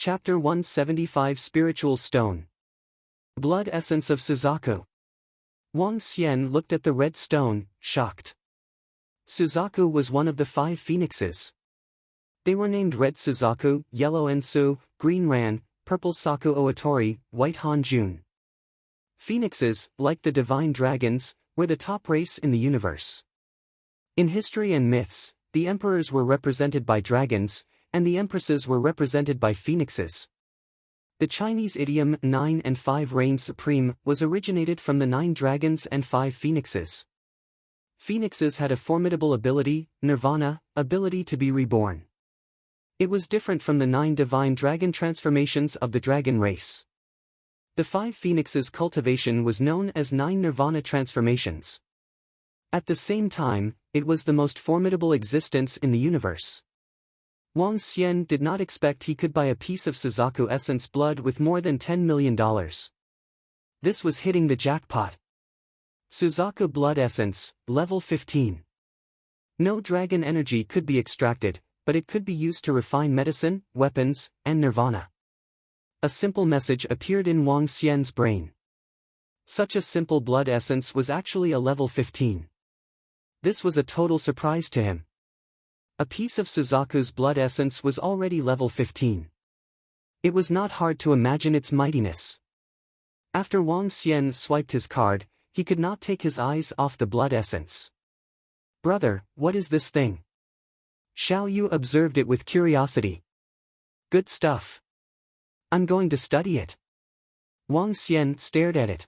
Chapter 175 Spiritual Stone. Blood Essence of Suzaku. Wang Xian looked at the red stone, shocked. Suzaku was one of the 5 phoenixes. They were named Red Suzaku, Yellow Ensu, Green Ran, Purple Saku Oatori, White Han Jun. Phoenixes, like the divine dragons, were the top race in the universe. In history and myths, the emperors were represented by dragons, and the empresses were represented by phoenixes. The Chinese idiom 9 and 5 reign supreme was originated from the 9 dragons and 5 phoenixes. Phoenixes had a formidable ability, nirvana, ability to be reborn. It was different from the 9 divine dragon transformations of the dragon race. The 5 phoenixes' cultivation was known as 9 nirvana transformations. At the same time, it was the most formidable existence in the universe. Wang Xian did not expect he could buy a piece of Suzaku essence blood with more than $10 million. This was hitting the jackpot. Suzaku blood essence, level 15. No dragon energy could be extracted, but it could be used to refine medicine, weapons, and nirvana. A simple message appeared in Wang Xian's brain. Such a simple blood essence was actually a level 15. This was a total surprise to him. A piece of Suzaku's blood essence was already level 15. It was not hard to imagine its mightiness. After Wang Xian swiped his card, he could not take his eyes off the blood essence. "Brother, what is this thing?" Xiao Yu observed it with curiosity. "Good stuff. I'm going to study it." Wang Xian stared at it.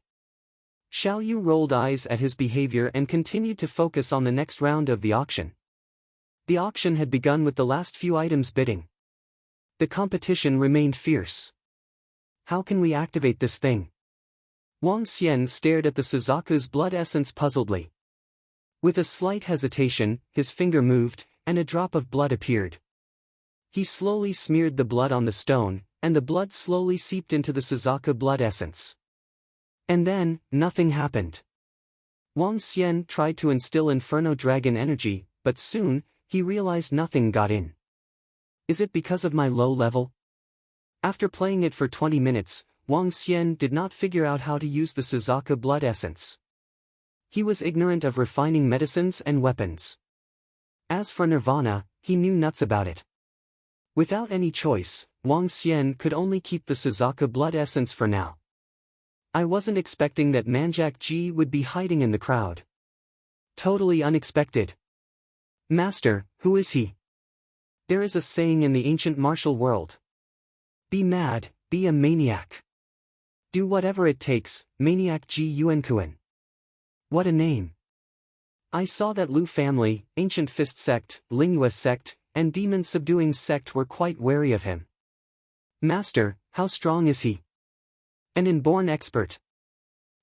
Xiao Yu rolled eyes at his behavior and continued to focus on the next round of the auction. The auction had begun with the last few items bidding. The competition remained fierce. How can we activate this thing? Wang Xian stared at the Suzaku's blood essence puzzledly. With a slight hesitation, his finger moved, and a drop of blood appeared. He slowly smeared the blood on the stone, and the blood slowly seeped into the Suzaku blood essence. And then, nothing happened. Wang Xian tried to instill Inferno Dragon energy, but soon, he realized nothing got in. Is it because of my low level? After playing it for 20 minutes, Wang Xian did not figure out how to use the Suzaku blood essence. He was ignorant of refining medicines and weapons. As for nirvana, he knew nuts about it. Without any choice, Wang Xian could only keep the Suzaku blood essence for now. I wasn't expecting that Manjak Ji would be hiding in the crowd. Totally unexpected. Master, who is he? There is a saying in the ancient martial world. Be mad, be a maniac. Do whatever it takes, Maniac Ji Yuankuen. What a name. I saw that Lu family, Ancient Fist sect, Lingyue sect, and Demon Subduing sect were quite wary of him. Master, how strong is he? An inborn expert.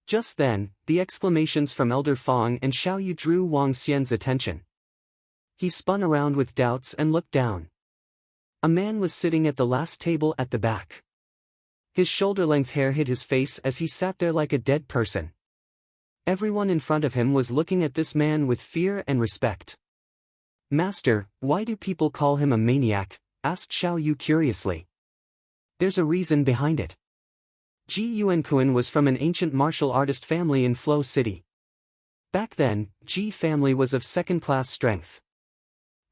Just then, the exclamations from Elder Fong and Xiao Yu drew Wang Xian's attention. He spun around with doubts and looked down. A man was sitting at the last table at the back. His shoulder-length hair hid his face as he sat there like a dead person. Everyone in front of him was looking at this man with fear and respect. Master, why do people call him a maniac? Asked Xiao Yu curiously. There's a reason behind it. Ji Yuankuen was from an ancient martial artist family in Flow City. Back then, Ji family was of second-class strength.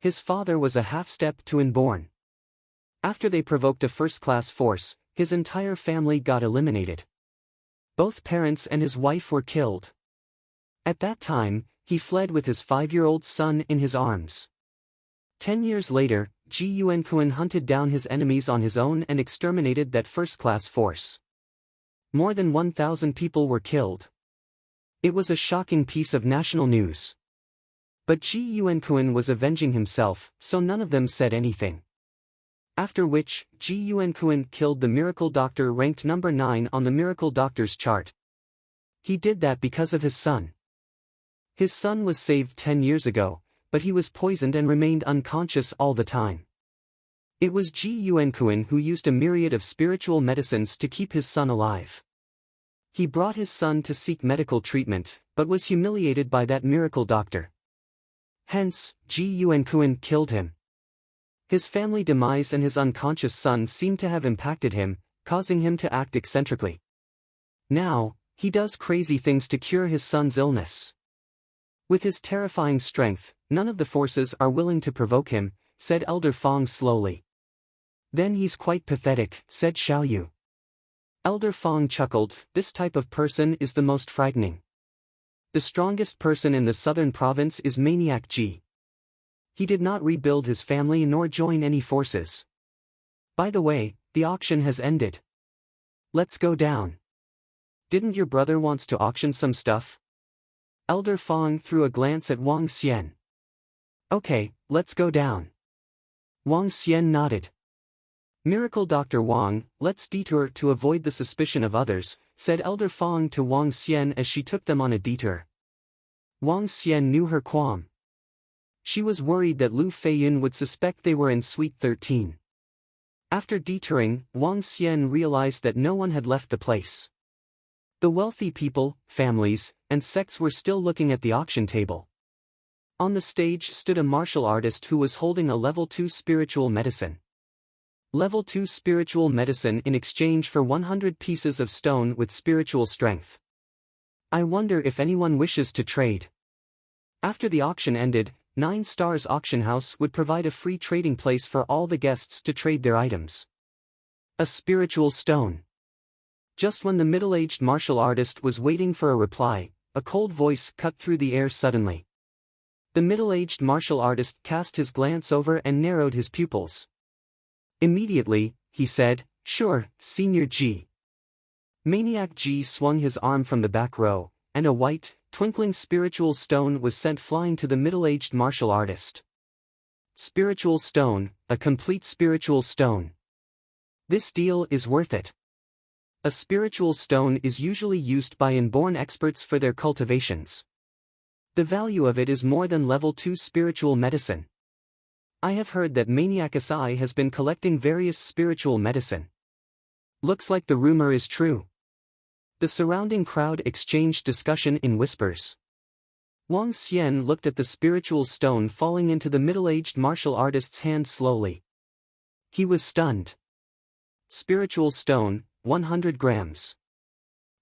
His father was a half-step to inborn. After they provoked a first-class force, his entire family got eliminated. Both parents and his wife were killed. At that time, he fled with his 5-year-old son in his arms. 10 years later, Ji Yuankuen hunted down his enemies on his own and exterminated that first-class force. More than 1,000 people were killed. It was a shocking piece of national news. But Ji Yuankuen was avenging himself, so none of them said anything. After which, Ji Yuankuen killed the miracle doctor ranked number 9 on the miracle doctor's chart. He did that because of his son. His son was saved 10 years ago, but he was poisoned and remained unconscious all the time. It was Ji Yuankuen who used a myriad of spiritual medicines to keep his son alive. He brought his son to seek medical treatment, but was humiliated by that miracle doctor. Hence, Ji Yuankuen killed him. His family demise and his unconscious son seem to have impacted him, causing him to act eccentrically. Now, he does crazy things to cure his son's illness. With his terrifying strength, none of the forces are willing to provoke him, said Elder Fong slowly. Then he's quite pathetic, said Xiao Yu. Elder Fong chuckled, this type of person is the most frightening. The strongest person in the southern province is Maniac Ji. He did not rebuild his family nor join any forces. By the way, the auction has ended. Let's go down. Didn't your brother wants to auction some stuff? Elder Fong threw a glance at Wang Xian. Okay, let's go down. Wang Xian nodded. Miracle Dr. Wang, let's detour to avoid the suspicion of others, said Elder Fong to Wang Xian as she took them on a detour. Wang Xian knew her qualm. She was worried that Lu Feiyun would suspect they were in Suite 13. After detouring, Wang Xian realized that no one had left the place. The wealthy people, families, and sects were still looking at the auction table. On the stage stood a martial artist who was holding a level 2 spiritual medicine. Level 2 spiritual medicine in exchange for 100 pieces of stone with spiritual strength. I wonder if anyone wishes to trade. After the auction ended, 9 Stars Auction House would provide a free trading place for all the guests to trade their items. A spiritual stone. Just when the middle-aged martial artist was waiting for a reply, a cold voice cut through the air suddenly. The middle-aged martial artist cast his glance over and narrowed his pupils. Immediately, he said, sure, Senior Ji. Maniac Ji swung his arm from the back row, and a white, twinkling spiritual stone was sent flying to the middle-aged martial artist. Spiritual stone, a complete spiritual stone. This deal is worth it. A spiritual stone is usually used by inborn experts for their cultivations. The value of it is more than level 2 spiritual medicine. I have heard that Maniac Si has been collecting various spiritual medicine. Looks like the rumor is true. The surrounding crowd exchanged discussion in whispers. Wang Xian looked at the spiritual stone falling into the middle-aged martial artist's hand slowly. He was stunned. Spiritual stone, 100 grams.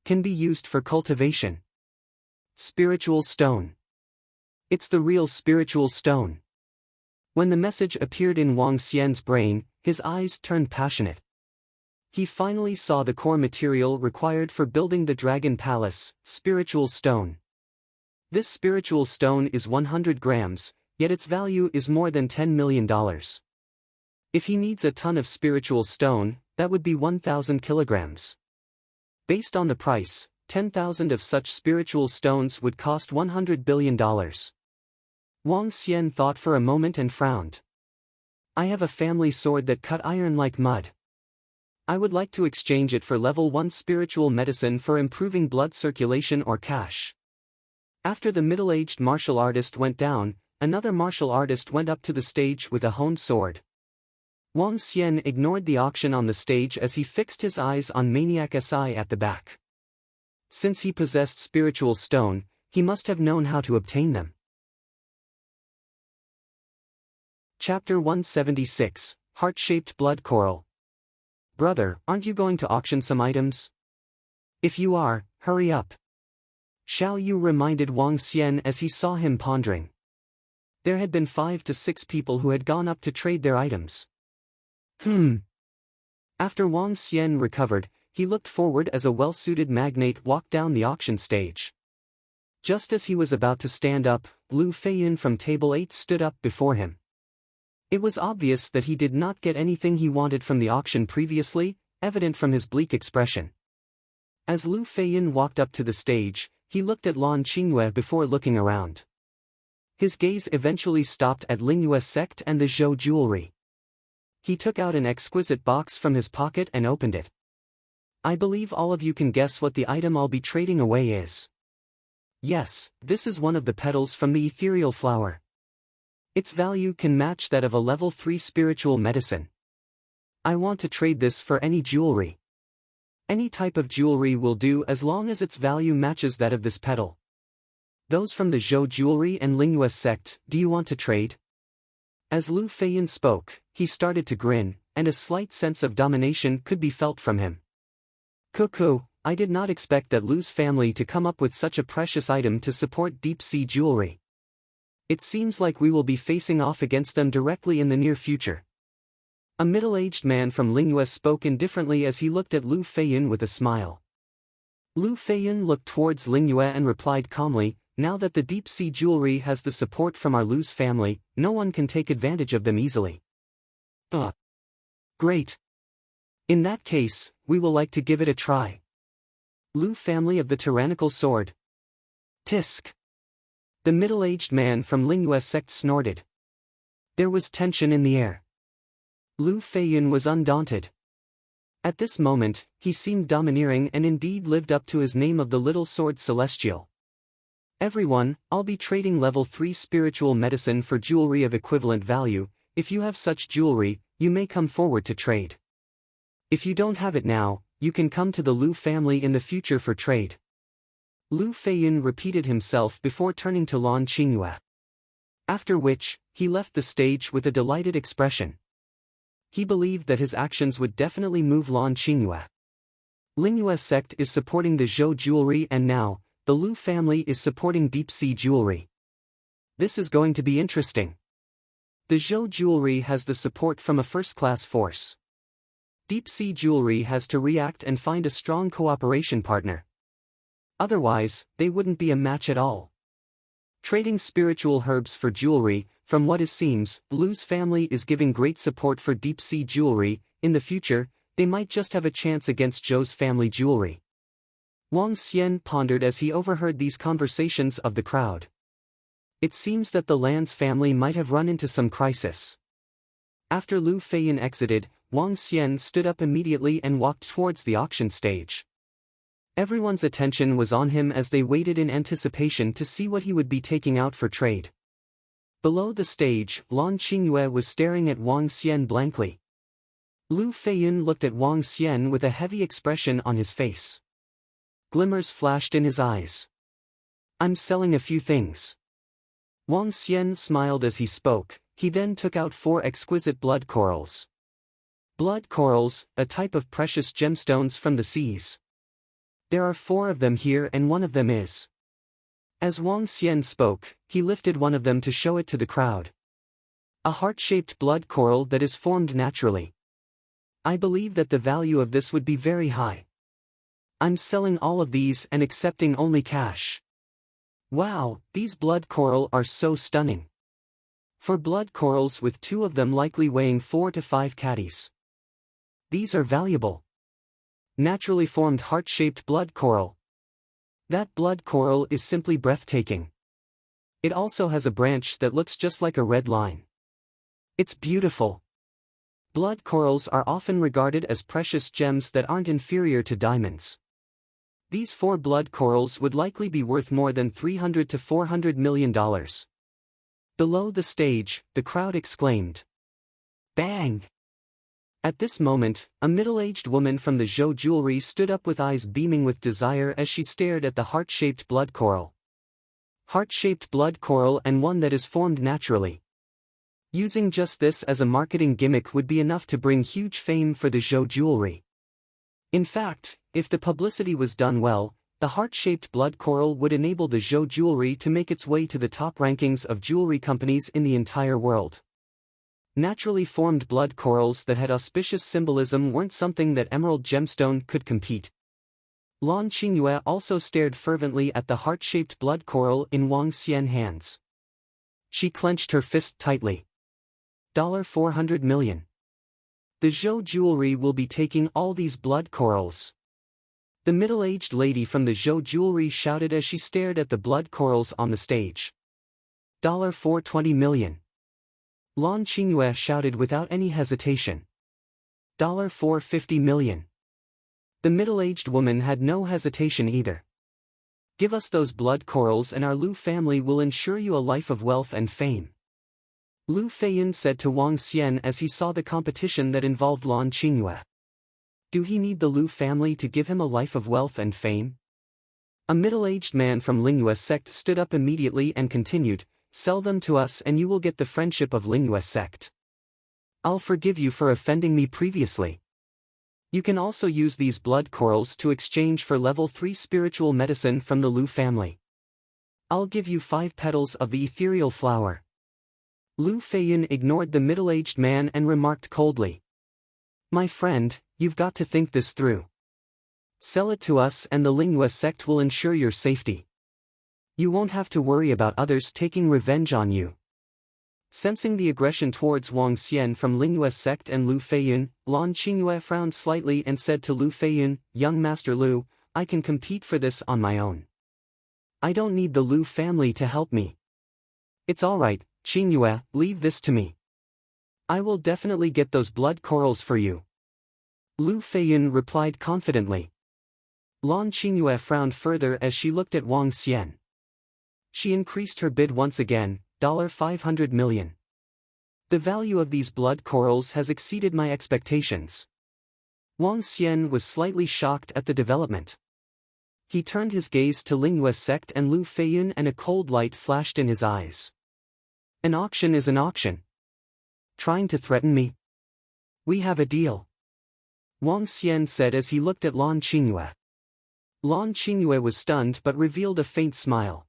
Can be used for cultivation. Spiritual stone. It's the real spiritual stone. When the message appeared in Wang Xian's brain, his eyes turned passionate. He finally saw the core material required for building the Dragon Palace, spiritual stone. This spiritual stone is 100 grams, yet its value is more than $10 million. If he needs a ton of spiritual stone, that would be 1,000 kilograms. Based on the price, 10,000 of such spiritual stones would cost $100 billion. Wang Xian thought for a moment and frowned. I have a family sword that cut iron like mud. I would like to exchange it for level 1 spiritual medicine for improving blood circulation or cash. After the middle-aged martial artist went down, another martial artist went up to the stage with a honed sword. Wang Xian ignored the auction on the stage as he fixed his eyes on Maniac Si at the back. Since he possessed spiritual stone, he must have known how to obtain them. Chapter 176, Heart-Shaped Blood Coral. Brother, aren't you going to auction some items? If you are, hurry up. Xiao Yu reminded Wang Xian as he saw him pondering. There had been 5 to 6 people who had gone up to trade their items. After Wang Xian recovered, he looked forward as a well-suited magnate walked down the auction stage. Just as he was about to stand up, Lu Feiyun from Table 8 stood up before him. It was obvious that he did not get anything he wanted from the auction previously, evident from his bleak expression. As Lu Feiyun walked up to the stage, he looked at Lan Qingyue before looking around. His gaze eventually stopped at Lingyue's sect and the Zhou jewelry. He took out an exquisite box from his pocket and opened it. I believe all of you can guess what the item I'll be trading away is. Yes, this is one of the petals from the ethereal flower. Its value can match that of a level 3 spiritual medicine. I want to trade this for any jewelry. Any type of jewelry will do as long as its value matches that of this petal. Those from the Zhou jewelry and Lingyue sect, do you want to trade? As Lu Feiyan spoke, he started to grin, and a slight sense of domination could be felt from him. Cuckoo, I did not expect that Lu's family to come up with such a precious item to support deep-sea jewelry. It seems like we will be facing off against them directly in the near future. A middle-aged man from Lingyue spoke indifferently as he looked at Lu Feiyan with a smile. Lu Feiyan looked towards Lingyue and replied calmly, now that the deep-sea jewelry has the support from our Lu's family, no one can take advantage of them easily. Great. In that case, we will like to give it a try. Lu family of the tyrannical sword. Tisk. The middle-aged man from Lingyue sect snorted. There was tension in the air. Lu Feiyan was undaunted. At this moment, he seemed domineering and indeed lived up to his name of the Little Sword Celestial. Everyone, I'll be trading level 3 spiritual medicine for jewelry of equivalent value. If you have such jewelry, you may come forward to trade. If you don't have it now, you can come to the Lu family in the future for trade. Lu Feiyan repeated himself before turning to Lan Qingyue. After which, he left the stage with a delighted expression. He believed that his actions would definitely move Lan Qingyue. Lingyue sect is supporting the Zhou jewelry and now, the Lu family is supporting deep-sea jewelry. This is going to be interesting. The Zhou jewelry has the support from a first-class force. Deep-sea jewelry has to react and find a strong cooperation partner. Otherwise, they wouldn't be a match at all. Trading spiritual herbs for jewelry, from what it seems, Lu's family is giving great support for deep-sea jewelry. In the future, they might just have a chance against Zhou's family jewelry. Wang Xian pondered as he overheard these conversations of the crowd. It seems that the Lan's family might have run into some crisis. After Lu Feiyan exited, Wang Xian stood up immediately and walked towards the auction stage. Everyone's attention was on him as they waited in anticipation to see what he would be taking out for trade. Below the stage, Lan Qingyue was staring at Wang Xian blankly. Lu Feiyan looked at Wang Xian with a heavy expression on his face. Glimmers flashed in his eyes. I'm selling a few things. Wang Xian smiled as he spoke. He then took out 4 exquisite blood corals. Blood corals, a type of precious gemstones from the seas. There are 4 of them here and one of them is. As Wang Xian spoke, he lifted one of them to show it to the crowd. A heart-shaped blood coral that is formed naturally. I believe that the value of this would be very high. I'm selling all of these and accepting only cash. Wow, these blood coral are so stunning. For blood corals with 2 of them likely weighing 4 to 5 caddies. These are valuable. Naturally formed heart-shaped blood coral. That blood coral is simply breathtaking. It also has a branch that looks just like a red line. It's beautiful. Blood corals are often regarded as precious gems that aren't inferior to diamonds. These 4 blood corals would likely be worth more than $300 to $400 million. Below the stage, the crowd exclaimed. Bang! At this moment, a middle-aged woman from the Zhou jewelry stood up with eyes beaming with desire as she stared at the heart-shaped blood coral. Heart-shaped blood coral and one that is formed naturally. Using just this as a marketing gimmick would be enough to bring huge fame for the Zhou jewelry. In fact, if the publicity was done well, the heart-shaped blood coral would enable the Zhou jewelry to make its way to the top rankings of jewelry companies in the entire world. Naturally formed blood corals that had auspicious symbolism weren't something that emerald gemstone could compete. Lan Qingyue also stared fervently at the heart-shaped blood coral in Wang Xian's hands. She clenched her fist tightly. $400 million. The Zhou jewelry will be taking all these blood corals. The middle-aged lady from the Zhou jewelry shouted as she stared at the blood corals on the stage. $420 million. Lan Qingyue shouted without any hesitation. $450 million. The middle-aged woman had no hesitation either. Give us those blood corals and our Lu family will ensure you a life of wealth and fame. Lu Feiyan said to Wang Xian as he saw the competition that involved Lan Qingyue. Do he need the Lu family to give him a life of wealth and fame? A middle-aged man from Lingyue sect stood up immediately and continued, sell them to us and you will get the friendship of Lingyue sect. I'll forgive you for offending me previously. You can also use these blood corals to exchange for level 3 spiritual medicine from the Lu family. I'll give you 5 petals of the ethereal flower. Lu Feiyun ignored the middle-aged man and remarked coldly. My friend, you've got to think this through. Sell it to us and the Lingyue sect will ensure your safety. You won't have to worry about others taking revenge on you. Sensing the aggression towards Wang Xian from Lingyue sect and Lu Feiyun, Lan Qingyue frowned slightly and said to Lu Feiyun, Young Master Lu, I can compete for this on my own. I don't need the Lu family to help me. It's alright, Qingyue, leave this to me. I will definitely get those blood corals for you. Lu Feiyun replied confidently. Lan Qingyue frowned further as she looked at Wang Xian. She increased her bid once again, $500 million. The value of these blood corals has exceeded my expectations. Wang Xian was slightly shocked at the development. He turned his gaze to Lingyue sect and Lu Feiyun and a cold light flashed in his eyes. An auction is an auction. Trying to threaten me? We have a deal. Wang Xian said as he looked at Lan Qingyue. Lan Qingyue was stunned but revealed a faint smile.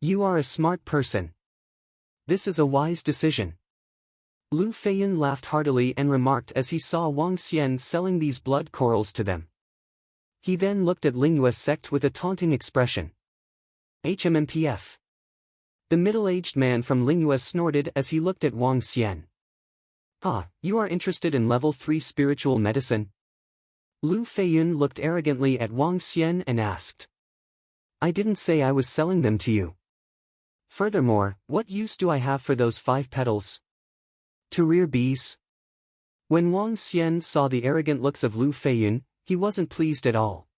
You are a smart person. This is a wise decision. Lu Feiyun laughed heartily and remarked as he saw Wang Xian selling these blood corals to them. He then looked at Lingyue sect with a taunting expression. HMMPF. The middle-aged man from Lingyue snorted as he looked at Wang Xian. You are interested in level 3 spiritual medicine? Lu Feiyun looked arrogantly at Wang Xian and asked. I didn't say I was selling them to you. Furthermore, what use do I have for those 5 petals? To rear bees? When Wang Xian saw the arrogant looks of Lu Feiyun, he wasn't pleased at all.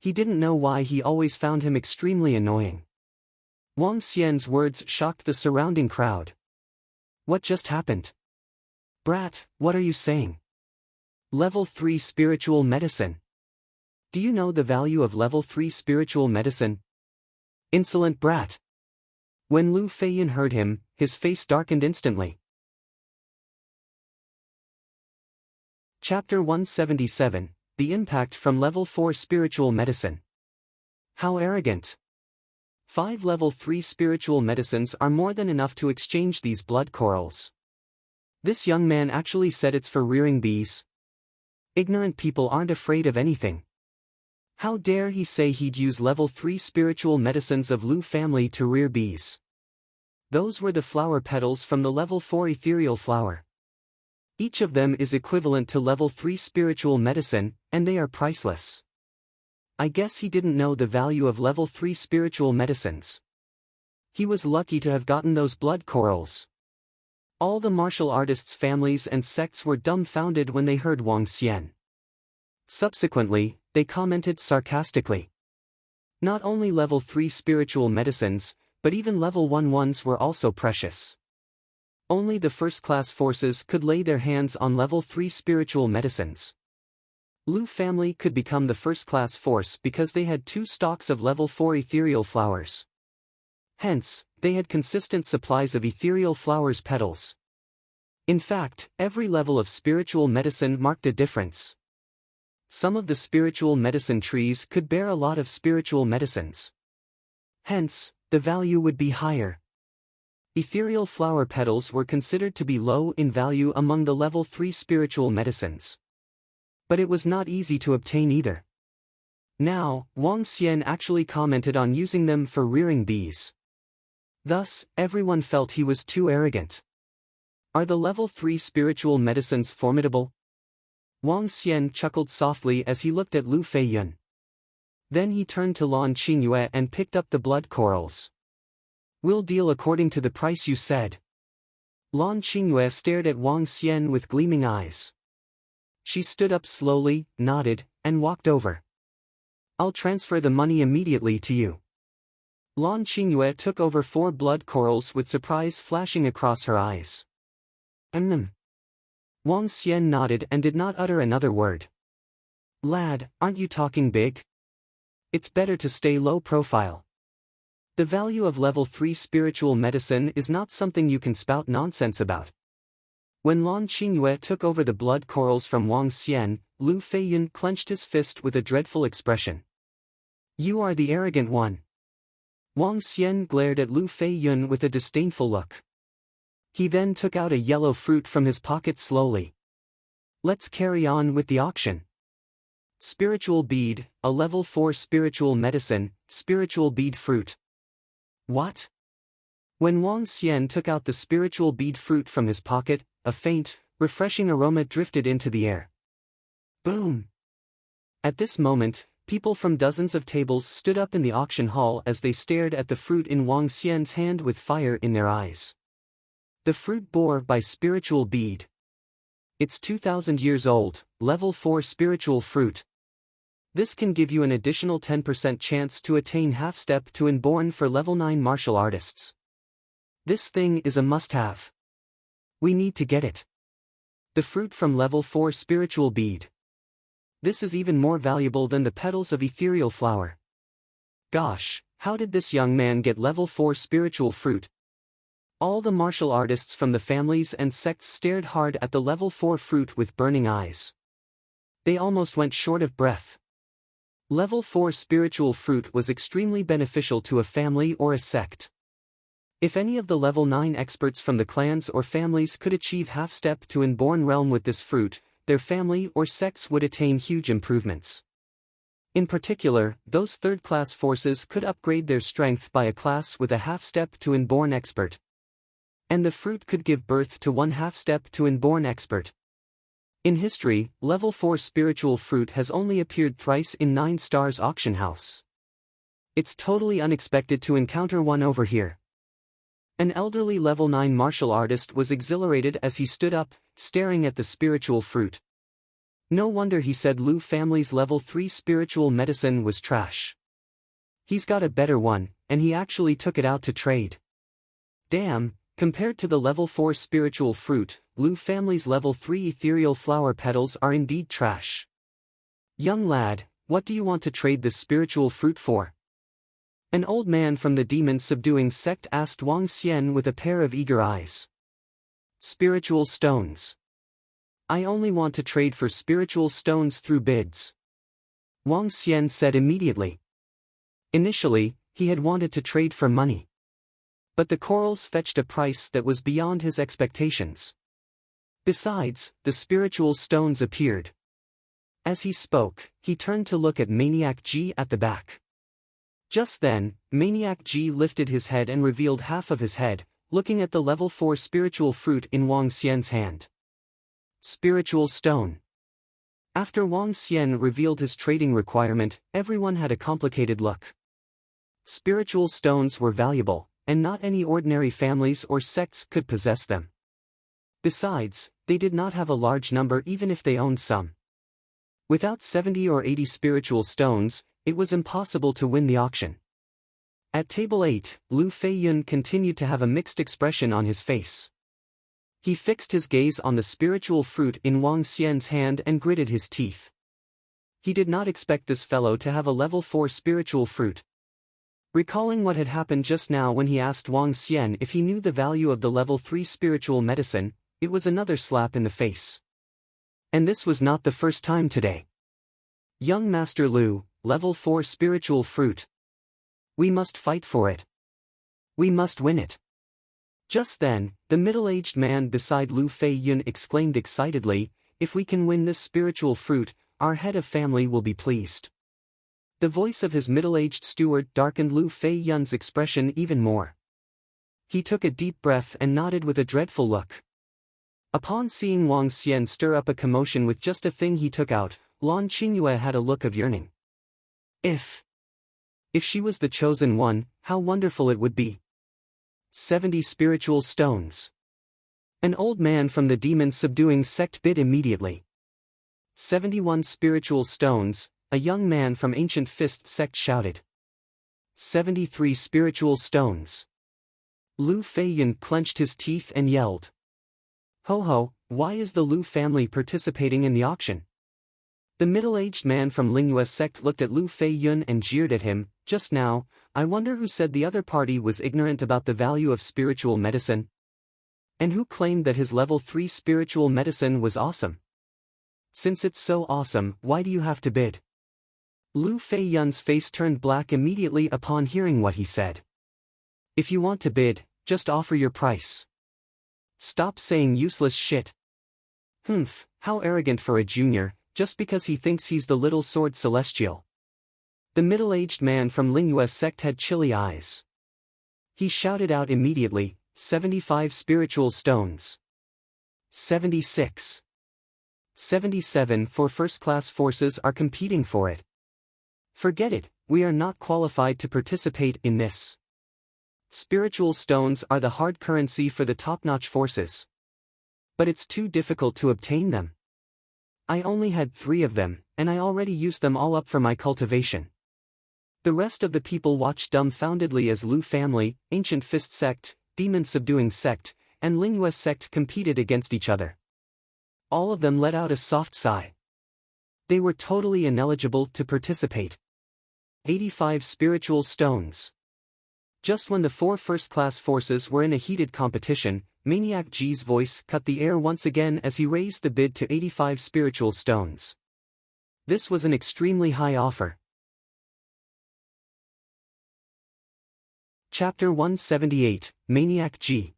He didn't know why he always found him extremely annoying. Wang Xian's words shocked the surrounding crowd. What just happened? Brat, what are you saying? Level 3 spiritual medicine. Do you know the value of level 3 spiritual medicine? Insolent brat. When Lu Feiyun heard him, his face darkened instantly. Chapter 177, The Impact from Level 4 Spiritual Medicine. How arrogant. 5 level 3 spiritual medicines are more than enough to exchange these blood corals. This young man actually said it's for rearing bees. Ignorant people aren't afraid of anything. How dare he say he'd use level 3 spiritual medicines of Lu family to rear bees. Those were the flower petals from the level 4 ethereal flower. Each of them is equivalent to level 3 spiritual medicine, and they are priceless. I guess he didn't know the value of level 3 spiritual medicines. He was lucky to have gotten those blood corals. All the martial artists' families and sects were dumbfounded when they heard Wang Xian. Subsequently, they commented sarcastically. Not only level 3 spiritual medicines, but even level 1 ones were also precious. Only the first-class forces could lay their hands on level 3 spiritual medicines. Lu family could become the first-class force because they had 2 stalks of level 4 ethereal flowers. Hence, they had consistent supplies of ethereal flowers petals. In fact, every level of spiritual medicine marked a difference. Some of the spiritual medicine trees could bear a lot of spiritual medicines. Hence, the value would be higher. Ethereal flower petals were considered to be low in value among the level 3 spiritual medicines. But it was not easy to obtain either. Now, Wang Xian actually commented on using them for rearing bees. Thus, everyone felt he was too arrogant. Are the level 3 spiritual medicines formidable? Wang Xian chuckled softly as he looked at Lu Feiyun. Then he turned to Lan Qingyue and picked up the blood corals. We'll deal according to the price you said. Lan Qingyue stared at Wang Xian with gleaming eyes. She stood up slowly, nodded, and walked over. I'll transfer the money immediately to you. Lan Qingyue took over 4 blood corals with surprise flashing across her eyes. Wang Xian nodded and did not utter another word. Lad, aren't you talking big? It's better to stay low profile. The value of level 3 spiritual medicine is not something you can spout nonsense about. When Lan Qingyue took over the blood corals from Wang Xian, Lu Feiyun clenched his fist with a dreadful expression. You are the arrogant one. Wang Xian glared at Lu Feiyun with a disdainful look. He then took out a yellow fruit from his pocket slowly. Let's carry on with the auction. Spiritual bead, a level 4 spiritual medicine, spiritual bead fruit. What? When Wang Xian took out the spiritual bead fruit from his pocket, a faint, refreshing aroma drifted into the air. Boom! At this moment, people from dozens of tables stood up in the auction hall as they stared at the fruit in Wang Xian's hand with fire in their eyes. The fruit bore by spiritual bead. It's 2,000 years old, level 4 spiritual fruit. This can give you an additional 10% chance to attain half-step to Inborn for level 9 martial artists. This thing is a must-have. We need to get it. The fruit from level 4 spiritual bead. This is even more valuable than the petals of ethereal flower. Gosh, how did this young man get level 4 spiritual fruit? All the martial artists from the families and sects stared hard at the level 4 fruit with burning eyes. They almost went short of breath. Level 4 spiritual fruit was extremely beneficial to a family or a sect. If any of the level 9 experts from the clans or families could achieve half-step to Inborn realm with this fruit, their family or sects would attain huge improvements. In particular, those third-class forces could upgrade their strength by a class with a half-step to Inborn expert. And the fruit could give birth to one half-step to Inborn expert. In history, level 4 spiritual fruit has only appeared thrice in 9 Stars auction house. It's totally unexpected to encounter one over here. An elderly level 9 martial artist was exhilarated as he stood up, staring at the spiritual fruit. No wonder he said Lu family's level 3 spiritual medicine was trash. He's got a better one, and he actually took it out to trade. Damn, compared to the level 4 spiritual fruit, Lu family's level 3 ethereal flower petals are indeed trash. Young lad, what do you want to trade this spiritual fruit for? An old man from the demon-subduing sect asked Wang Xian with a pair of eager eyes. Spiritual stones. I only want to trade for spiritual stones through bids. Wang Xian said immediately. Initially, he had wanted to trade for money. But the corals fetched a price that was beyond his expectations. Besides, the spiritual stones appeared. As he spoke, he turned to look at Maniac G at the back. Just then, Maniac G lifted his head and revealed half of his head, looking at the level 4 spiritual fruit in Wang Xian's hand. Spiritual stone. After Wang Xian revealed his trading requirement, everyone had a complicated look. Spiritual stones were valuable, and not any ordinary families or sects could possess them. Besides, they did not have a large number even if they owned some. Without 70 or 80 spiritual stones, it was impossible to win the auction. At table 8, Lu Feiyun continued to have a mixed expression on his face. He fixed his gaze on the spiritual fruit in Wang Xian's hand and gritted his teeth. He did not expect this fellow to have a level 4 spiritual fruit. Recalling what had happened just now when he asked Wang Xian if he knew the value of the level 3 spiritual medicine, it was another slap in the face. And this was not the first time today. Young Master Lu, level 4 spiritual fruit. We must fight for it. We must win it. Just then, the middle-aged man beside Lu Feiyun exclaimed excitedly, if we can win this spiritual fruit, our head of family will be pleased. The voice of his middle-aged steward darkened Lu Feiyun's expression even more. He took a deep breath and nodded with a dreadful look. Upon seeing Wang Xian stir up a commotion with just a thing he took out, Lan Qingyue had a look of yearning. If she was the chosen one, how wonderful it would be. 70 spiritual stones. An old man from the demon-subduing sect bid immediately. 71 spiritual stones, a young man from ancient fist sect shouted. 73 spiritual stones. Lu Feiyun clenched his teeth and yelled. Ho ho, why is the Lu family participating in the auction? The middle-aged man from Lingyue's sect looked at Lu Feiyun and jeered at him. Just now, I wonder who said the other party was ignorant about the value of spiritual medicine? And who claimed that his level 3 spiritual medicine was awesome? Since it's so awesome, why do you have to bid? Lu Feiyun's face turned black immediately upon hearing what he said. If you want to bid, just offer your price. Stop saying useless shit. Humph, how arrogant for a junior, just because he thinks he's the little sword celestial. The middle-aged man from Lingyue's sect had chilly eyes. He shouted out immediately, 75 spiritual stones. 76. 77 for first-class forces are competing for it. Forget it, we are not qualified to participate in this. Spiritual stones are the hard currency for the top-notch forces. But it's too difficult to obtain them. I only had 3 of them, and I already used them all up for my cultivation. The rest of the people watched dumbfoundedly as Lu family, Ancient Fist sect, Demon Subduing sect, and Lingyue sect competed against each other. All of them let out a soft sigh. They were totally ineligible to participate. 85 spiritual stones. Just when the 4 first-class forces were in a heated competition, Maniac G's voice cut the air once again as he raised the bid to 85 spiritual stones. This was an extremely high offer. Chapter 178, Maniac G.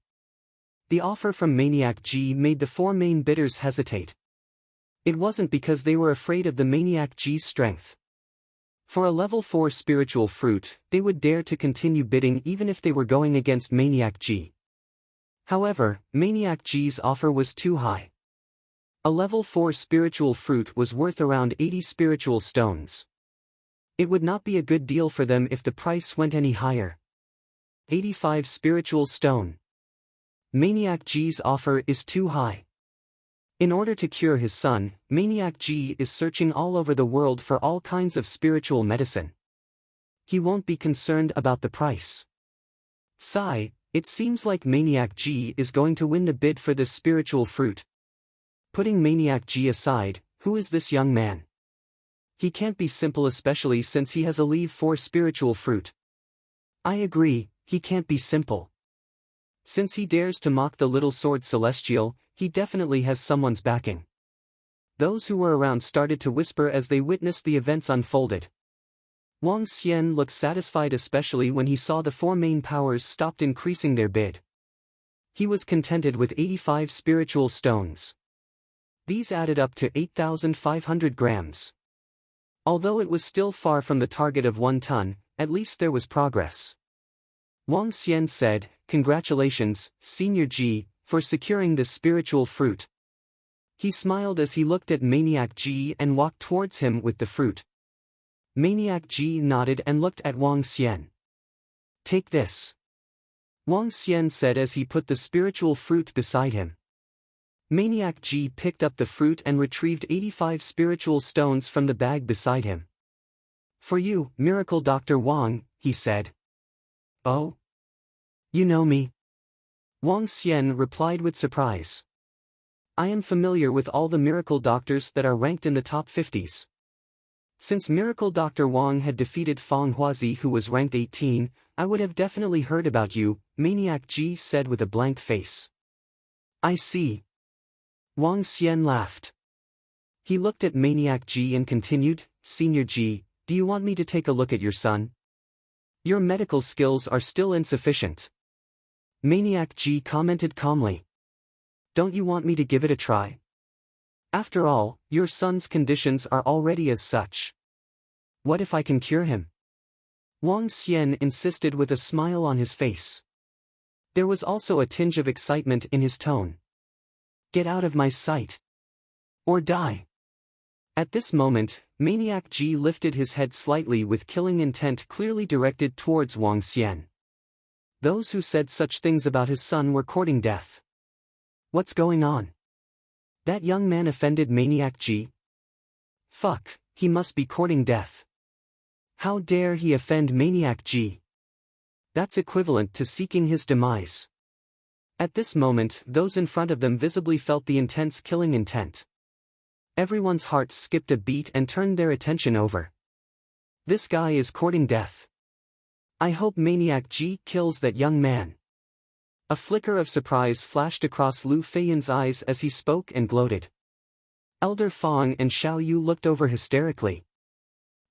The offer from Maniac G made the 4 main bidders hesitate. It wasn't because they were afraid of the Maniac G's strength. For a level 4 spiritual fruit, they would dare to continue bidding even if they were going against Maniac G. However, Maniac G's offer was too high. A level 4 spiritual fruit was worth around 80 spiritual stones. It would not be a good deal for them if the price went any higher. 85 spiritual stone. Maniac G's offer is too high. In order to cure his son, Maniac G is searching all over the world for all kinds of spiritual medicine. He won't be concerned about the price. Sigh, it seems like Maniac G is going to win the bid for this spiritual fruit. Putting Maniac G aside, who is this young man? He can't be simple, especially since he has a level 4 spiritual fruit. I agree, he can't be simple. Since he dares to mock the little sword celestial, he definitely has someone's backing. Those who were around started to whisper as they witnessed the events unfolded. Wang Xian looked satisfied, especially when he saw the 4 main powers stopped increasing their bid. He was contented with 85 spiritual stones. These added up to 8,500 grams. Although it was still far from the target of 1 ton, at least there was progress. Wang Xian said, "Congratulations, Senior G, for securing this spiritual fruit." He smiled as he looked at Maniac G and walked towards him with the fruit. Maniac G nodded and looked at Wang Xian. "Take this," Wang Xian said as he put the spiritual fruit beside him. Maniac G picked up the fruit and retrieved 85 spiritual stones from the bag beside him. "For you, Miracle Dr. Wang," he said. "Oh? You know me?" Wang Xian replied with surprise. "I am familiar with all the miracle doctors that are ranked in the top 50s. Since Miracle Dr. Wang had defeated Feng Huazi, who was ranked 18, I would have definitely heard about you," Maniac G said with a blank face. "I see." Wang Xian laughed. He looked at Maniac G and continued, "Senior G, do you want me to take a look at your son? Your medical skills are still insufficient." Maniac G commented calmly. "Don't you want me to give it a try? After all, your son's conditions are already as such. What if I can cure him?" Wang Xian insisted with a smile on his face. There was also a tinge of excitement in his tone. "Get out of my sight. Or die." At this moment, Maniac G lifted his head slightly with killing intent clearly directed towards Wang Xian. Those who said such things about his son were courting death. What's going on? That young man offended Maniac G? Fuck, he must be courting death. How dare he offend Maniac G? That's equivalent to seeking his demise. At this moment, those in front of them visibly felt the intense killing intent. Everyone's hearts skipped a beat and turned their attention over. This guy is courting death. I hope Maniac G kills that young man. A flicker of surprise flashed across Lu Feiyun's eyes as he spoke and gloated. Elder Fong and Xiao Yu looked over hysterically.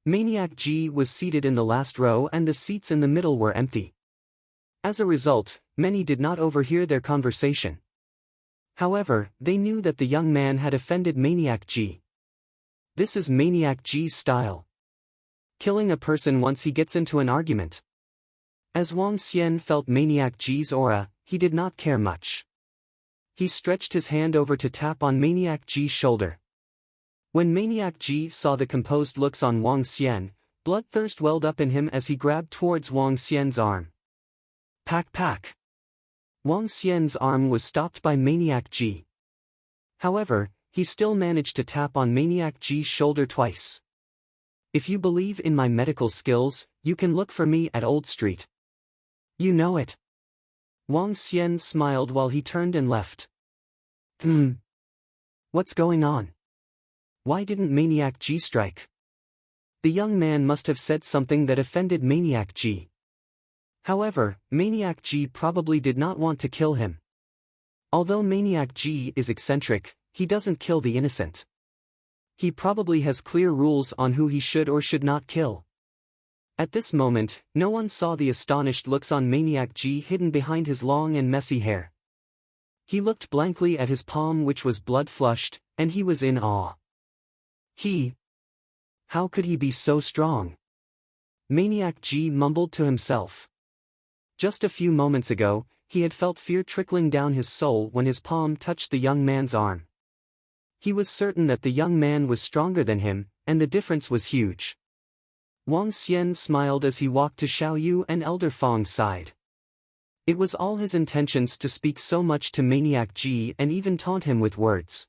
Maniac G was seated in the last row and the seats in the middle were empty. As a result, many did not overhear their conversation. However, they knew that the young man had offended Maniac G. This is Maniac G's style. Killing a person once he gets into an argument. As Wang Xian felt Maniac G's aura, he did not care much. He stretched his hand over to tap on Maniac G's shoulder. When Maniac G saw the composed looks on Wang Xian, bloodthirst welled up in him as he grabbed towards Wang Xian's arm. Pack. Wang Xian's arm was stopped by Maniac G. However, he still managed to tap on Maniac G's shoulder twice. If you believe in my medical skills, you can look for me at Old Street. You know it. Wang Xian smiled while he turned and left. What's going on? Why didn't Maniac G strike? The young man must have said something that offended Maniac G. However, Maniac G probably did not want to kill him. Although Maniac G is eccentric, he doesn't kill the innocent. He probably has clear rules on who he should or should not kill. At this moment, no one saw the astonished looks on Maniac G hidden behind his long and messy hair. He looked blankly at his palm which was blood-flushed, and he was in awe. How could he be so strong? Maniac G mumbled to himself. Just a few moments ago, he had felt fear trickling down his soul when his palm touched the young man's arm. He was certain that the young man was stronger than him, and the difference was huge. Wang Xian smiled as he walked to Xiao Yu and Elder Fong's side. It was all his intentions to speak so much to Maniac G and even taunt him with words.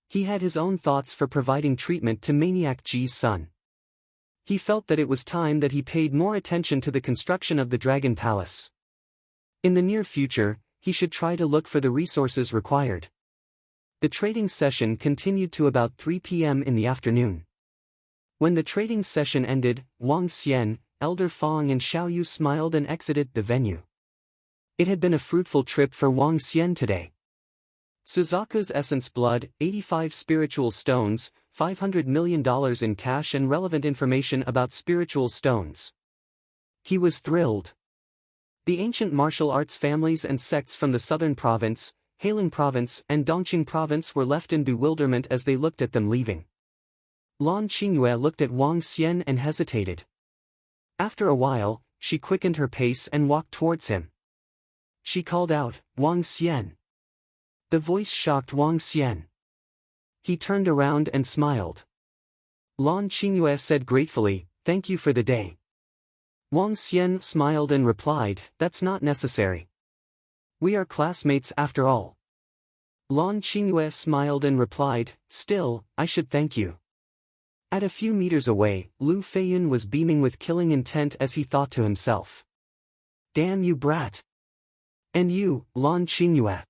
He had his own thoughts for providing treatment to Maniac G's son. He felt that it was time that he paid more attention to the construction of the Dragon Palace. In the near future, he should try to look for the resources required. The trading session continued to about 3 p.m. in the afternoon. When the trading session ended, Wang Xian, Elder Fong and Xiao Yu smiled and exited the venue. It had been a fruitful trip for Wang Xian today. Suzaku's essence blood, 85 spiritual stones, $500 million in cash and relevant information about spiritual stones. He was thrilled. The ancient martial arts families and sects from the southern province, Hailing province and Dongqing province were left in bewilderment as they looked at them leaving. Lan Qingyue looked at Wang Xian and hesitated. After a while, she quickened her pace and walked towards him. She called out, "Wang Xian." The voice shocked Wang Xian. He turned around and smiled. Lan Qingyue said gratefully, "Thank you for the day." Wang Xian smiled and replied, "That's not necessary. We are classmates after all." Lan Qingyue smiled and replied, "Still, I should thank you." At a few meters away, Lu Feiyun was beaming with killing intent as he thought to himself. "Damn you brat! And you, Lan Qingyue.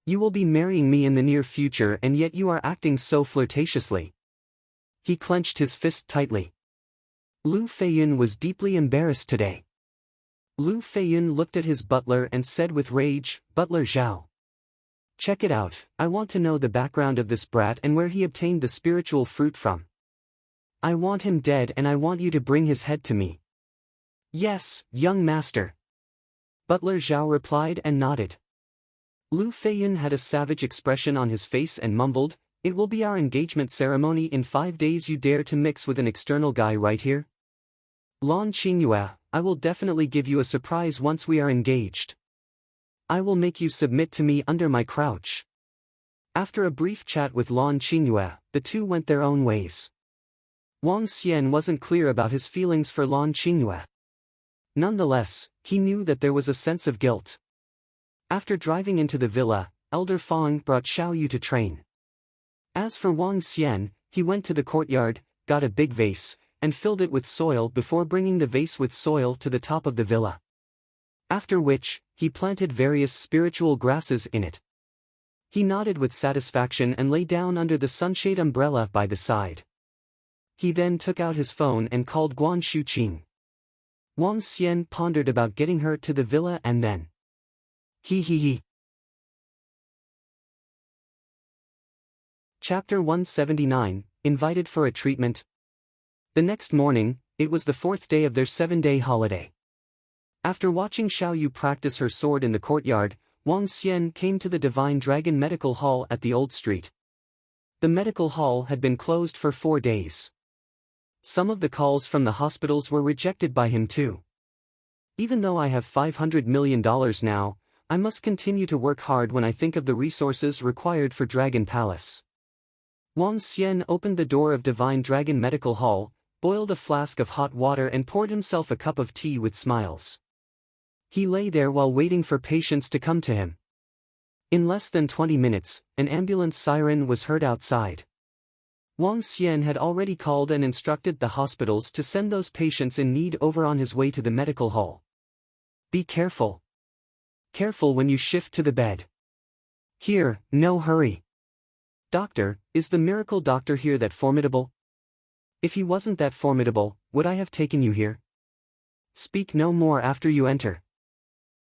You will be marrying me in the near future and yet you are acting so flirtatiously." He clenched his fist tightly. Lu Feiyun was deeply embarrassed today. Lu Feiyun looked at his butler and said with rage, "Butler Zhao. Check it out, I want to know the background of this brat and where he obtained the spiritual fruit from. I want him dead and I want you to bring his head to me." "Yes, young master." Butler Zhao replied and nodded. Lu Feiyun had a savage expression on his face and mumbled, "It will be our engagement ceremony in 5 days. You dare to mix with an external guy right here? Lan Qingyue, I will definitely give you a surprise once we are engaged. I will make you submit to me under my crouch." After a brief chat with Lan Qingyue, the two went their own ways. Wang Xian wasn't clear about his feelings for Lan Qingyue. Nonetheless, he knew that there was a sense of guilt. After driving into the villa, Elder Fong brought Xiao Yu to train. As for Wang Xian, he went to the courtyard, got a big vase, and filled it with soil before bringing the vase with soil to the top of the villa. After which, he planted various spiritual grasses in it. He nodded with satisfaction and lay down under the sunshade umbrella by the side. He then took out his phone and called Guan Shuqing. Wang Xian pondered about getting her to the villa and then. He. Chapter 179, Invited for a Treatment. The next morning, it was the 4th day of their 7-day holiday. After watching Xiao Yu practice her sword in the courtyard, Wang Xian came to the Divine Dragon Medical Hall at the Old Street. The medical hall had been closed for 4 days. Some of the calls from the hospitals were rejected by him too. Even though I have $500 million now, I must continue to work hard when I think of the resources required for Dragon Palace. Wang Xian opened the door of Divine Dragon Medical Hall, boiled a flask of hot water and poured himself a cup of tea with smiles. He lay there while waiting for patients to come to him. In less than 20 minutes, an ambulance siren was heard outside. Wang Xian had already called and instructed the hospitals to send those patients in need over on his way to the medical hall. Be careful. Careful when you shift to the bed. Here, no hurry. Doctor, is the miracle doctor here that formidable? If he wasn't that formidable, would I have taken you here? Speak no more after you enter.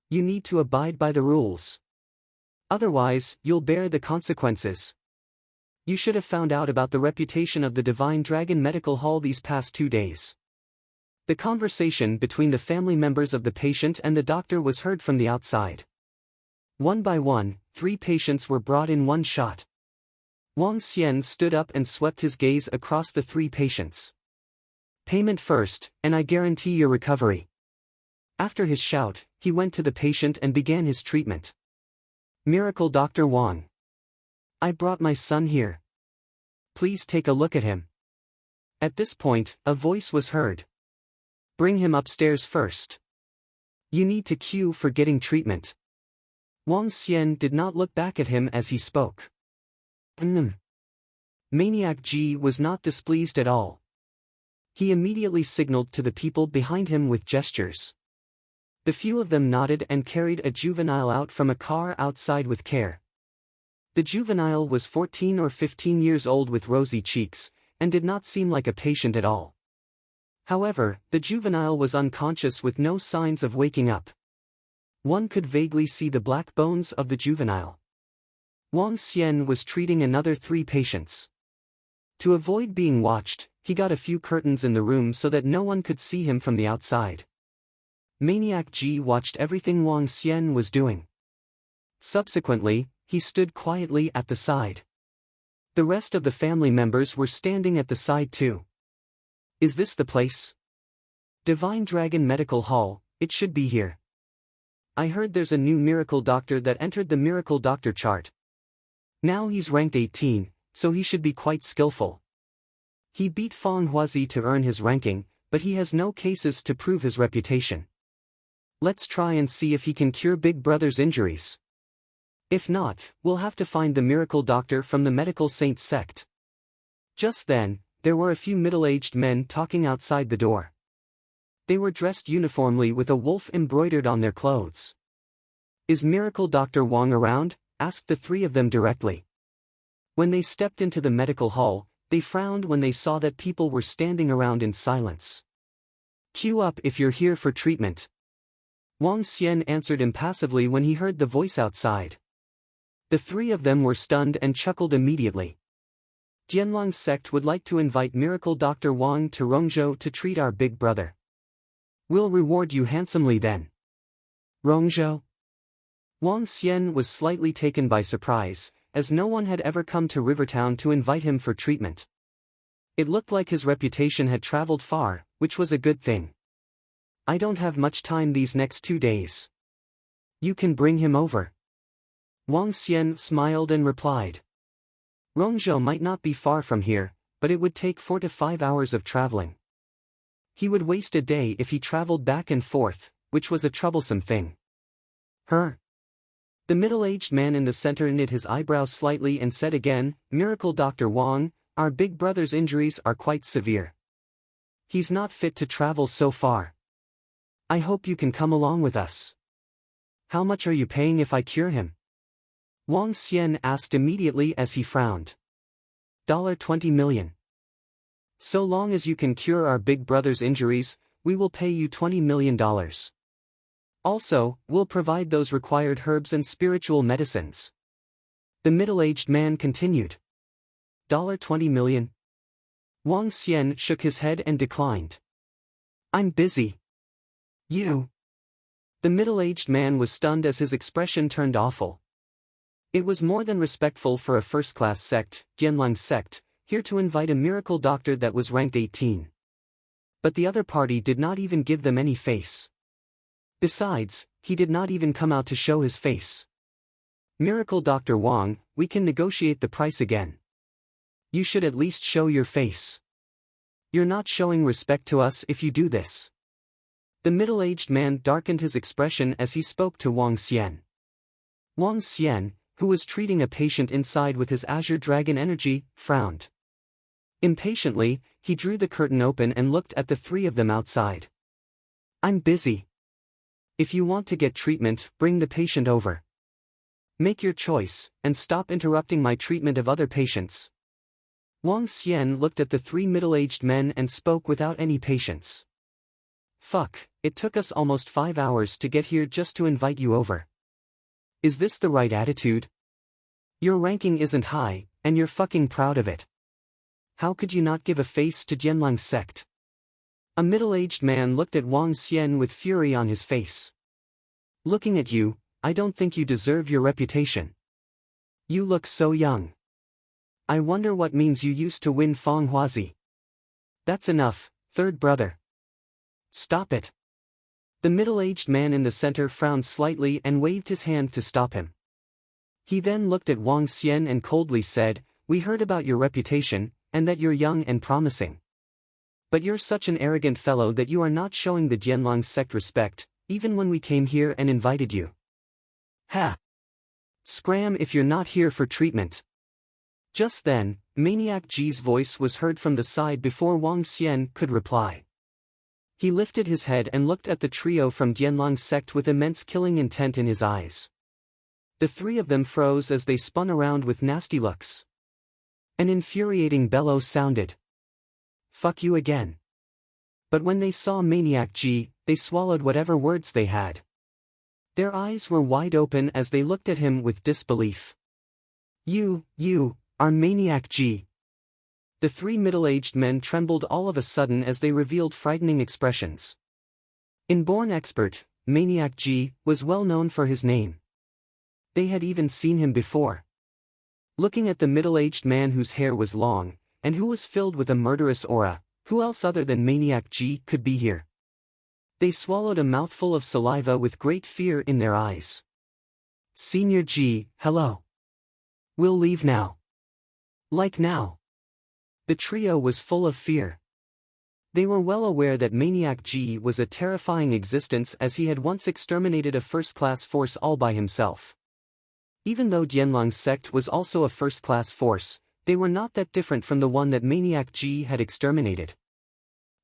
You need to abide by the rules. Otherwise, you'll bear the consequences. You should have found out about the reputation of the Divine Dragon Medical Hall these past 2 days. The conversation between the family members of the patient and the doctor was heard from the outside. One by one, 3 patients were brought in one shot. Wang Xian stood up and swept his gaze across the 3 patients. Payment first, and I guarantee your recovery. After his shout, he went to the patient and began his treatment. Miracle Dr. Wang. I brought my son here. Please take a look at him. At this point, a voice was heard. Bring him upstairs first. You need to queue for getting treatment. Wang Xian did not look back at him as he spoke. Maniac Ji was not displeased at all. He immediately signaled to the people behind him with gestures. The few of them nodded and carried a juvenile out from a car outside with care. The juvenile was 14 or 15 years old with rosy cheeks, and did not seem like a patient at all. However, the juvenile was unconscious with no signs of waking up. One could vaguely see the black bones of the juvenile. Wang Xian was treating another 3 patients. To avoid being watched, he got a few curtains in the room so that no one could see him from the outside. Maniac Ji watched everything Wang Xian was doing. Subsequently, he stood quietly at the side. The rest of the family members were standing at the side too. Is this the place? Divine Dragon Medical Hall, it should be here. I heard there's a new miracle doctor that entered the miracle doctor chart. Now he's ranked 18, so he should be quite skillful. He beat Feng Huazi to earn his ranking, but he has no cases to prove his reputation. Let's try and see if he can cure Big Brother's injuries. If not, we'll have to find the miracle doctor from the medical saint sect. Just then, there were a few middle-aged men talking outside the door. They were dressed uniformly with a wolf embroidered on their clothes. Is Miracle Dr. Wang around? Asked the 3 of them directly. When they stepped into the medical hall, they frowned when they saw that people were standing around in silence. Queue up if you're here for treatment. Wang Xian answered impassively when he heard the voice outside. The 3 of them were stunned and chuckled immediately. Jianlong's sect would like to invite Miracle Dr. Wang to Rongzhou to treat our big brother. We'll reward you handsomely then. Rongzhou? Wang Xian was slightly taken by surprise, as no one had ever come to Rivertown to invite him for treatment. It looked like his reputation had traveled far, which was a good thing. I don't have much time these next 2 days. You can bring him over. Wang Xian smiled and replied. Rongzhou might not be far from here, but it would take 4 to 5 hours of traveling. He would waste a day if he traveled back and forth, which was a troublesome thing. The middle-aged man in the center knit his eyebrows slightly and said again, Miracle Dr. Wang, our big brother's injuries are quite severe. He's not fit to travel so far. I hope you can come along with us. How much are you paying if I cure him? Wang Xian asked immediately as he frowned. $20 million. So long as you can cure our big brother's injuries, we will pay you $20 million. Also, we'll provide those required herbs and spiritual medicines. The middle-aged man continued. $20 million. Wang Xian shook his head and declined. I'm busy. You. The middle-aged man was stunned as his expression turned awful. It was more than respectful for a first-class sect, Jianlang sect, here to invite a miracle doctor that was ranked 18. But the other party did not even give them any face. Besides, he did not even come out to show his face. Miracle Dr. Wang, we can negotiate the price again. You should at least show your face. You're not showing respect to us if you do this. The middle-aged man darkened his expression as he spoke to Wang Xian. Wang Xian, who was treating a patient inside with his Azure Dragon energy, frowned. Impatiently, he drew the curtain open and looked at the three of them outside. I'm busy. If you want to get treatment, bring the patient over. Make your choice, and stop interrupting my treatment of other patients. Wang Xian looked at the three middle-aged men and spoke without any patience. Fuck, it took us almost 5 hours to get here just to invite you over. Is this the right attitude? Your ranking isn't high, and you're fucking proud of it. How could you not give a face to Jianlang sect? A middle-aged man looked at Wang Xian with fury on his face. Looking at you, I don't think you deserve your reputation. You look so young. I wonder what means you used to win Feng Huazi. That's enough, third brother. Stop it. The middle-aged man in the center frowned slightly and waved his hand to stop him. He then looked at Wang Xian and coldly said, We heard about your reputation, and that you're young and promising. But you're such an arrogant fellow that you are not showing the Jianlang sect respect, even when we came here and invited you. Ha! Scram if you're not here for treatment. Just then, Maniac Ji's voice was heard from the side before Wang Xian could reply. He lifted his head and looked at the trio from Jianlang sect with immense killing intent in his eyes. The three of them froze as they spun around with nasty looks. An infuriating bellow sounded. Fuck you again. But when they saw Maniac Ji, they swallowed whatever words they had. Their eyes were wide open as they looked at him with disbelief. You are Maniac Ji. The three middle-aged men trembled all of a sudden as they revealed frightening expressions. Inborn expert, Maniac Ji was well known for his name. They had even seen him before. Looking at the middle-aged man whose hair was long, and who was filled with a murderous aura, who else other than Maniac Ji could be here? They swallowed a mouthful of saliva with great fear in their eyes. Senior Ji, hello. We'll leave now. Like now. The trio was full of fear. They were well aware that Maniac Ji was a terrifying existence as he had once exterminated a first-class force all by himself. Even though Jianlang sect was also a first-class force, they were not that different from the one that Maniac Ji had exterminated.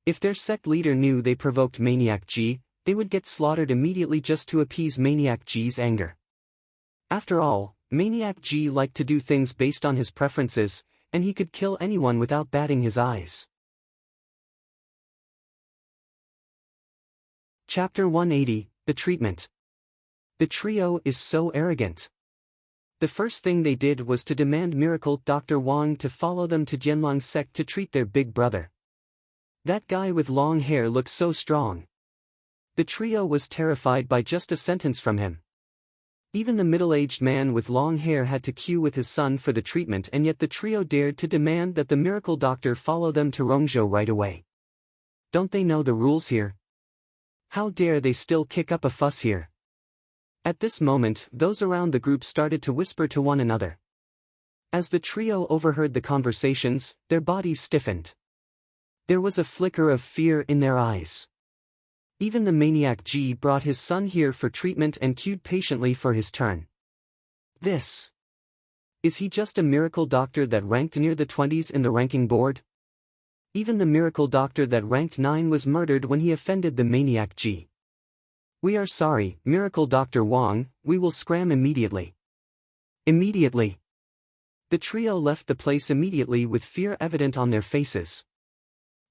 If their sect leader knew they provoked Maniac Ji, they would get slaughtered immediately just to appease Maniac Ji's anger. After all, Maniac Ji liked to do things based on his preferences, and he could kill anyone without batting his eyes. Chapter 180, The Treatment. The trio is so arrogant. The first thing they did was to demand Miracle Dr. Wang to follow them to Jianlang sect to treat their big brother. That guy with long hair looked so strong. The trio was terrified by just a sentence from him. Even the middle-aged man with long hair had to queue with his son for the treatment, and yet the trio dared to demand that the miracle doctor follow them to Rongzhou right away. Don't they know the rules here? How dare they still kick up a fuss here? At this moment, those around the group started to whisper to one another. As the trio overheard the conversations, their bodies stiffened. There was a flicker of fear in their eyes. Even the Maniac Ji brought his son here for treatment and queued patiently for his turn. Is he just a miracle doctor that ranked near the 20s in the ranking board? Even the miracle doctor that ranked 9 was murdered when he offended the Maniac Ji. We are sorry, Miracle Dr. Wang, we will scram immediately. Immediately. The trio left the place immediately with fear evident on their faces.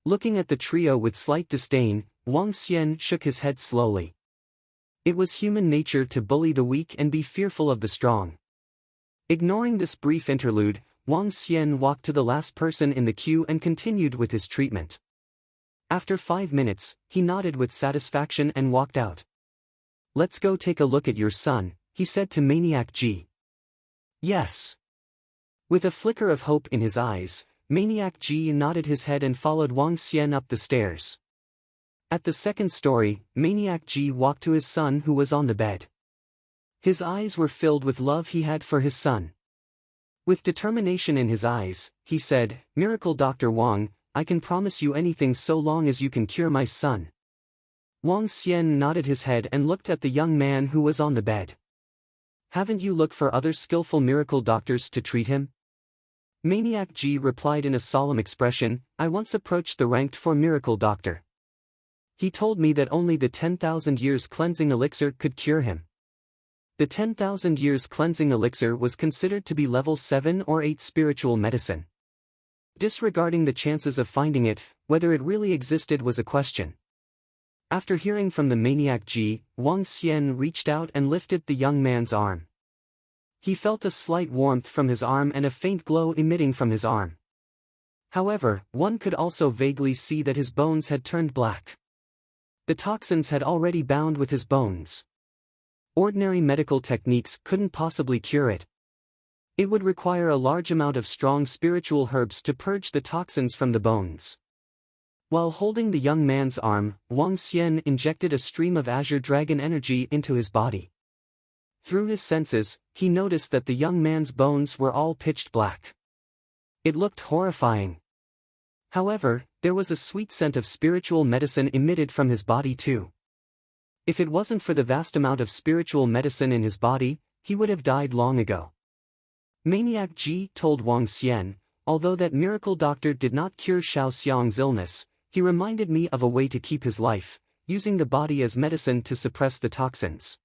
Looking at the trio with slight disdain, Wang Xian shook his head slowly. It was human nature to bully the weak and be fearful of the strong. Ignoring this brief interlude, Wang Xian walked to the last person in the queue and continued with his treatment. After 5 minutes, he nodded with satisfaction and walked out. "Let's go take a look at your son," he said to Maniac G. "Yes." With a flicker of hope in his eyes, Maniac G nodded his head and followed Wang Xian up the stairs. At the second story, Maniac G walked to his son who was on the bed. His eyes were filled with love he had for his son. With determination in his eyes, he said, "Miracle Dr. Wang, I can promise you anything so long as you can cure my son." Wang Xian nodded his head and looked at the young man who was on the bed. "Haven't you looked for other skillful miracle doctors to treat him?" Maniac G replied in a solemn expression, "I once approached the ranked 4 miracle doctor. He told me that only the 10,000 years cleansing elixir could cure him. The 10,000 years cleansing elixir was considered to be level 7 or 8 spiritual medicine. Disregarding the chances of finding it, whether it really existed was a question." After hearing from the Maniac G, Wang Xian reached out and lifted the young man's arm. He felt a slight warmth from his arm and a faint glow emitting from his arm. However, one could also vaguely see that his bones had turned black. The toxins had already bound with his bones. Ordinary medical techniques couldn't possibly cure it. It would require a large amount of strong spiritual herbs to purge the toxins from the bones. While holding the young man's arm, Wang Xian injected a stream of azure dragon energy into his body. Through his senses, he noticed that the young man's bones were all pitched black. It looked horrifying. However, there was a sweet scent of spiritual medicine emitted from his body too. If it wasn't for the vast amount of spiritual medicine in his body, he would have died long ago. Maniac G told Wang Xian, "Although that miracle doctor did not cure Xiao Xiang's illness, he reminded me of a way to keep his life, using the body as medicine to suppress the toxins.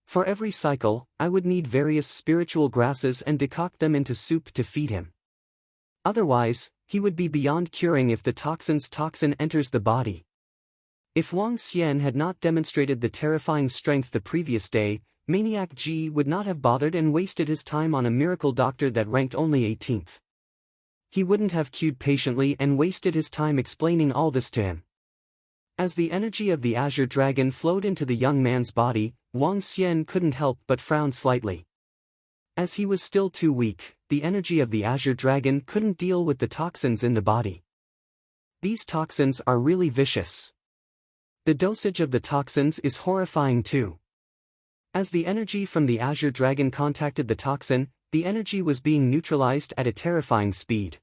For every cycle, I would need various spiritual grasses and decoct them into soup to feed him. Otherwise, he would be beyond curing if the toxin enters the body." If Wang Xian had not demonstrated the terrifying strength the previous day, Maniac G would not have bothered and wasted his time on a miracle doctor that ranked only 18th. He wouldn't have queued patiently and wasted his time explaining all this to him. As the energy of the azure dragon flowed into the young man's body, Wang Xian couldn't help but frown slightly. As he was still too weak, the energy of the azure dragon couldn't deal with the toxins in the body. These toxins are really vicious. The dosage of the toxins is horrifying too. As the energy from the azure dragon contacted the toxin, the energy was being neutralized at a terrifying speed.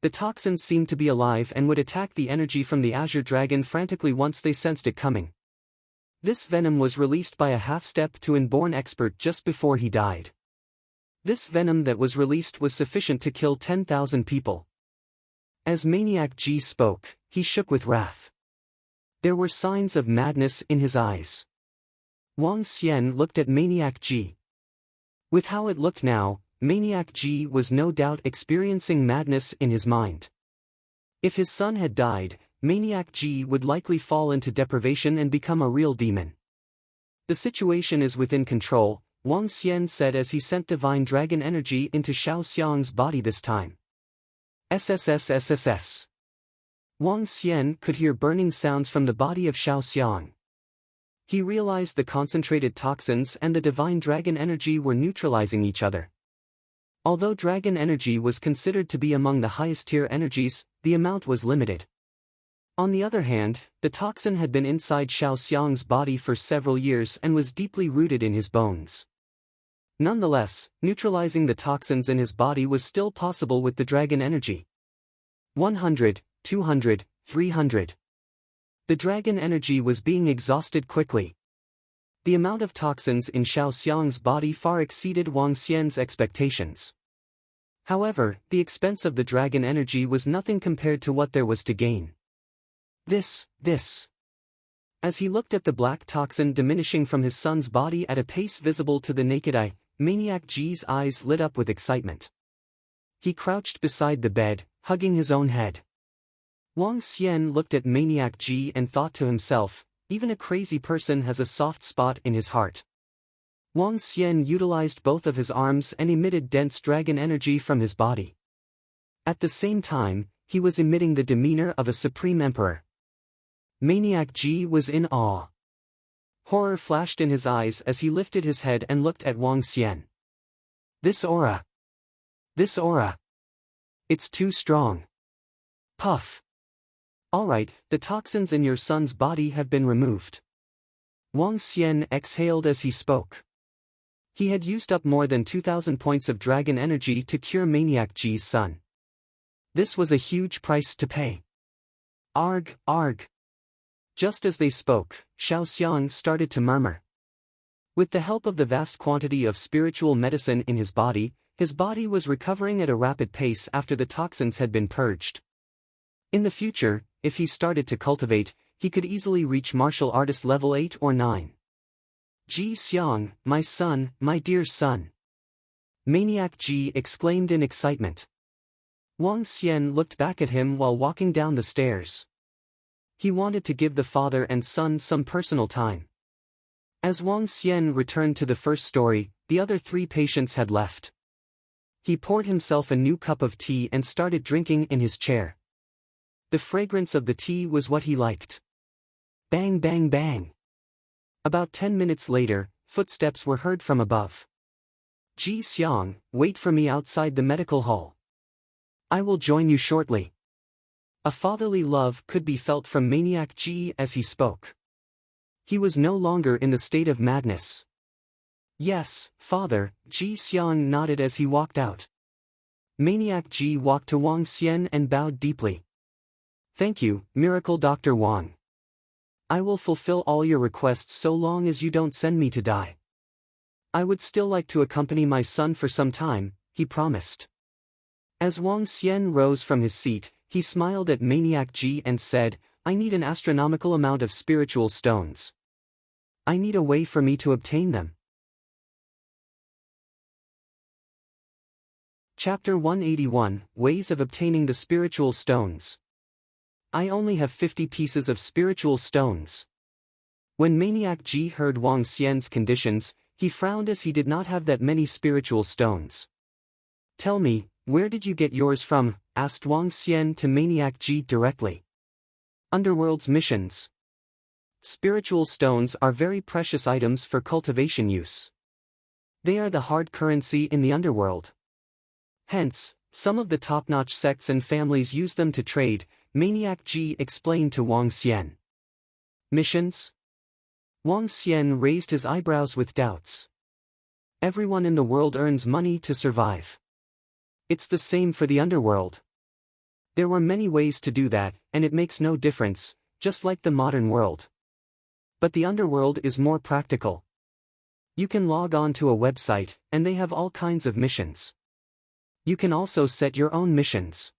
The toxins seemed to be alive and would attack the energy from the azure dragon frantically once they sensed it coming. This venom was released by a half-step to inborn expert just before he died. This venom that was released was sufficient to kill 10,000 people. As Maniac G spoke, he shook with wrath. There were signs of madness in his eyes. Wang Xian looked at Maniac G. With how it looked now, Maniac G was no doubt experiencing madness in his mind. If his son had died, Maniac G would likely fall into deprivation and become a real demon. "The situation is within control," Wang Xian said as he sent divine dragon energy into Xiao Xiang's body this time. SSSSSS. Wang Xian could hear burning sounds from the body of Xiao Xiang. He realized the concentrated toxins and the divine dragon energy were neutralizing each other. Although dragon energy was considered to be among the highest tier energies, the amount was limited. On the other hand, the toxin had been inside Xiao Xiang's body for several years and was deeply rooted in his bones. Nonetheless, neutralizing the toxins in his body was still possible with the dragon energy. 100, 200, 300. The dragon energy was being exhausted quickly. The amount of toxins in Xiao Xiang's body far exceeded Wang Xian's expectations. However, the expense of the dragon energy was nothing compared to what there was to gain. This. As he looked at the black toxin diminishing from his son's body at a pace visible to the naked eye, Maniac G's eyes lit up with excitement. He crouched beside the bed, hugging his own head. Wang Xian looked at Maniac G and thought to himself, even a crazy person has a soft spot in his heart. Wang Xian utilized both of his arms and emitted dense dragon energy from his body. At the same time, he was emitting the demeanor of a supreme emperor. Maniac G was in awe. Horror flashed in his eyes as he lifted his head and looked at Wang Xian. This aura. This aura. It's too strong. Puff. Alright, the toxins in your son's body have been removed. Wang Xian exhaled as he spoke. He had used up more than 2,000 points of dragon energy to cure Maniac G's son. This was a huge price to pay. Arg, arg. Just as they spoke, Xiao Xiang started to murmur. With the help of the vast quantity of spiritual medicine in his body was recovering at a rapid pace after the toxins had been purged. In the future, if he started to cultivate, he could easily reach martial artist level 8 or 9. Ji Xiang, my son, my dear son. Maniac Ji exclaimed in excitement. Wang Xian looked back at him while walking down the stairs. He wanted to give the father and son some personal time. As Wang Xian returned to the first story, the other 3 patients had left. He poured himself a new cup of tea and started drinking in his chair. The fragrance of the tea was what he liked. Bang bang bang. About 10 minutes later, footsteps were heard from above. Ji Xiang, wait for me outside the medical hall. I will join you shortly. A fatherly love could be felt from Maniac Ji as he spoke. He was no longer in the state of madness. Yes, father, Ji Xiang nodded as he walked out. Maniac Ji walked to Wang Xian and bowed deeply. Thank you, Miracle Dr. Wang. I will fulfill all your requests so long as you don't send me to die. I would still like to accompany my son for some time, he promised. As Wang Xian rose from his seat, he smiled at Maniac Ji and said, I need an astronomical amount of spiritual stones. I need a way for me to obtain them. Chapter 181, Ways of Obtaining the Spiritual Stones. I only have 50 pieces of spiritual stones. When Maniac Ji heard Wang Xian's conditions, he frowned as he did not have that many spiritual stones. Tell me, where did you get yours from? Asked Wang Xian to Maniac Ji directly. Underworld's missions. Spiritual stones are very precious items for cultivation use. They are the hard currency in the underworld. Hence, some of the top-notch sects and families use them to trade, Maniac Ji explained to Wang Xian. Missions? Wang Xian raised his eyebrows with doubts. Everyone in the world earns money to survive. It's the same for the underworld. There were many ways to do that, and it makes no difference, just like the modern world. But the underworld is more practical. You can log on to a website, and they have all kinds of missions. You can also set your own missions.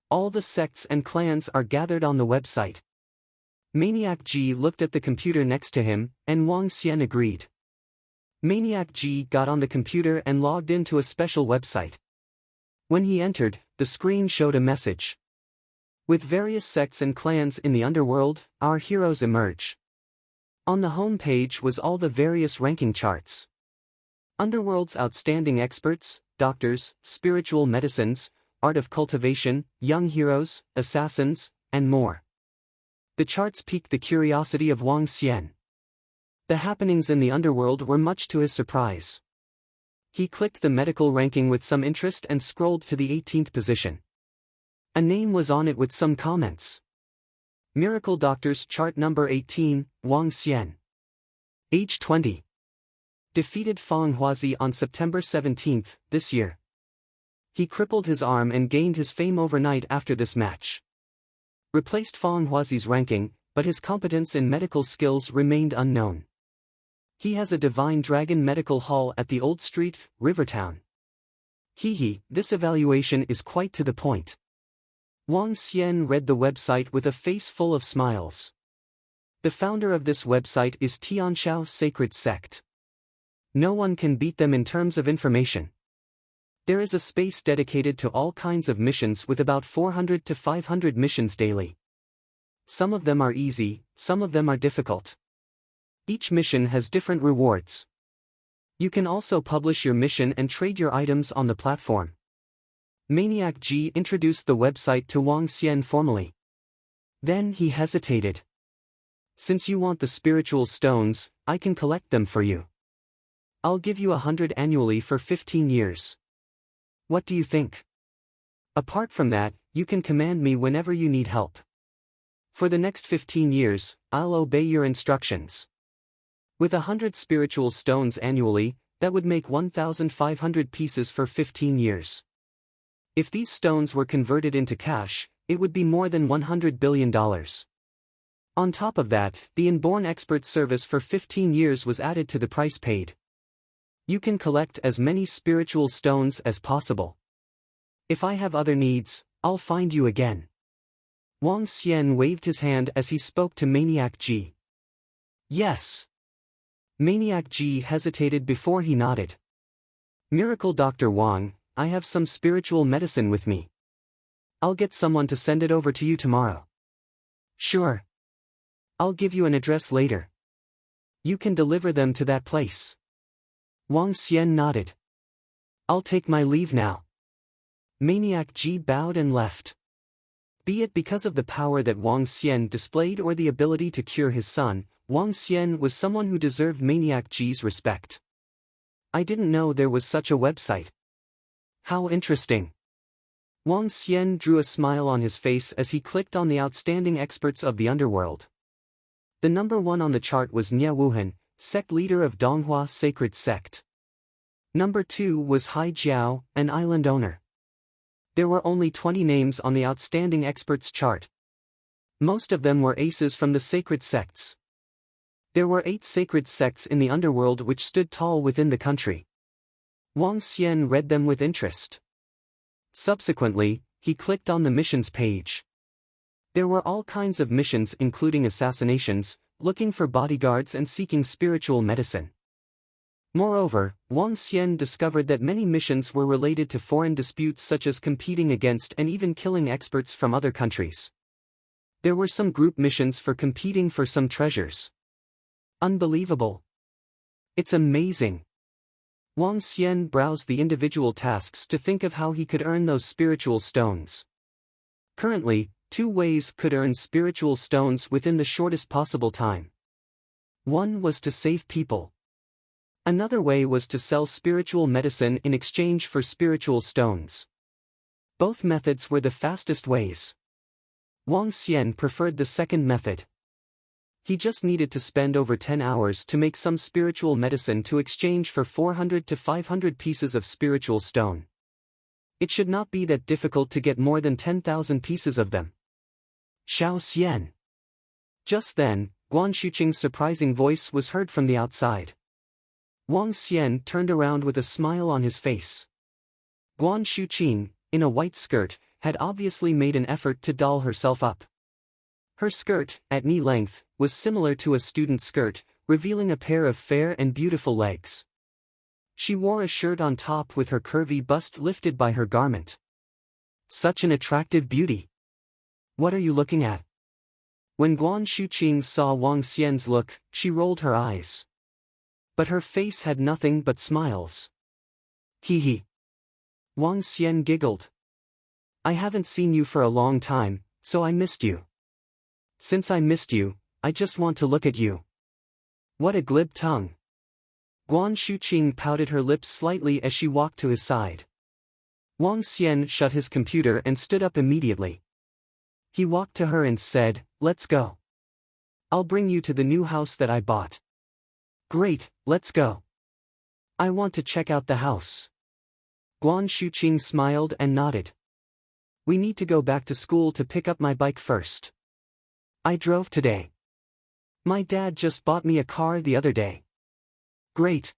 All the sects and clans are gathered on the website. Maniac Ji looked at the computer next to him, and Wang Xian agreed. Maniac Ji got on the computer and logged into a special website. When he entered, the screen showed a message. With various sects and clans in the underworld, our heroes emerge. On the home page was all the various ranking charts. Underworld's outstanding experts, doctors, spiritual medicines, art of cultivation, young heroes, assassins, and more. The charts piqued the curiosity of Wang Xian. The happenings in the underworld were much to his surprise. He clicked the medical ranking with some interest and scrolled to the 18th position. A name was on it with some comments. Miracle Doctors chart number 18, Wang Xian. Age 20. Defeated Fang Huazi on September 17, this year. He crippled his arm and gained his fame overnight after this match. Replaced Fang Huazi's ranking, but his competence in medical skills remained unknown. He has a divine dragon medical hall at the Old Street, Rivertown. This evaluation is quite to the point. Wang Xian read the website with a face full of smiles. The founder of this website is Tianshao Sacred Sect. No one can beat them in terms of information. There is a space dedicated to all kinds of missions with about 400 to 500 missions daily. Some of them are easy, some of them are difficult. Each mission has different rewards. You can also publish your mission and trade your items on the platform. Maniac G introduced the website to Wang Xian formally. Then he hesitated. Since you want the spiritual stones, I can collect them for you. I'll give you 100 annually for 15 years. What do you think? Apart from that, you can command me whenever you need help. For the next 15 years, I'll obey your instructions. With 100 spiritual stones annually, that would make 1,500 pieces for 15 years. If these stones were converted into cash, it would be more than $100 billion. On top of that, the Inborn Expert service for 15 years was added to the price paid. You can collect as many spiritual stones as possible. If I have other needs, I'll find you again. Wang Xian waved his hand as he spoke to Maniac G. Yes. Maniac G hesitated before he nodded. Miracle Dr. Wang, I have some spiritual medicine with me. I'll get someone to send it over to you tomorrow. Sure. I'll give you an address later. You can deliver them to that place. Wang Xian nodded. I'll take my leave now. Maniac G bowed and left. Be it because of the power that Wang Xian displayed or the ability to cure his son, Wang Xian was someone who deserved Maniac G's respect. I didn't know there was such a website. How interesting. Wang Xian drew a smile on his face as he clicked on the outstanding experts of the underworld. The number 1 on the chart was Nie Wuhan, sect leader of Donghua Sacred Sect. Number 2 was Hai Jiao, an island owner. There were only 20 names on the outstanding experts chart. Most of them were aces from the sacred sects. There were 8 sacred sects in the underworld which stood tall within the country. Wang Xian read them with interest. Subsequently, he clicked on the missions page. There were all kinds of missions including assassinations, looking for bodyguards and seeking spiritual medicine. Moreover, Wang Xian discovered that many missions were related to foreign disputes such as competing against and even killing experts from other countries. There were some group missions for competing for some treasures. Unbelievable. It's amazing. Wang Xian browsed the individual tasks to think of how he could earn those spiritual stones. Currently, 2 ways could earn spiritual stones within the shortest possible time. One was to save people. Another way was to sell spiritual medicine in exchange for spiritual stones. Both methods were the fastest ways. Wang Xian preferred the second method. He just needed to spend over 10 hours to make some spiritual medicine to exchange for 400 to 500 pieces of spiritual stone. It should not be that difficult to get more than 10,000 pieces of them. Xiao Xian. Just then, Guan Shuqing's surprising voice was heard from the outside. Wang Xian turned around with a smile on his face. Guan Shuqing, in a white skirt, had obviously made an effort to doll herself up. Her skirt, at knee length, was similar to a student skirt, revealing a pair of fair and beautiful legs. She wore a shirt on top with her curvy bust lifted by her garment. Such an attractive beauty. What are you looking at? When Guan Shuqing saw Wang Xian's look, she rolled her eyes. But her face had nothing but smiles. Hee hee. Wang Xian giggled. I haven't seen you for a long time, so I missed you. Since I missed you, I just want to look at you. What a glib tongue. Guan Shuqing pouted her lips slightly as she walked to his side. Wang Xian shut his computer and stood up immediately. He walked to her and said, "Let's go. I'll bring you to the new house that I bought." Great, let's go. I want to check out the house. Guan Shuqing smiled and nodded. We need to go back to school to pick up my bike first. I drove today. My dad just bought me a car the other day. Great.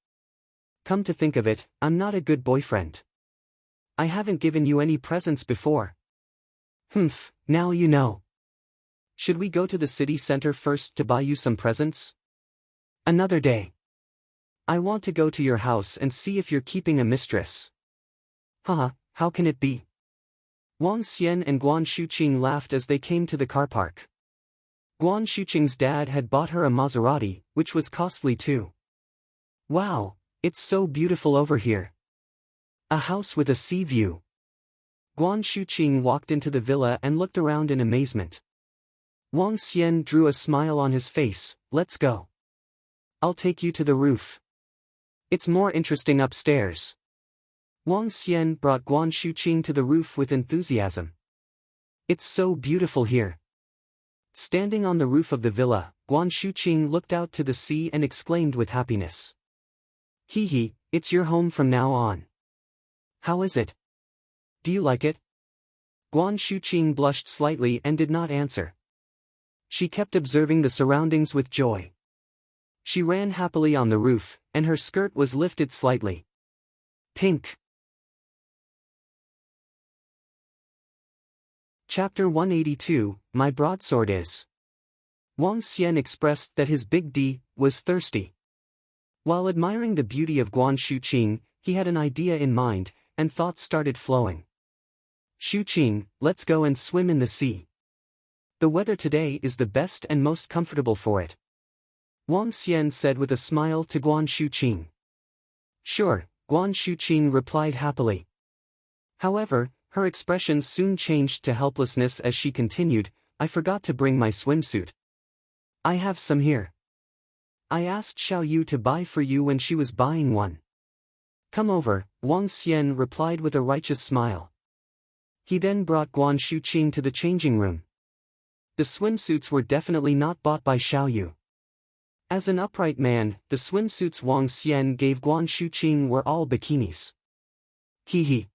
Come to think of it, I'm not a good boyfriend. I haven't given you any presents before. Humph, now you know. Should we go to the city center first to buy you some presents? Another day. I want to go to your house and see if you're keeping a mistress. Haha, how can it be? Wang Xian and Guan Shuqing laughed as they came to the car park. Guan Shuqing's dad had bought her a Maserati, which was costly too. Wow, it's so beautiful over here. A house with a sea view. Guan Shuqing walked into the villa and looked around in amazement. Wang Xian drew a smile on his face. Let's go. I'll take you to the roof. It's more interesting upstairs. Wang Xian brought Guan Shuqing to the roof with enthusiasm. It's so beautiful here. Standing on the roof of the villa, Guan Shuqing looked out to the sea and exclaimed with happiness. Hee hee, it's your home from now on. How is it? Do you like it? Guan Shuqing blushed slightly and did not answer. She kept observing the surroundings with joy. She ran happily on the roof, and her skirt was lifted slightly. Pink. Chapter 182, My Broadsword Is. Wang Xian expressed that his big D was thirsty. While admiring the beauty of Guan Shuqing, he had an idea in mind, and thoughts started flowing. Shuqing, let's go and swim in the sea. The weather today is the best and most comfortable for it. Wang Xian said with a smile to Guan Shuqing. Sure, Guan Shuqing replied happily. However, her expression soon changed to helplessness as she continued, I forgot to bring my swimsuit. I have some here. I asked Xiao Yu to buy for you when she was buying one. Come over, Wang Xian replied with a righteous smile. He then brought Guan Shuqing to the changing room. The swimsuits were definitely not bought by Xiao Yu. As an upright man, the swimsuits Wang Xian gave Guan Shuqing were all bikinis. Hee hee.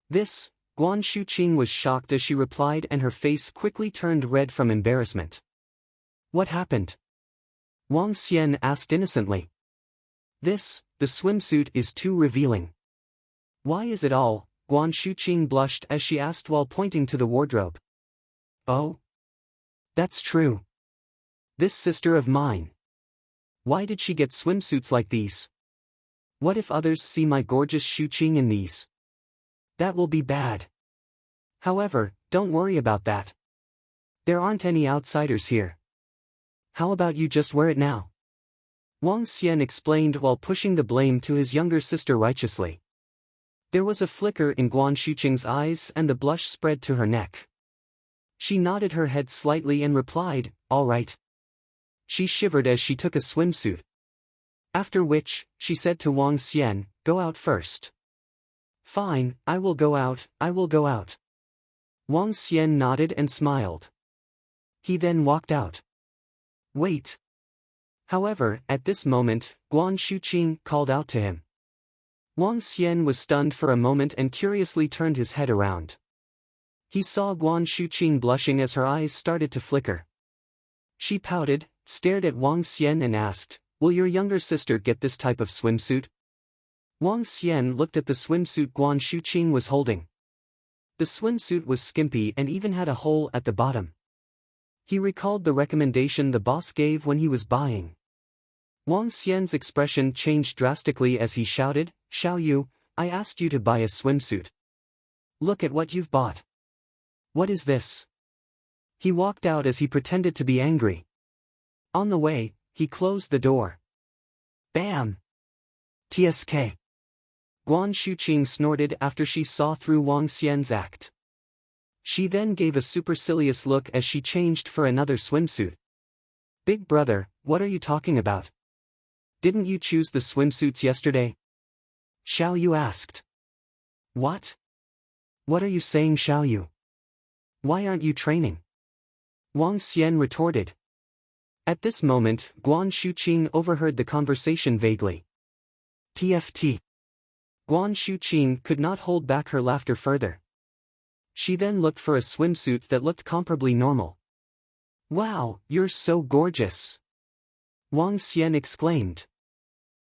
This, Guan Shuqing was shocked as she replied, and her face quickly turned red from embarrassment. What happened? Wang Xian asked innocently. This, the swimsuit is too revealing. Why is it all? Guan Shuqing blushed as she asked while pointing to the wardrobe. Oh? That's true. This sister of mine. Why did she get swimsuits like these? What if others see my gorgeous Shuqing in these? That will be bad. However, don't worry about that. There aren't any outsiders here. How about you just wear it now? Wang Xian explained while pushing the blame to his younger sister righteously. There was a flicker in Guan Shuqing's eyes and the blush spread to her neck. She nodded her head slightly and replied, all right. She shivered as she took a swimsuit. After which, she said to Wang Xian, go out first. Fine, I will go out. Wang Xian nodded and smiled. He then walked out. Wait. However, at this moment, Guan Shuqing called out to him. Wang Xian was stunned for a moment and curiously turned his head around. He saw Guan Shuqing blushing as her eyes started to flicker. She pouted, stared at Wang Xian and asked, will your younger sister get this type of swimsuit? Wang Xian looked at the swimsuit Guan Shuqing was holding. The swimsuit was skimpy and even had a hole at the bottom. He recalled the recommendation the boss gave when he was buying. Wang Xian's expression changed drastically as he shouted, Xiao Yu, I asked you to buy a swimsuit. Look at what you've bought. What is this? He walked out as he pretended to be angry. On the way, he closed the door. Bam! TSK. Guan Shuqing snorted after she saw through Wang Xian's act. She then gave a supercilious look as she changed for another swimsuit. Big brother, what are you talking about? Didn't you choose the swimsuits yesterday? Xiao Yu asked. What? What are you saying, Xiao Yu? Why aren't you training? Wang Xian retorted. At this moment, Guan Shuqing overheard the conversation vaguely. TFT. Guan Shuqing could not hold back her laughter further. She then looked for a swimsuit that looked comparably normal. Wow, you're so gorgeous! Wang Xian exclaimed.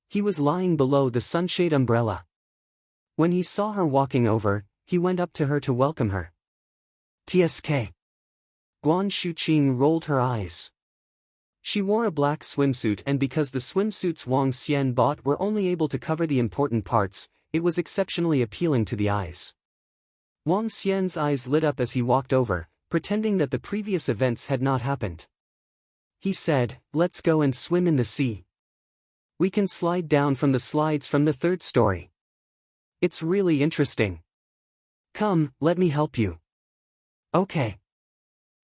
He was lying below the sunshade umbrella. When he saw her walking over, he went up to her to welcome her. TSK. Guan Shuqing rolled her eyes. She wore a black swimsuit, and because the swimsuits Wang Xian bought were only able to cover the important parts, it was exceptionally appealing to the eyes. Wang Xian's eyes lit up as he walked over, pretending that the previous events had not happened. He said, "Let's go and swim in the sea. We can slide down from the slides from the third story. It's really interesting. Come, let me help you." "Okay.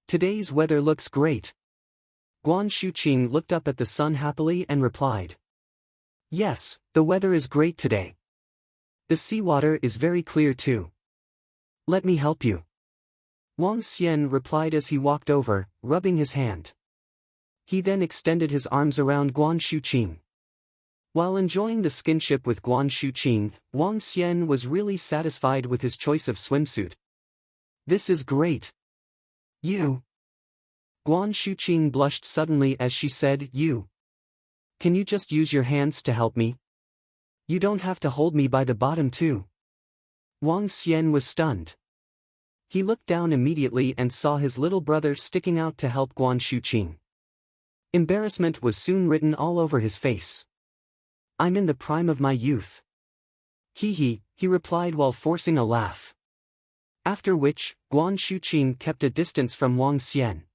Today's weather looks great." Guan Shuqing looked up at the sun happily and replied. "Yes, the weather is great today. The seawater is very clear too. Let me help you." Wang Xian replied as he walked over, rubbing his hand. He then extended his arms around Guan Shuqing. While enjoying the skinship with Guan Shuqing, Wang Xian was really satisfied with his choice of swimsuit. "This is great." "You." Guan Shuqing blushed suddenly as she said, "You. Can you just use your hands to help me? You don't have to hold me by the bottom too." Wang Xian was stunned. He looked down immediately and saw his little brother sticking out to help Guan Shuqing. Embarrassment was soon written all over his face. "I'm in the prime of my youth." He replied while forcing a laugh. After which, Guan Shuqing kept a distance from Wang Xian.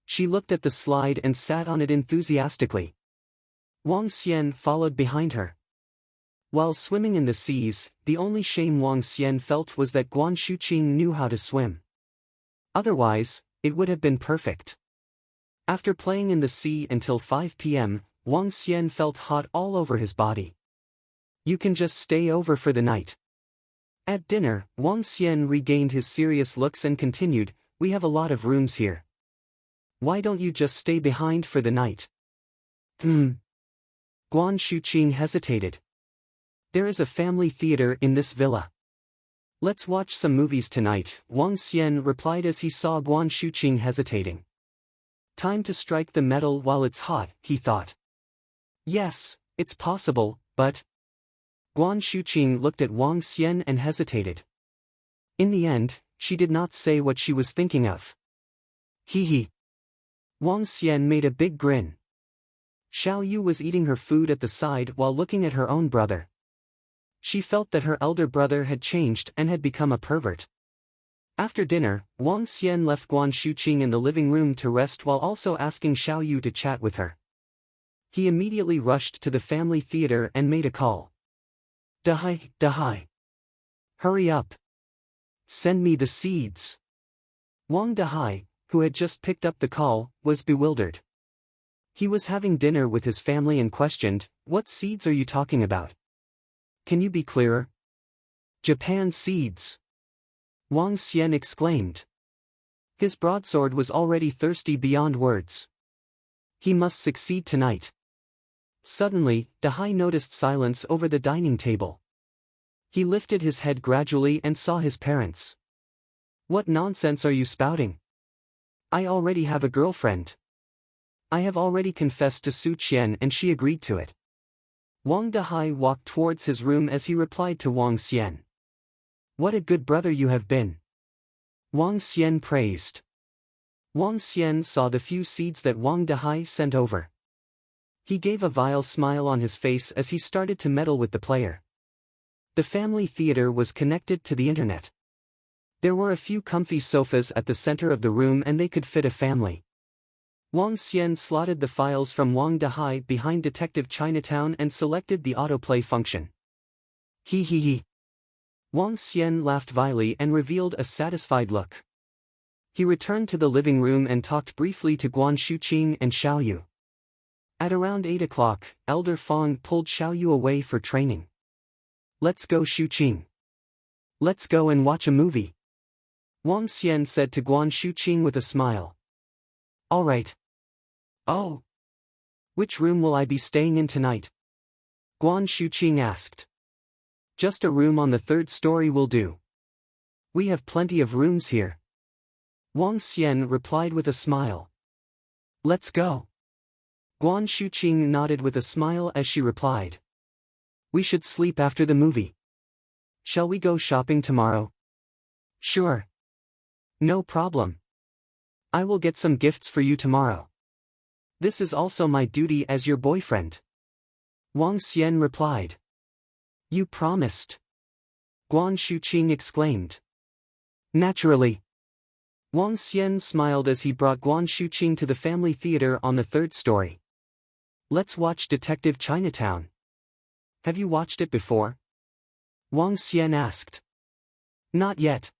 She looked at the slide and sat on it enthusiastically. Wang Xian followed behind her. While swimming in the seas, the only shame Wang Xian felt was that Guan Shuqing knew how to swim. Otherwise, it would have been perfect. After playing in the sea until 5 p.m., Wang Xian felt hot all over his body. "You can just stay over for the night." At dinner, Wang Xian regained his serious looks and continued, "We have a lot of rooms here. Why don't you just stay behind for the night?" Guan Shuqing hesitated. "There is a family theater in this villa. Let's watch some movies tonight," Wang Xian replied as he saw Guan Shuqing hesitating. "Time to strike the metal while it's hot," he thought. "Yes, it's possible, but..." Guan Shuqing looked at Wang Xian and hesitated. In the end, she did not say what she was thinking of. Wang Xian made a big grin. Xiao Yu was eating her food at the side while looking at her own brother. She felt that her elder brother had changed and had become a pervert. After dinner, Wang Xian left Guan Shuqing in the living room to rest while also asking Xiao Yu to chat with her. He immediately rushed to the family theater and made a call. Dahai. Hurry up. Send me the seeds." Wang Dahai, who had just picked up the call, was bewildered. He was having dinner with his family and questioned, "What seeds are you talking about? Can you be clearer?" "Japan seeds," Wang Xian exclaimed. His broadsword was already thirsty beyond words. He must succeed tonight. Suddenly, Dahai noticed silence over the dining table. He lifted his head gradually and saw his parents. "What nonsense are you spouting? I already have a girlfriend. I have already confessed to Su Qian and she agreed to it." Wang Dahai walked towards his room as he replied to Wang Xian. "What a good brother you have been." Wang Xian praised. Wang Xian saw the few seeds that Wang Dahai sent over. He gave a vile smile on his face as he started to meddle with the player. The family theater was connected to the internet. There were a few comfy sofas at the center of the room and they could fit a family. Wang Xian slotted the files from Wang Dahai behind Detective Chinatown and selected the autoplay function. Wang Xian laughed vilely and revealed a satisfied look. He returned to the living room and talked briefly to Guan Shuqing and Xiao Yu. At around 8 o'clock, Elder Fong pulled Xiao Yu away for training. "Let's go, Shuqing. Let's go and watch a movie," Wang Xian said to Guan Shuqing with a smile. "All right." "Oh. Which room will I be staying in tonight?" Guan Shuqing asked. "Just a room on the third story will do. We have plenty of rooms here," Wang Xian replied with a smile. "Let's go." Guan Shuqing nodded with a smile as she replied. "We should sleep after the movie. Shall we go shopping tomorrow?" "Sure. No problem. I will get some gifts for you tomorrow." This is also my duty as your boyfriend. Wang Xian replied. You promised. Guan Shuqing exclaimed. Naturally. Wang Xian smiled as he brought Guan Shuqing to the family theater on the third story. Let's watch Detective Chinatown. Have you watched it before? Wang Xian asked. Not yet.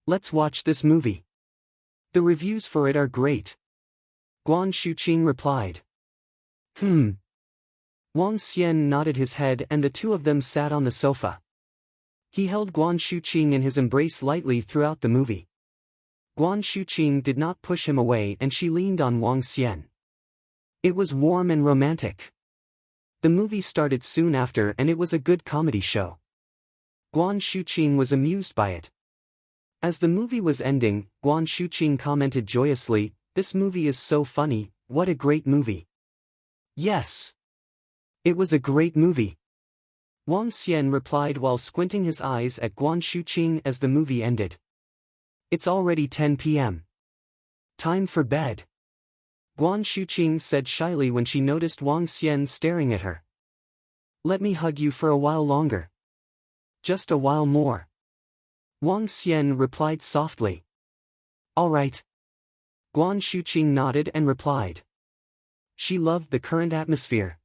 Let's watch this movie. The reviews for it are great. Guan Shuqing replied. Wang Xian nodded his head and the two of them sat on the sofa. He held Guan Shuqing in his embrace lightly throughout the movie. Guan Shuqing did not push him away and she leaned on Wang Xian. It was warm and romantic. The movie started soon after and it was a good comedy show. Guan Shuqing was amused by it. As the movie was ending, Guan Shuqing commented joyously, "This movie is so funny, what a great movie." Yes. It was a great movie. Wang Xian replied while squinting his eyes at Guan Shuqing as the movie ended. It's already 10 p.m. Time for bed. Guan Shuqing said shyly when she noticed Wang Xian staring at her. Let me hug you for a while longer. Just a while more. Wang Xian replied softly. All right. Guan Shuqing nodded and replied. She loved the current atmosphere.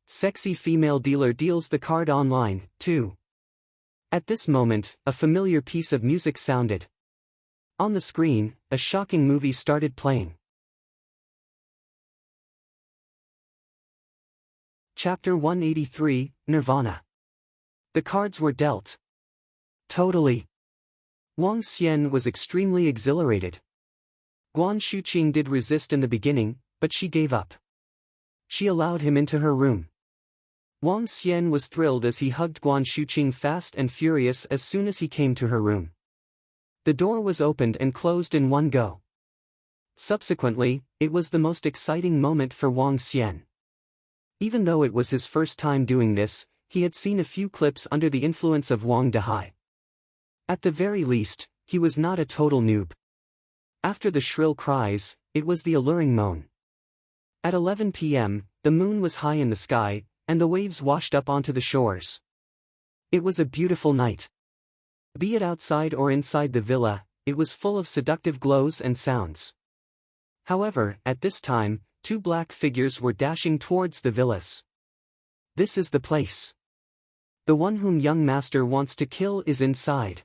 Sexy female dealer deals the card online, too. At this moment, a familiar piece of music sounded. On the screen, a shocking movie started playing. Chapter 183, Nirvana. The cards were dealt. Totally. Wang Xian was extremely exhilarated. Guan Shuqing did resist in the beginning, but she gave up. She allowed him into her room. Wang Xian was thrilled as he hugged Guan Shuqing fast and furious as soon as he came to her room. The door was opened and closed in one go. Subsequently, it was the most exciting moment for Wang Xian. Even though it was his first time doing this, he had seen a few clips under the influence of Wang Dehai. At the very least, he was not a total noob. After the shrill cries, it was the alluring moan. At 11 p.m., the moon was high in the sky, and the waves washed up onto the shores. It was a beautiful night. Be it outside or inside the villa, it was full of seductive glows and sounds. However, at this time, two black figures were dashing towards the villas. This is the place. The one whom young master wants to kill is inside.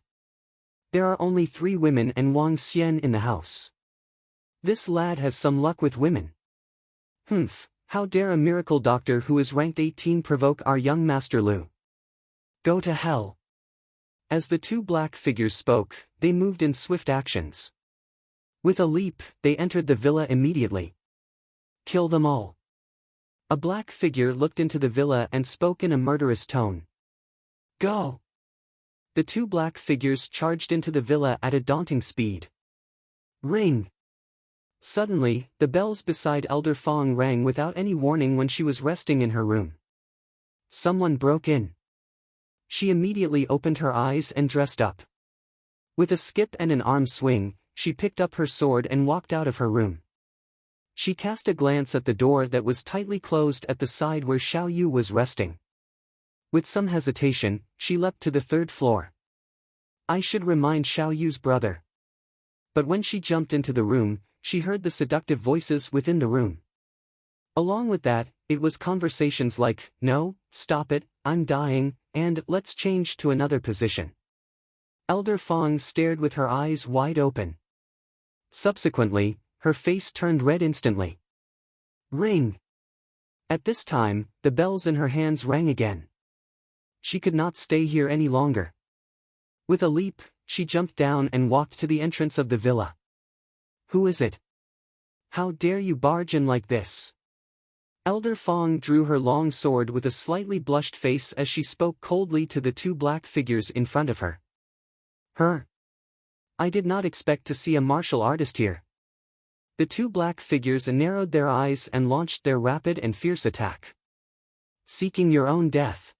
There are only 3 women and Wang Xian in the house. This lad has some luck with women. How dare a miracle doctor who is ranked 18 provoke our young master Lu? Go to hell. As the 2 black figures spoke, they moved in swift actions. With a leap, they entered the villa immediately. Kill them all. A black figure looked into the villa and spoke in a murderous tone. Go! The 2 black figures charged into the villa at a daunting speed. Ring! Suddenly, the bells beside Elder Fong rang without any warning when she was resting in her room. Someone broke in. She immediately opened her eyes and dressed up. With a skip and an arm swing, she picked up her sword and walked out of her room. She cast a glance at the door that was tightly closed at the side where Xiao Yu was resting. With some hesitation, she leapt to the 3rd floor. I should remind Xiao Yu's brother. But when she jumped into the room, she heard the seductive voices within the room. Along with that, it was conversations like, no, stop it, I'm dying, and let's change to another position. Elder Fong stared with her eyes wide open. Subsequently, her face turned red instantly. Ring! At this time, the bells in her hands rang again. She could not stay here any longer. With a leap, she jumped down and walked to the entrance of the villa. Who is it? How dare you barge in like this? Elder Fong drew her long sword with a slightly blushed face as she spoke coldly to the 2 black figures in front of her. Her. I did not expect to see a martial artist here. The 2 black figures narrowed their eyes and launched their rapid and fierce attack. Seeking your own death.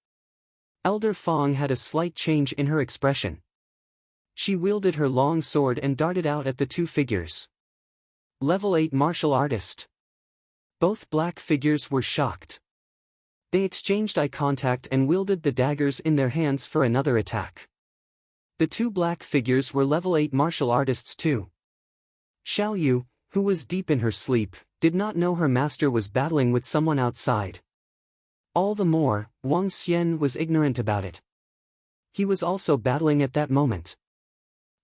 Elder Fong had a slight change in her expression. She wielded her long sword and darted out at the 2 figures. Level 8 martial artist. Both black figures were shocked. They exchanged eye contact and wielded the daggers in their hands for another attack. The two black figures were level 8 martial artists too. Xiao Yu, who was deep in her sleep, did not know her master was battling with someone outside. All the more, Wang Xian was ignorant about it. He was also battling at that moment.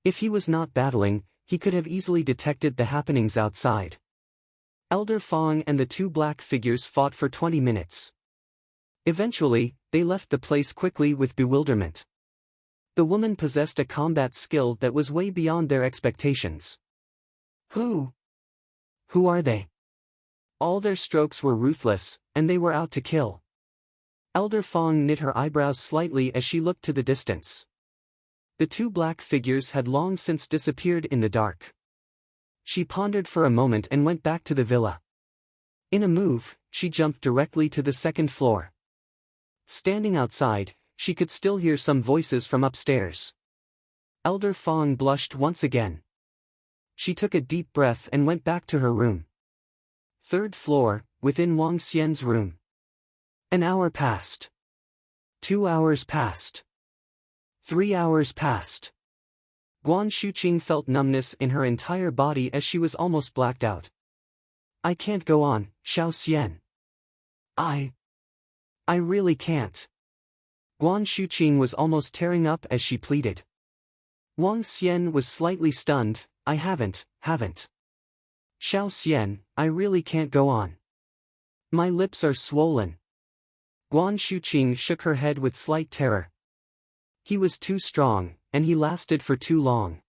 If he was not battling, he could have easily detected the happenings outside. Elder Fong and the two black figures fought for 20 minutes. Eventually, they left the place quickly with bewilderment. The woman possessed a combat skill that was way beyond their expectations. Who are they? All their strokes were ruthless, and they were out to kill. Elder Fong knit her eyebrows slightly as she looked to the distance. The two black figures had long since disappeared in the dark. She pondered for a moment and went back to the villa. In a move, she jumped directly to the second floor. Standing outside, she could still hear some voices from upstairs. Elder Fong blushed once again. She took a deep breath and went back to her room. Third floor, within Wang Xian's room. An hour passed. 2 hours passed. 3 hours passed. Guan Shuqing felt numbness in her entire body as she was almost blacked out. I can't go on, Xiao Xian. I really can't. Guan Shuqing was almost tearing up as she pleaded. Wang Xian was slightly stunned. I haven't. Xiao Xian, I really can't go on. My lips are swollen. Guan Shuqing shook her head with slight terror. He was too strong, and he lasted for too long.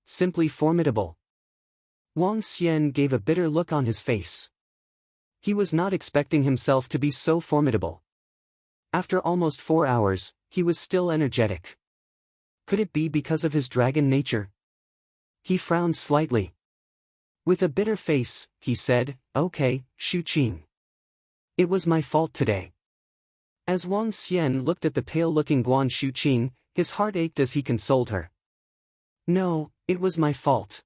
Simply formidable. Wang Xian gave a bitter look on his face. He was not expecting himself to be so formidable. After almost 4 hours, he was still energetic. Could it be because of his dragon nature? He frowned slightly. With a bitter face, he said, Okay, Shuqing. It was my fault today. As Wang Xian looked at the pale-looking Guan Shuqing, his heart ached as he consoled her. No, it was my fault.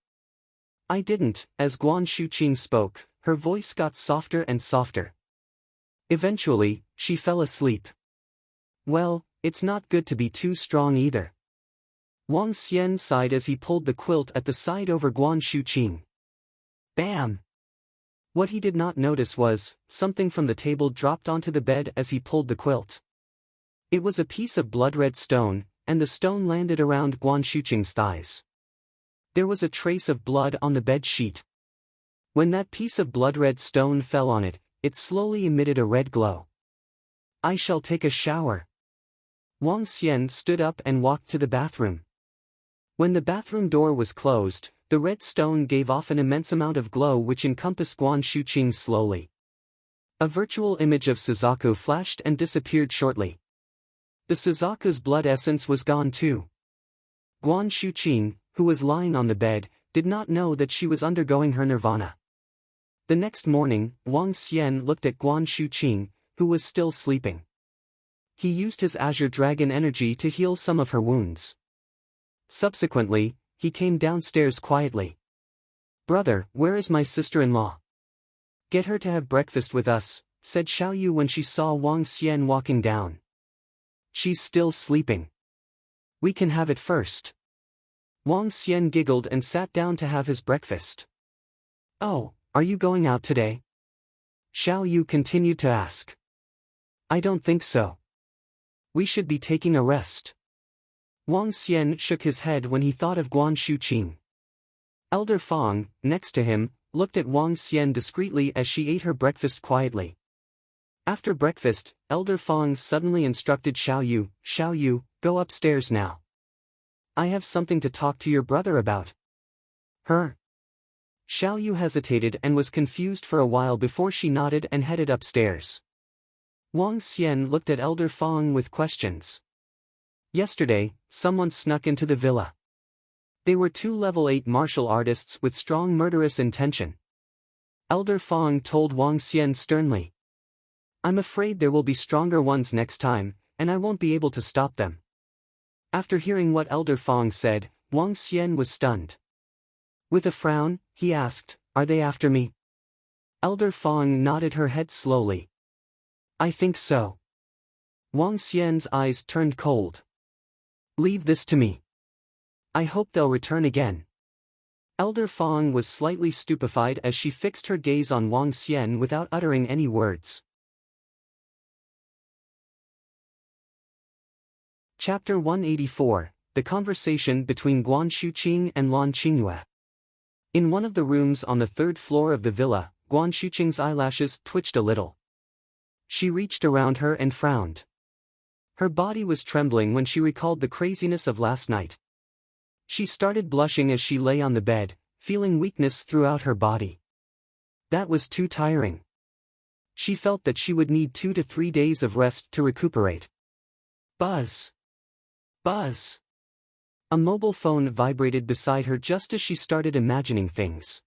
I didn't. As Guan Shuqing spoke, her voice got softer and softer. Eventually, she fell asleep. Well, it's not good to be too strong either. Wang Xian sighed as he pulled the quilt at the side over Guan Shuqing. Bam! What he did not notice was, something from the table dropped onto the bed as he pulled the quilt. It was a piece of blood-red stone, and the stone landed around Guan Shuqing's thighs. There was a trace of blood on the bed sheet. When that piece of blood-red stone fell on it, it slowly emitted a red glow. I shall take a shower. Wang Xian stood up and walked to the bathroom. When the bathroom door was closed, the red stone gave off an immense amount of glow which encompassed Guan Shuqing slowly. A virtual image of Suzaku flashed and disappeared shortly. The Suzaku's blood essence was gone too. Guan Shuqing, who was lying on the bed, did not know that she was undergoing her nirvana. The next morning, Wang Xian looked at Guan Shuqing, who was still sleeping. He used his Azure Dragon energy to heal some of her wounds. Subsequently, he came downstairs quietly. Brother, where is my sister-in-law? Get her to have breakfast with us, said Xiao Yu when she saw Wang Xian walking down. She's still sleeping. We can have it first. Wang Xian giggled and sat down to have his breakfast. Oh, are you going out today? Xiao Yu continued to ask. I don't think so. We should be taking a rest. Wang Xian shook his head when he thought of Guan Shuqing. Elder Fong, next to him, looked at Wang Xian discreetly as she ate her breakfast quietly. After breakfast, Elder Fong suddenly instructed Xiao Yu, go upstairs now. I have something to talk to your brother about. Her? Xiao Yu hesitated and was confused for a while before she nodded and headed upstairs. Wang Xian looked at Elder Fong with questions. Yesterday, someone snuck into the villa. They were 2 level 8 martial artists with strong murderous intention. Elder Fong told Wang Xian sternly. I'm afraid there will be stronger ones next time, and I won't be able to stop them. After hearing what Elder Fong said, Wang Xian was stunned. With a frown, he asked, Are they after me? Elder Fong nodded her head slowly. I think so. Wang Xian's eyes turned cold. Leave this to me. I hope they'll return again. Elder Fong was slightly stupefied as she fixed her gaze on Wang Xian without uttering any words. Chapter 184, The Conversation Between Guan Shuqing and Lan Qingyue. In one of the rooms on the third floor of the villa, Guan Shuqing's eyelashes twitched a little. She reached around her and frowned. Her body was trembling when she recalled the craziness of last night. She started blushing as she lay on the bed, feeling weakness throughout her body. That was too tiring. She felt that she would need 2 to 3 days of rest to recuperate. Buzz. Buzz. A mobile phone vibrated beside her just as she started imagining things.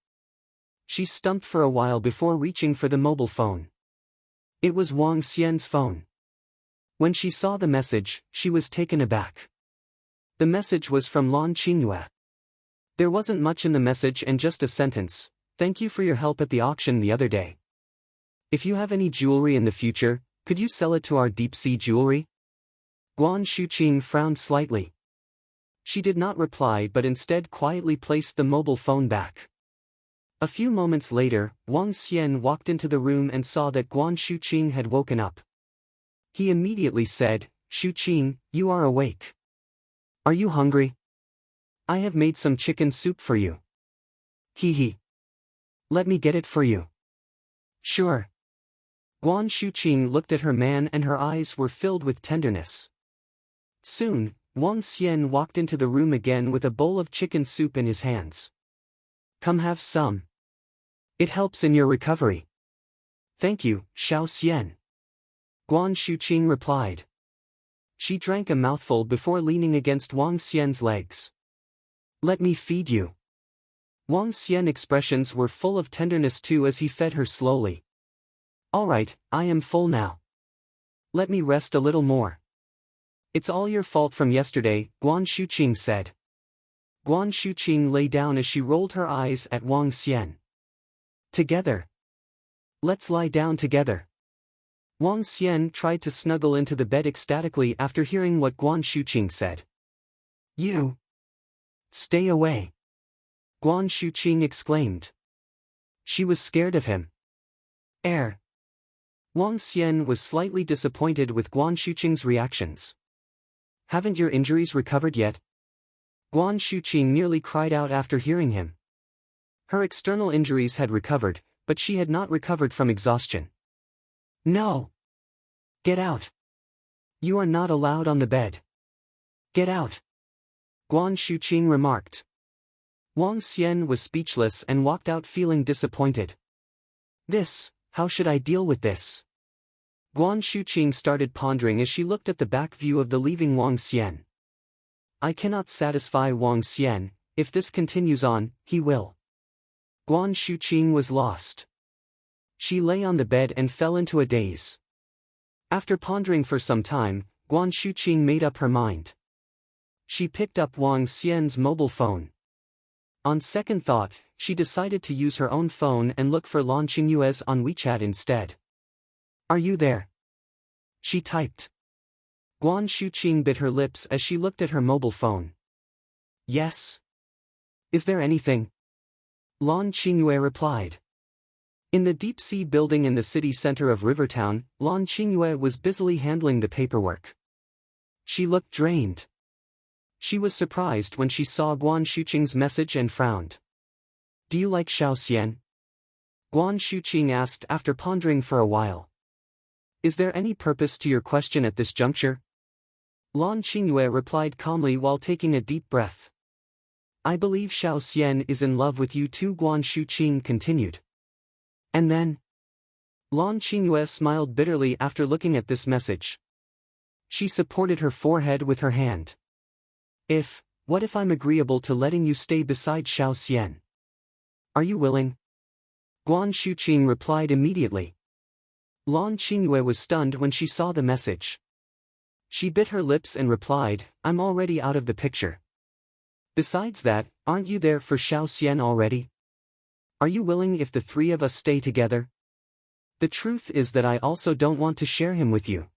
She stumped for a while before reaching for the mobile phone. It was Wang Xian's phone. When she saw the message, she was taken aback. The message was from Lan Qingyue. There wasn't much in the message and just a sentence: "Thank you for your help at the auction the other day. If you have any jewelry in the future, could you sell it to our deep-sea jewelry?" Guan Shuqing frowned slightly. She did not reply but instead quietly placed the mobile phone back. A few moments later, Wang Xian walked into the room and saw that Guan Shuqing had woken up. He immediately said, "Shuqing, you are awake. Are you hungry? I have made some chicken soup for you." Hee. Let me get it for you." "Sure." Guan Shuqing looked at her man and her eyes were filled with tenderness. Soon, Wang Xian walked into the room again with a bowl of chicken soup in his hands. "Come have some. It helps in your recovery." "Thank you, Xiao Xian." Guan Shuqing replied. She drank a mouthful before leaning against Wang Xian's legs. "Let me feed you." Wang Xian's expressions were full of tenderness too as he fed her slowly. "All right, I am full now. Let me rest a little more." "It's all your fault from yesterday," Guan Shuqing said. Guan Shuqing lay down as she rolled her eyes at Wang Xian. "Together. Let's lie down together." Wang Xian tried to snuggle into the bed ecstatically after hearing what Guan Shuqing said. "You! Stay away!" Guan Shuqing exclaimed. She was scared of him. Wang Xian was slightly disappointed with Guan Shuqing's reactions. "Haven't your injuries recovered yet?" Guan Shuqing nearly cried out after hearing him. Her external injuries had recovered, but she had not recovered from exhaustion. "No! Get out! You are not allowed on the bed. Get out!" Guan Shuqing remarked. Wang Xian was speechless and walked out feeling disappointed. How should I deal with this? Guan Shuqing started pondering as she looked at the back view of the leaving Wang Xian. I cannot satisfy Wang Xian. If this continues on, he will. Guan Shuqing was lost. She lay on the bed and fell into a daze. After pondering for some time, Guan Shuqing made up her mind. She picked up Wang Xian's mobile phone. On second thought, she decided to use her own phone and look for Lan Qingyue's on WeChat instead. Are you there? She typed. Guan Shuqing bit her lips as she looked at her mobile phone. Yes. Is there anything? Lan Qingyue replied. In the deep-sea building in the city center of Rivertown, Lan Qingyue was busily handling the paperwork. She looked drained. She was surprised when she saw Guan Shuqing's message and frowned. Do you like Xiao Xian? Guan Shuqing asked after pondering for a while. Is there any purpose to your question at this juncture? Lan Qingyue replied calmly while taking a deep breath. I believe Xiao Xian is in love with you too, Guan Shuqing continued. And then? Lan Qingyue smiled bitterly after looking at this message. She supported her forehead with her hand. What if I'm agreeable to letting you stay beside Xiao Xian? Are you willing? Guan Shuqing replied immediately. Lan Qingyue was stunned when she saw the message. She bit her lips and replied, I'm already out of the picture. Besides that, aren't you there for Xiao Xian already? Are you willing if the three of us stay together? The truth is that I also don't want to share him with you.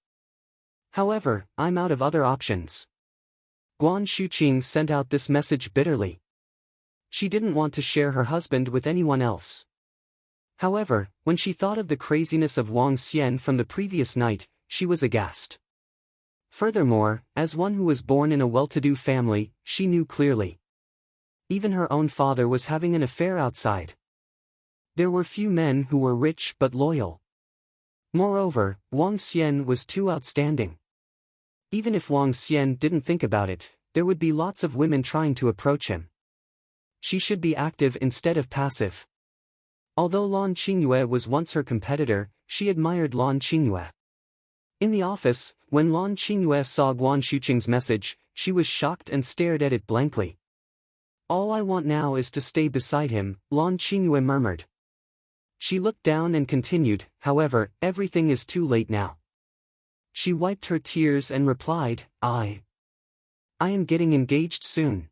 However, I'm out of other options. Guan Shuqing sent out this message bitterly. She didn't want to share her husband with anyone else. However, when she thought of the craziness of Wang Xian from the previous night, she was aghast. Furthermore, as one who was born in a well-to-do family, she knew clearly. Even her own father was having an affair outside. There were few men who were rich but loyal. Moreover, Wang Xian was too outstanding. Even if Wang Xian didn't think about it, there would be lots of women trying to approach him. She should be active instead of passive. Although Lan Qingyue was once her competitor, she admired Lan Qingyue. In the office, when Lan Qingyue saw Guan Shuqing's message, she was shocked and stared at it blankly. All I want now is to stay beside him, Lan Qingyue murmured. She looked down and continued, however, everything is too late now. She wiped her tears and replied, I am getting engaged soon.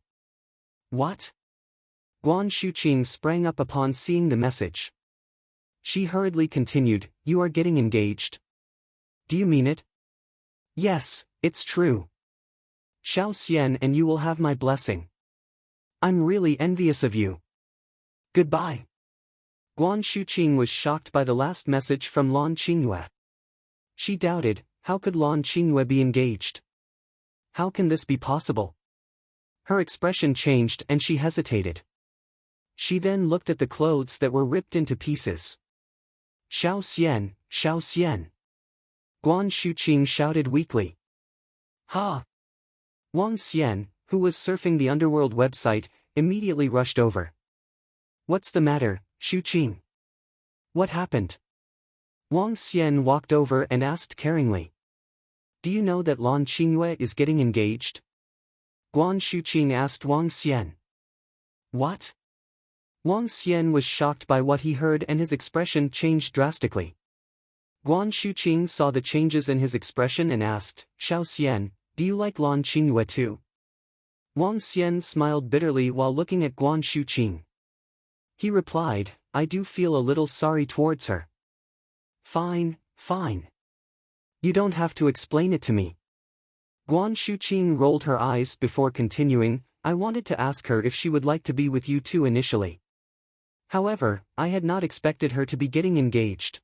What? Guan Shuqing sprang up upon seeing the message. She hurriedly continued, you are getting engaged? Do you mean it? Yes, it's true. Xiao Xian and you will have my blessing. I'm really envious of you. Goodbye. Guan Shuqing was shocked by the last message from Lan Qingyue. She doubted, how could Lan Qingyue be engaged? How can this be possible? Her expression changed and she hesitated. She then looked at the clothes that were ripped into pieces. Xiao Xian, Xiao Xian. Guan Shuqing shouted weakly. Ha! Wang Xian, who was surfing the underworld website, immediately rushed over. What's the matter, Shuqing? What happened? Wang Xian walked over and asked caringly. Do you know that Lan Qingyue is getting engaged? Guan Shuqing asked Wang Xian. What? Wang Xian was shocked by what he heard and his expression changed drastically. Guan Shuqing saw the changes in his expression and asked, Xiao Xian, do you like Lan Qingyue too? Wang Xian smiled bitterly while looking at Guan Shuqing. He replied, I do feel a little sorry towards her. Fine, fine. You don't have to explain it to me. Guan Shuqing rolled her eyes before continuing, I wanted to ask her if she would like to be with you too initially. However, I had not expected her to be getting engaged.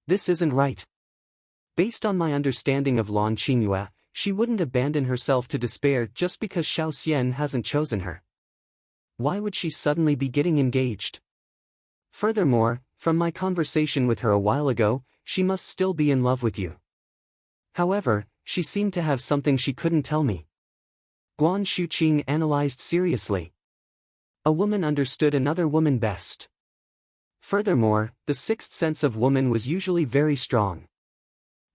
This isn't right. Based on my understanding of Lan Qingyue, she wouldn't abandon herself to despair just because Xiao Xian hasn't chosen her. Why would she suddenly be getting engaged? Furthermore, from my conversation with her a while ago, she must still be in love with you. However, she seemed to have something she couldn't tell me. Guan Shuqing analyzed seriously. A woman understood another woman best. Furthermore, the sixth sense of woman was usually very strong.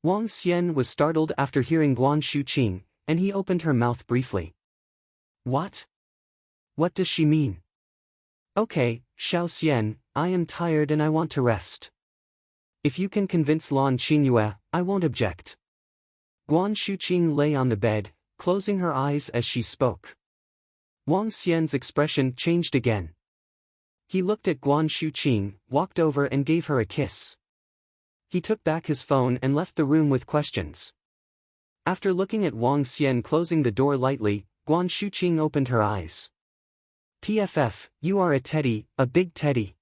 Wang Xian was startled after hearing Guan Shuqing, and he opened her mouth briefly. What? What does she mean? Okay, Xiao Xian, I am tired and I want to rest. If you can convince Lan Qingyue, I won't object. Guan Shuqing lay on the bed, closing her eyes as she spoke. Wang Xian's expression changed again. He looked at Guan Shuqing, walked over and gave her a kiss. He took back his phone and left the room with questions. After looking at Wang Xian closing the door lightly, Guan Shuqing opened her eyes. PFF, you are a teddy, a big teddy.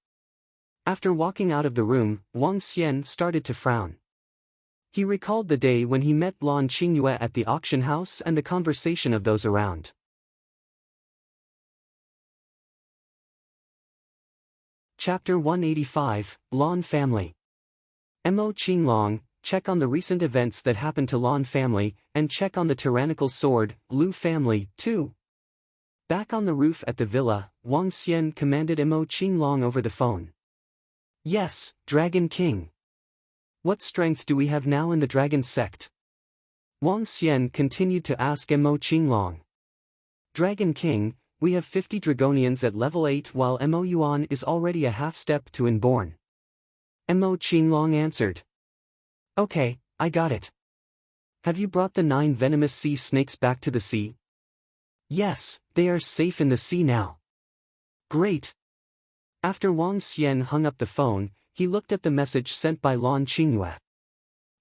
After walking out of the room, Wang Xian started to frown. He recalled the day when he met Lan Qingyue at the auction house and the conversation of those around. Chapter 185, Lan Family. Mo Qinglong, check on the recent events that happened to Lan family, and check on the tyrannical sword, Lu family, too. Back on the roof at the villa, Wang Xian commanded Mo Qinglong over the phone. Yes, Dragon King. What strength do we have now in the dragon sect? Wang Xian continued to ask Mo Qinglong. Dragon King, we have 50 Dragonians at level 8 while Mo Yuan is already a half step to Inborn. Mo Qinglong answered. Okay, I got it. Have you brought the 9 venomous sea snakes back to the sea? Yes, they are safe in the sea now. Great. After Wang Xian hung up the phone, he looked at the message sent by Lan Qingyue.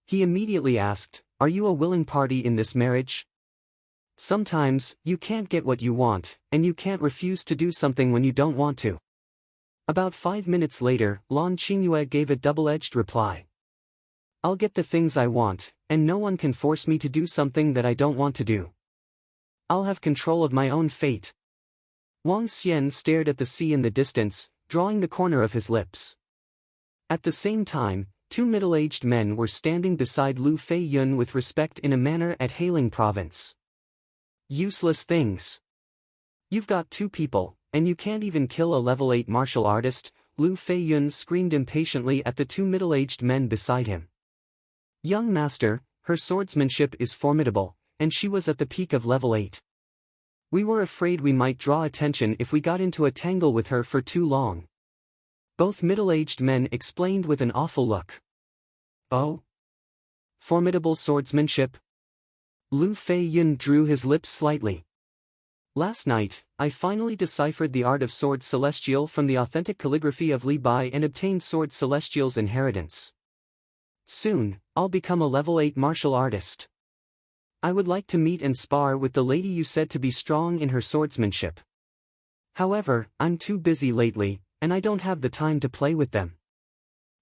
He immediately asked, "Are you a willing party in this marriage? Sometimes, you can't get what you want, and you can't refuse to do something when you don't want to." About 5 minutes later, Lan Qingyue gave a double-edged reply. "I'll get the things I want, and no one can force me to do something that I don't want to do. I'll have control of my own fate." Wang Xian stared at the sea in the distance, drawing the corner of his lips. At the same time, two middle-aged men were standing beside Lu Feiyun with respect in a manner at Hailing Province. "Useless things. You've got two people, and you can't even kill a level 8 martial artist," Lu Feiyun screamed impatiently at the two middle-aged men beside him. "Young master, her swordsmanship is formidable, and she was at the peak of level 8. We were afraid we might draw attention if we got into a tangle with her for too long." Both middle-aged men explained with an awful look. "Oh? Formidable swordsmanship?" Lu Feiyun drew his lips slightly. "Last night, I finally deciphered the art of Sword Celestial from the authentic calligraphy of Li Bai and obtained Sword Celestial's inheritance. Soon, I'll become a level 8 martial artist. I would like to meet and spar with the lady you said to be strong in her swordsmanship. However, I'm too busy lately, and I don't have the time to play with them."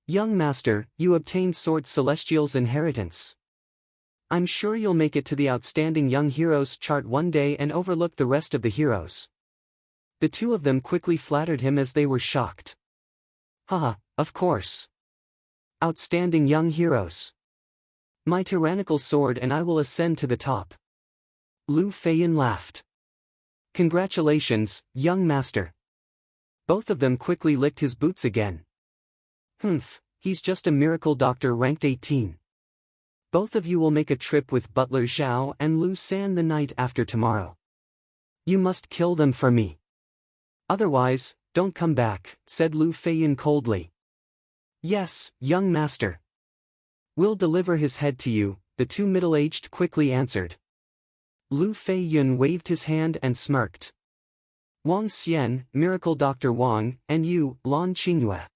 "Young master, you obtained Sword Celestial's inheritance. I'm sure you'll make it to the Outstanding Young Heroes chart one day and overlook the rest of the heroes." The two of them quickly flattered him as they were shocked. "Haha, of course. Outstanding Young Heroes. My tyrannical sword and I will ascend to the top." Lu Feiyun laughed. "Congratulations, young master." Both of them quickly licked his boots again. "Humph, he's just a miracle doctor ranked 18. Both of you will make a trip with Butler Zhao and Lu San the night after tomorrow. You must kill them for me. Otherwise, don't come back," said Lu Feiyun coldly. "Yes, young master. We'll deliver his head to you," the two middle-aged quickly answered. Lu Feiyun waved his hand and smirked. "Wang Xian, Miracle Dr. Wang, and you, Lan Qingyue.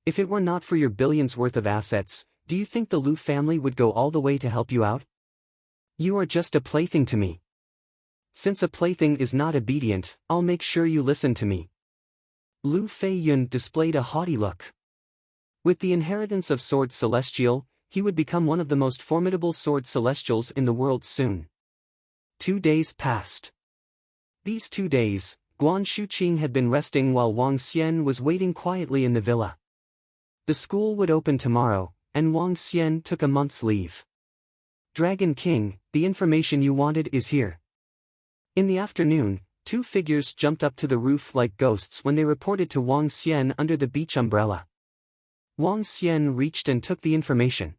If it were not for your billions worth of assets, do you think the Lu family would go all the way to help you out? You are just a plaything to me. Since a plaything is not obedient, I'll make sure you listen to me." Lu Feiyun displayed a haughty look. With the inheritance of Sword Celestial, he would become one of the most formidable Sword Celestials in the world soon. 2 days passed. These 2 days, Guan Shuqing had been resting while Wang Xian was waiting quietly in the villa. The school would open tomorrow, and Wang Xian took a month's leave. "Dragon King, the information you wanted is here." In the afternoon, two figures jumped up to the roof like ghosts when they reported to Wang Xian under the beach umbrella. Wang Xian reached and took the information.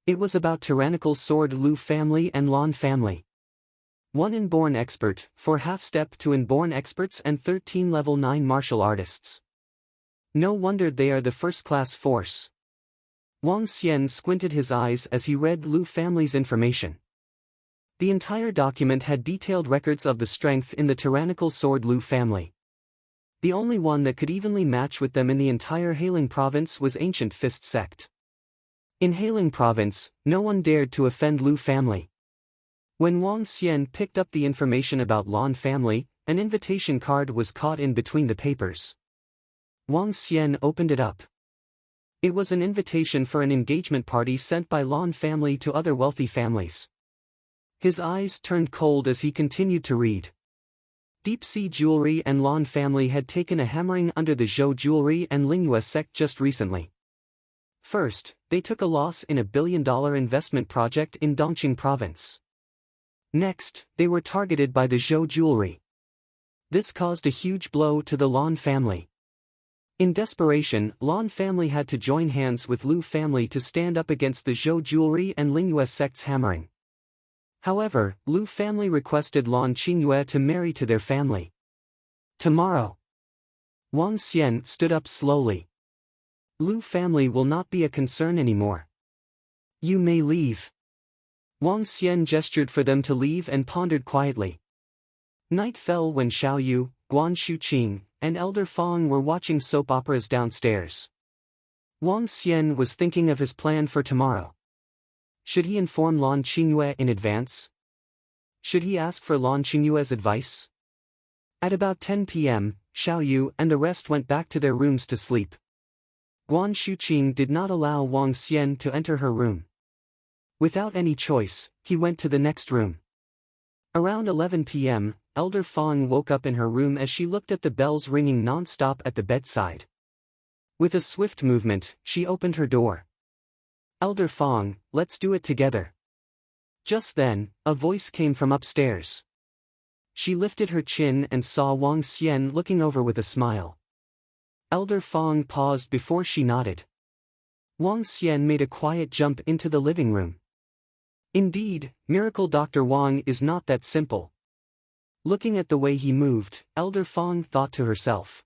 It was about tyrannical sword Lu family and Lan family. 1 inborn expert, 4 half-step to inborn experts and 13 level 9 martial artists. No wonder they are the first-class force. Wang Xian squinted his eyes as he read Lu family's information. The entire document had detailed records of the strength in the tyrannical sword Lu family. The only one that could evenly match with them in the entire Hailing Province was Ancient Fist Sect. In Hailing Province, no one dared to offend Lu family. When Wang Xian picked up the information about Lan family, an invitation card was caught in between the papers. Wang Xian opened it up. It was an invitation for an engagement party sent by Lan family to other wealthy families. His eyes turned cold as he continued to read. Deep Sea Jewelry and Lan family had taken a hammering under the Zhou Jewelry and Lingyue sect just recently. First, they took a loss in a billion-dollar investment project in Dongqing Province. Next, they were targeted by the Zhou Jewelry. This caused a huge blow to the Lan family. In desperation, Lan family had to join hands with Lu family to stand up against the Zhou Jewelry and Lingyue sect's hammering. However, Lu family requested Lan Qingyue to marry to their family. Tomorrow. Wang Xian stood up slowly. Lu family will not be a concern anymore. You may leave. Wang Xian gestured for them to leave and pondered quietly. Night fell when Xiao Yu, Guan Shuqing, and Elder Fong were watching soap operas downstairs. Wang Xian was thinking of his plan for tomorrow. Should he inform Lan Qingyue in advance? Should he ask for Lan Qingyue's advice? At about 10 p.m., Xiao Yu and the rest went back to their rooms to sleep. Guan Shuqing did not allow Wang Xian to enter her room. Without any choice, he went to the next room. Around 11 p.m., Elder Fong woke up in her room as she looked at the bells ringing non-stop at the bedside. With a swift movement, she opened her door. "Elder Fong, let's do it together." Just then, a voice came from upstairs. She lifted her chin and saw Wang Xian looking over with a smile. Elder Fong paused before she nodded. Wang Xian made a quiet jump into the living room. Indeed, Miracle Dr. Wang is not that simple. Looking at the way he moved, Elder Fong thought to herself.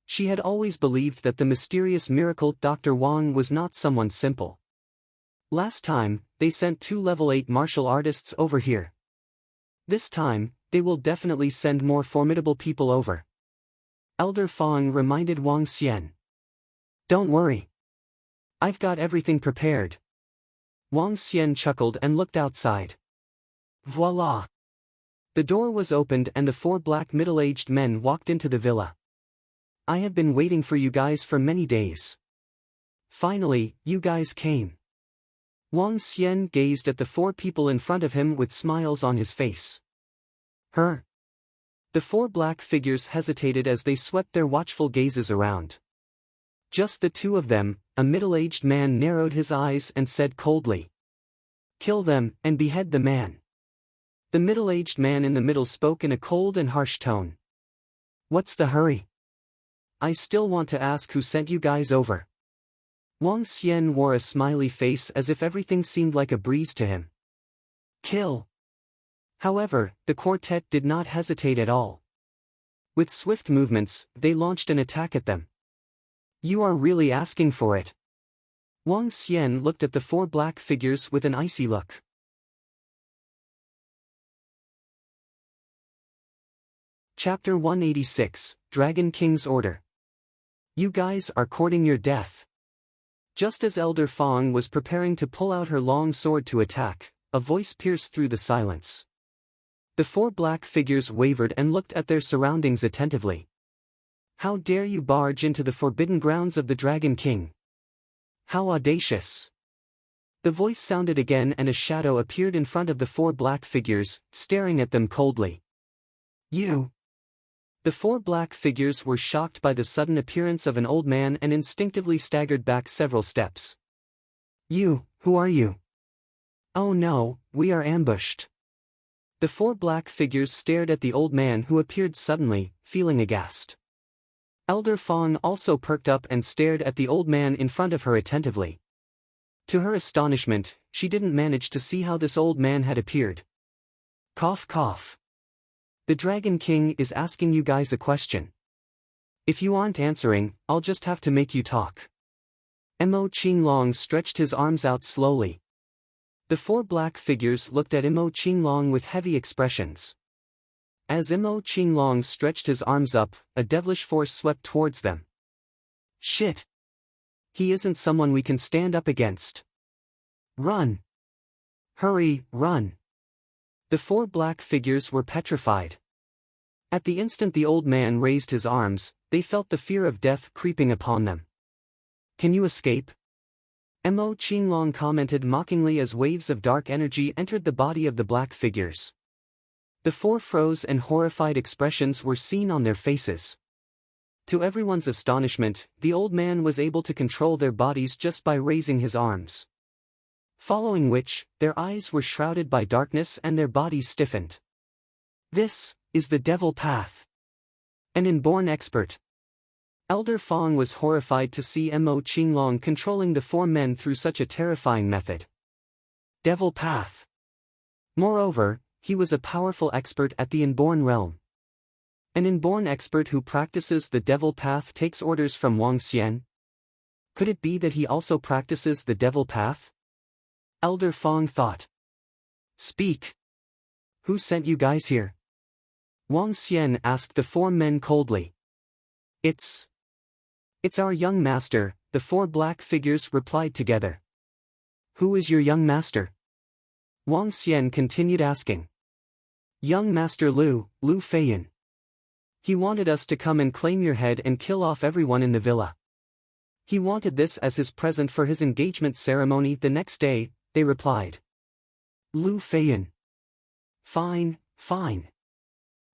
She had always believed that the mysterious Miracle Dr. Wang was not someone simple. Last time, they sent 2 level 8 martial artists over here. This time, they will definitely send more formidable people over. Elder Fong reminded Wang Xian. "Don't worry. I've got everything prepared." Wang Xian chuckled and looked outside. Voila! The door was opened and the 4 black middle-aged men walked into the villa. "I have been waiting for you guys for many days. Finally, you guys came." Wang Xian gazed at the 4 people in front of him with smiles on his face. "Her?" The 4 black figures hesitated as they swept their watchful gazes around. Just the 2 of them. A middle-aged man narrowed his eyes and said coldly, "Kill them, and behead the man." The middle-aged man in the middle spoke in a cold and harsh tone. "What's the hurry? I still want to ask who sent you guys over." Wang Xian wore a smiley face as if everything seemed like a breeze to him. "Kill." However, the quartet did not hesitate at all. With swift movements, they launched an attack at them. "You are really asking for it." Wang Xian looked at the 4 black figures with an icy look. Chapter 186, Dragon King's Order. "You guys are courting your death." Just as Elder Fong was preparing to pull out her long sword to attack, a voice pierced through the silence. The 4 black figures wavered and looked at their surroundings attentively. "How dare you barge into the forbidden grounds of the Dragon King? How audacious!" The voice sounded again and a shadow appeared in front of the 4 black figures, staring at them coldly. "You!" The 4 black figures were shocked by the sudden appearance of an old man and instinctively staggered back several steps. "You, who are you?" "Oh no, we are ambushed." The 4 black figures stared at the old man who appeared suddenly, feeling aghast. Elder Fong also perked up and stared at the old man in front of her attentively. To her astonishment, she didn't manage to see how this old man had appeared. Cough cough. "The Dragon King is asking you guys a question. If you aren't answering, I'll just have to make you talk." Mo Qinglong stretched his arms out slowly. The 4 black figures looked at Mo Qinglong with heavy expressions. As Mo Qinglong stretched his arms up, a devilish force swept towards them. "Shit! He isn't someone we can stand up against. Run! Hurry, run!" The 4 black figures were petrified. At the instant the old man raised his arms, they felt the fear of death creeping upon them. "Can you escape?" Mo Qinglong commented mockingly as waves of dark energy entered the body of the black figures. The 4 froze and horrified expressions were seen on their faces. To everyone's astonishment, the old man was able to control their bodies just by raising his arms. Following which, their eyes were shrouded by darkness and their bodies stiffened. "This is the devil path. An inborn expert." Elder Fong was horrified to see Mo Qinglong controlling the 4 men through such a terrifying method. Devil path. Moreover, he was a powerful expert at the inborn realm. An inborn expert who practices the devil path takes orders from Wang Xian? Could it be that he also practices the devil path? Elder Fong thought. "Speak. Who sent you guys here?" Wang Xian asked the 4 men coldly. It's our young master, the four black figures replied together. Who is your young master? Wang Xian continued asking. Young Master Lu Feiyan. He wanted us to come and claim your head and kill off everyone in the villa. He wanted this as his present for his engagement ceremony the next day, they replied. Lu Feiyan. Fine, fine.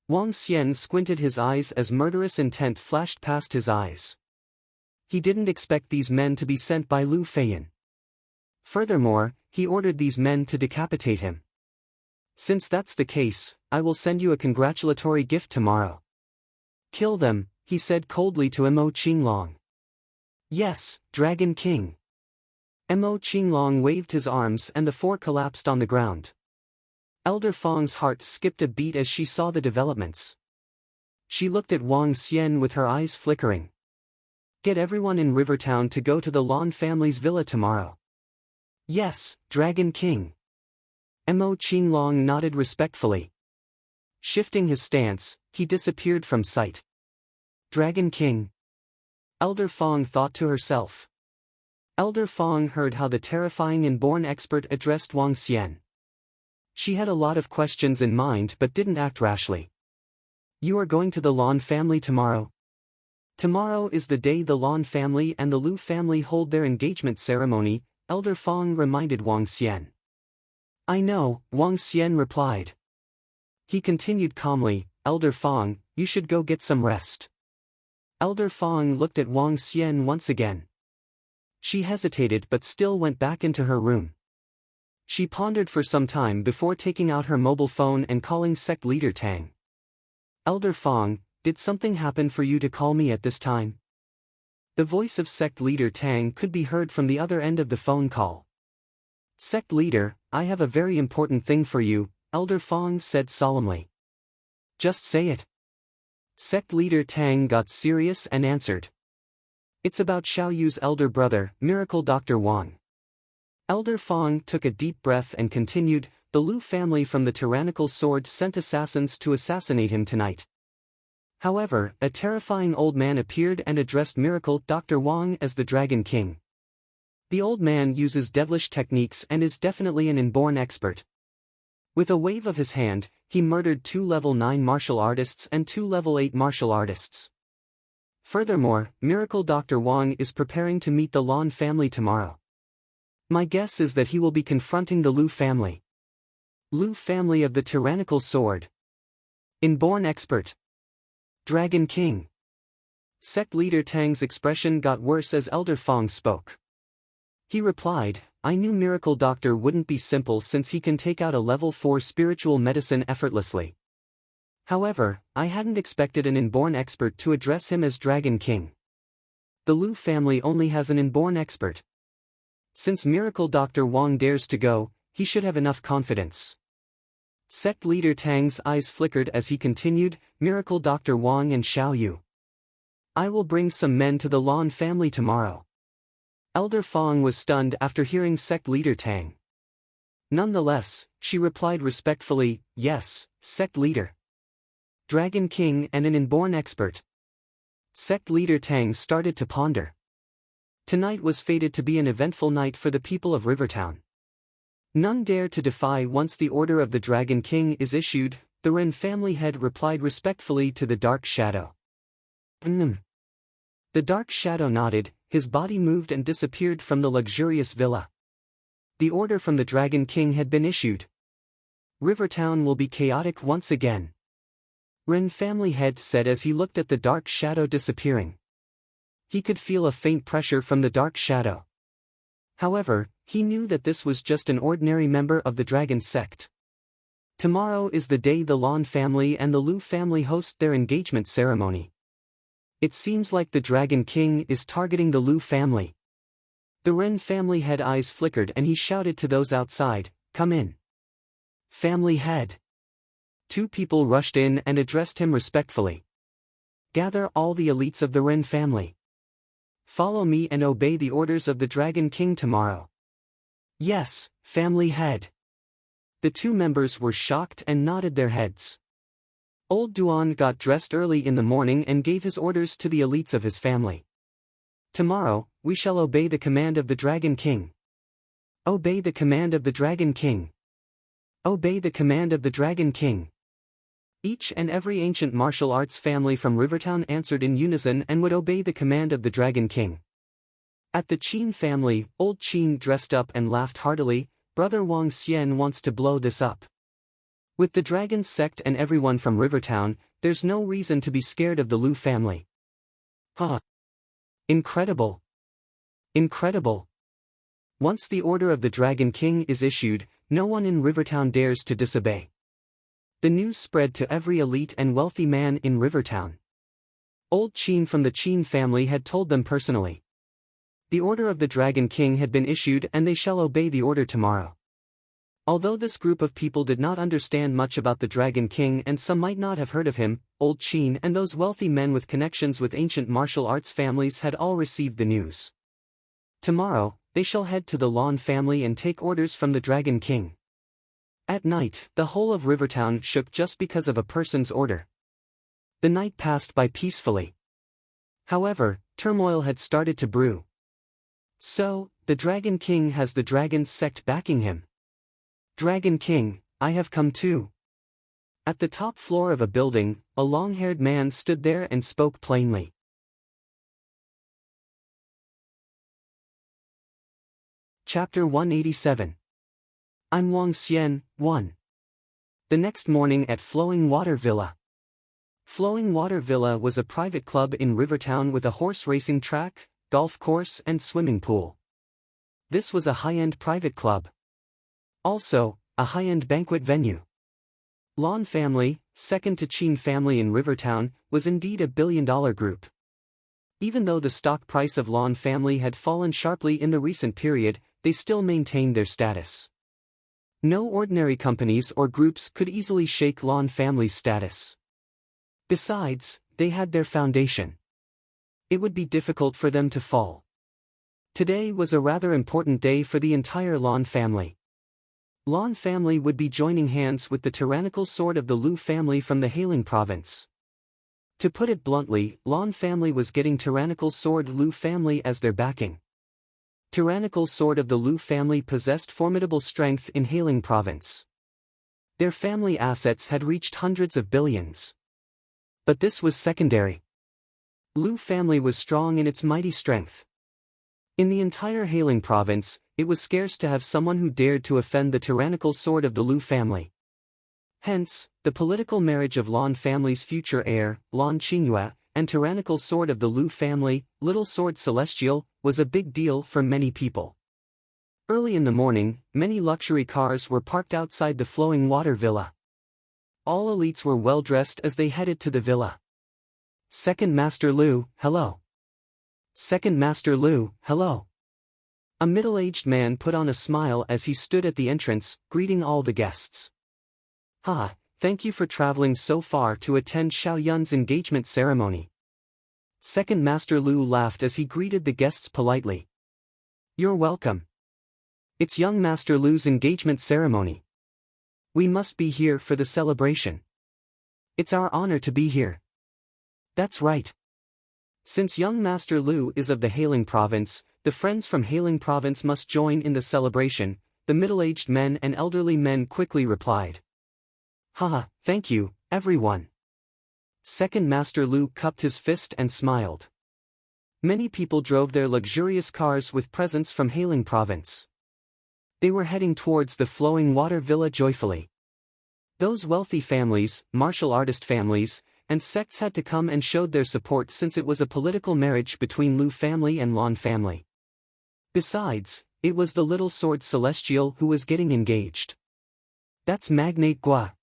Wang Xian squinted his eyes as murderous intent flashed past his eyes. He didn't expect these men to be sent by Lu Feiyan. Furthermore, he ordered these men to decapitate him. Since that's the case, I will send you a congratulatory gift tomorrow. Kill them, he said coldly to Mo Qinglong. Yes, Dragon King. Mo Qinglong waved his arms and the four collapsed on the ground. Elder Fang's heart skipped a beat as she saw the developments. She looked at Wang Xian with her eyes flickering. Get everyone in Rivertown to go to the Lan family's villa tomorrow. Yes, Dragon King. Mo Qinglong nodded respectfully. Shifting his stance, he disappeared from sight. Dragon King. Elder Fang thought to herself. Elder Fang heard how the terrifying inborn expert addressed Wang Xian. She had a lot of questions in mind but didn't act rashly. You are going to the Lan family tomorrow? Tomorrow is the day the Lan family and the Lu family hold their engagement ceremony, Elder Fang reminded Wang Xian. I know, Wang Xian replied. He continued calmly, Elder Fang, you should go get some rest. Elder Fang looked at Wang Xian once again. She hesitated but still went back into her room. She pondered for some time before taking out her mobile phone and calling sect leader Tang. Elder Fang, did something happen for you to call me at this time? The voice of sect leader Tang could be heard from the other end of the phone call. Sect leader, I have a very important thing for you, Elder Fang said solemnly. Just say it. Sect leader Tang got serious and answered. It's about Xiao Yu's elder brother, Miracle Dr. Wang. Elder Fang took a deep breath and continued, the Lu family from the tyrannical sword sent assassins to assassinate him tonight. However, a terrifying old man appeared and addressed Miracle Dr. Wang as the Dragon King. The old man uses devilish techniques and is definitely an inborn expert. With a wave of his hand, he murdered 2 level 9 martial artists and 2 level 8 martial artists. Furthermore, Miracle Dr. Wang is preparing to meet the Lan family tomorrow. My guess is that he will be confronting the Lu family. Lu family of the tyrannical sword. Inborn expert. Dragon King. Sect leader Tang's expression got worse as Elder Fang spoke. He replied, I knew Miracle Doctor wouldn't be simple since he can take out a level 4 spiritual medicine effortlessly. However, I hadn't expected an inborn expert to address him as Dragon King. The Lu family only has an inborn expert. Since Miracle Dr. Wang dares to go, he should have enough confidence. Sect leader Tang's eyes flickered as he continued, Miracle Dr. Wang and Xiao Yu. I will bring some men to the Lan family tomorrow. Elder Fang was stunned after hearing sect leader Tang. Nonetheless, she replied respectfully, yes, sect leader. Dragon King and an inborn expert. Sect leader Tang started to ponder. Tonight was fated to be an eventful night for the people of Rivertown. None dare to defy once the order of the Dragon King is issued, the Ren family head replied respectfully to the Dark Shadow. The Dark Shadow nodded, his body moved and disappeared from the luxurious villa. The order from the Dragon King had been issued. Rivertown will be chaotic once again. Ren family head said as he looked at the Dark Shadow disappearing. He could feel a faint pressure from the Dark Shadow. However, he knew that this was just an ordinary member of the Dragon sect. Tomorrow is the day the Lan family and the Lu family host their engagement ceremony. It seems like the Dragon King is targeting the Lu family. The Ren family head eyes flickered and he shouted to those outside, come in. Family head. 2 people rushed in and addressed him respectfully. Gather all the elites of the Ren family. Follow me and obey the orders of the Dragon King tomorrow. Yes, family head. The 2 members were shocked and nodded their heads. Old Duan got dressed early in the morning and gave his orders to the elites of his family. Tomorrow, we shall obey the command of the Dragon King. Obey the command of the Dragon King. Obey the command of the Dragon King. Each and every ancient martial arts family from Rivertown answered in unison and would obey the command of the Dragon King. At the Qin family, Old Qin dressed up and laughed heartily. Brother Wang Xian wants to blow this up. With the Dragon sect and everyone from Rivertown, there's no reason to be scared of the Lu family. Huh. Incredible. Incredible. Once the order of the Dragon King is issued, no one in Rivertown dares to disobey. The news spread to every elite and wealthy man in Rivertown. Old Qin from the Qin family had told them personally. The order of the Dragon King had been issued and they shall obey the order tomorrow. Although this group of people did not understand much about the Dragon King and some might not have heard of him, Old Qin and those wealthy men with connections with ancient martial arts families had all received the news. Tomorrow, they shall head to the Lan family and take orders from the Dragon King. At night, the whole of Rivertown shook just because of a person's order. The night passed by peacefully. However, turmoil had started to brew. So, the Dragon King has the Dragon sect backing him. Dragon King, I have come too. At the top floor of a building, a long-haired man stood there and spoke plainly. Chapter 187. I'm Wang Xian, 1. The next morning at Flowing Water Villa. Flowing Water Villa was a private club in Rivertown with a horse racing track, golf course and swimming pool. This was a high-end private club. Also, a high-end banquet venue. Lan family, second to Qin family in Rivertown, was indeed a billion-dollar group. Even though the stock price of Lan family had fallen sharply in the recent period, they still maintained their status. No ordinary companies or groups could easily shake Lan family's status. Besides, they had their foundation. It would be difficult for them to fall. Today was a rather important day for the entire Lan family. Lan family would be joining hands with the tyrannical sword of the Lu family from the Hailing province. To put it bluntly, Lan family was getting tyrannical sword Lu family as their backing. Tyrannical sword of the Lu family possessed formidable strength in Hailing province. Their family assets had reached hundreds of billions. But this was secondary. Lu family was strong in its mighty strength. In the entire Hailing province, it was scarce to have someone who dared to offend the tyrannical sword of the Lu family. Hence, the political marriage of Lan family's future heir, Lan Qingyue, and tyrannical sword of the Lu family, Little Sword Celestial, was a big deal for many people. Early in the morning, many luxury cars were parked outside the Flowing Water Villa. All elites were well dressed as they headed to the villa. Second Master Lu, hello. Second Master Lu, hello. A middle-aged man put on a smile as he stood at the entrance, greeting all the guests. Ha, thank you for traveling so far to attend Xiao Yun's engagement ceremony. Second Master Lu laughed as he greeted the guests politely. You're welcome. It's young Master Lu's engagement ceremony. We must be here for the celebration. It's our honor to be here. That's right. Since young Master Lu is of the Hailing province, the friends from Hailing province must join in the celebration, the middle-aged men and elderly men quickly replied. Haha, thank you, everyone. Second Master Lu cupped his fist and smiled. Many people drove their luxurious cars with presents from Hailing province. They were heading towards the Flowing Water Villa joyfully. Those wealthy families, martial artist families, and sects had to come and showed their support since it was a political marriage between Lu family and Lan family. Besides, it was the Little Sword Celestial who was getting engaged. That's Magnate Gua.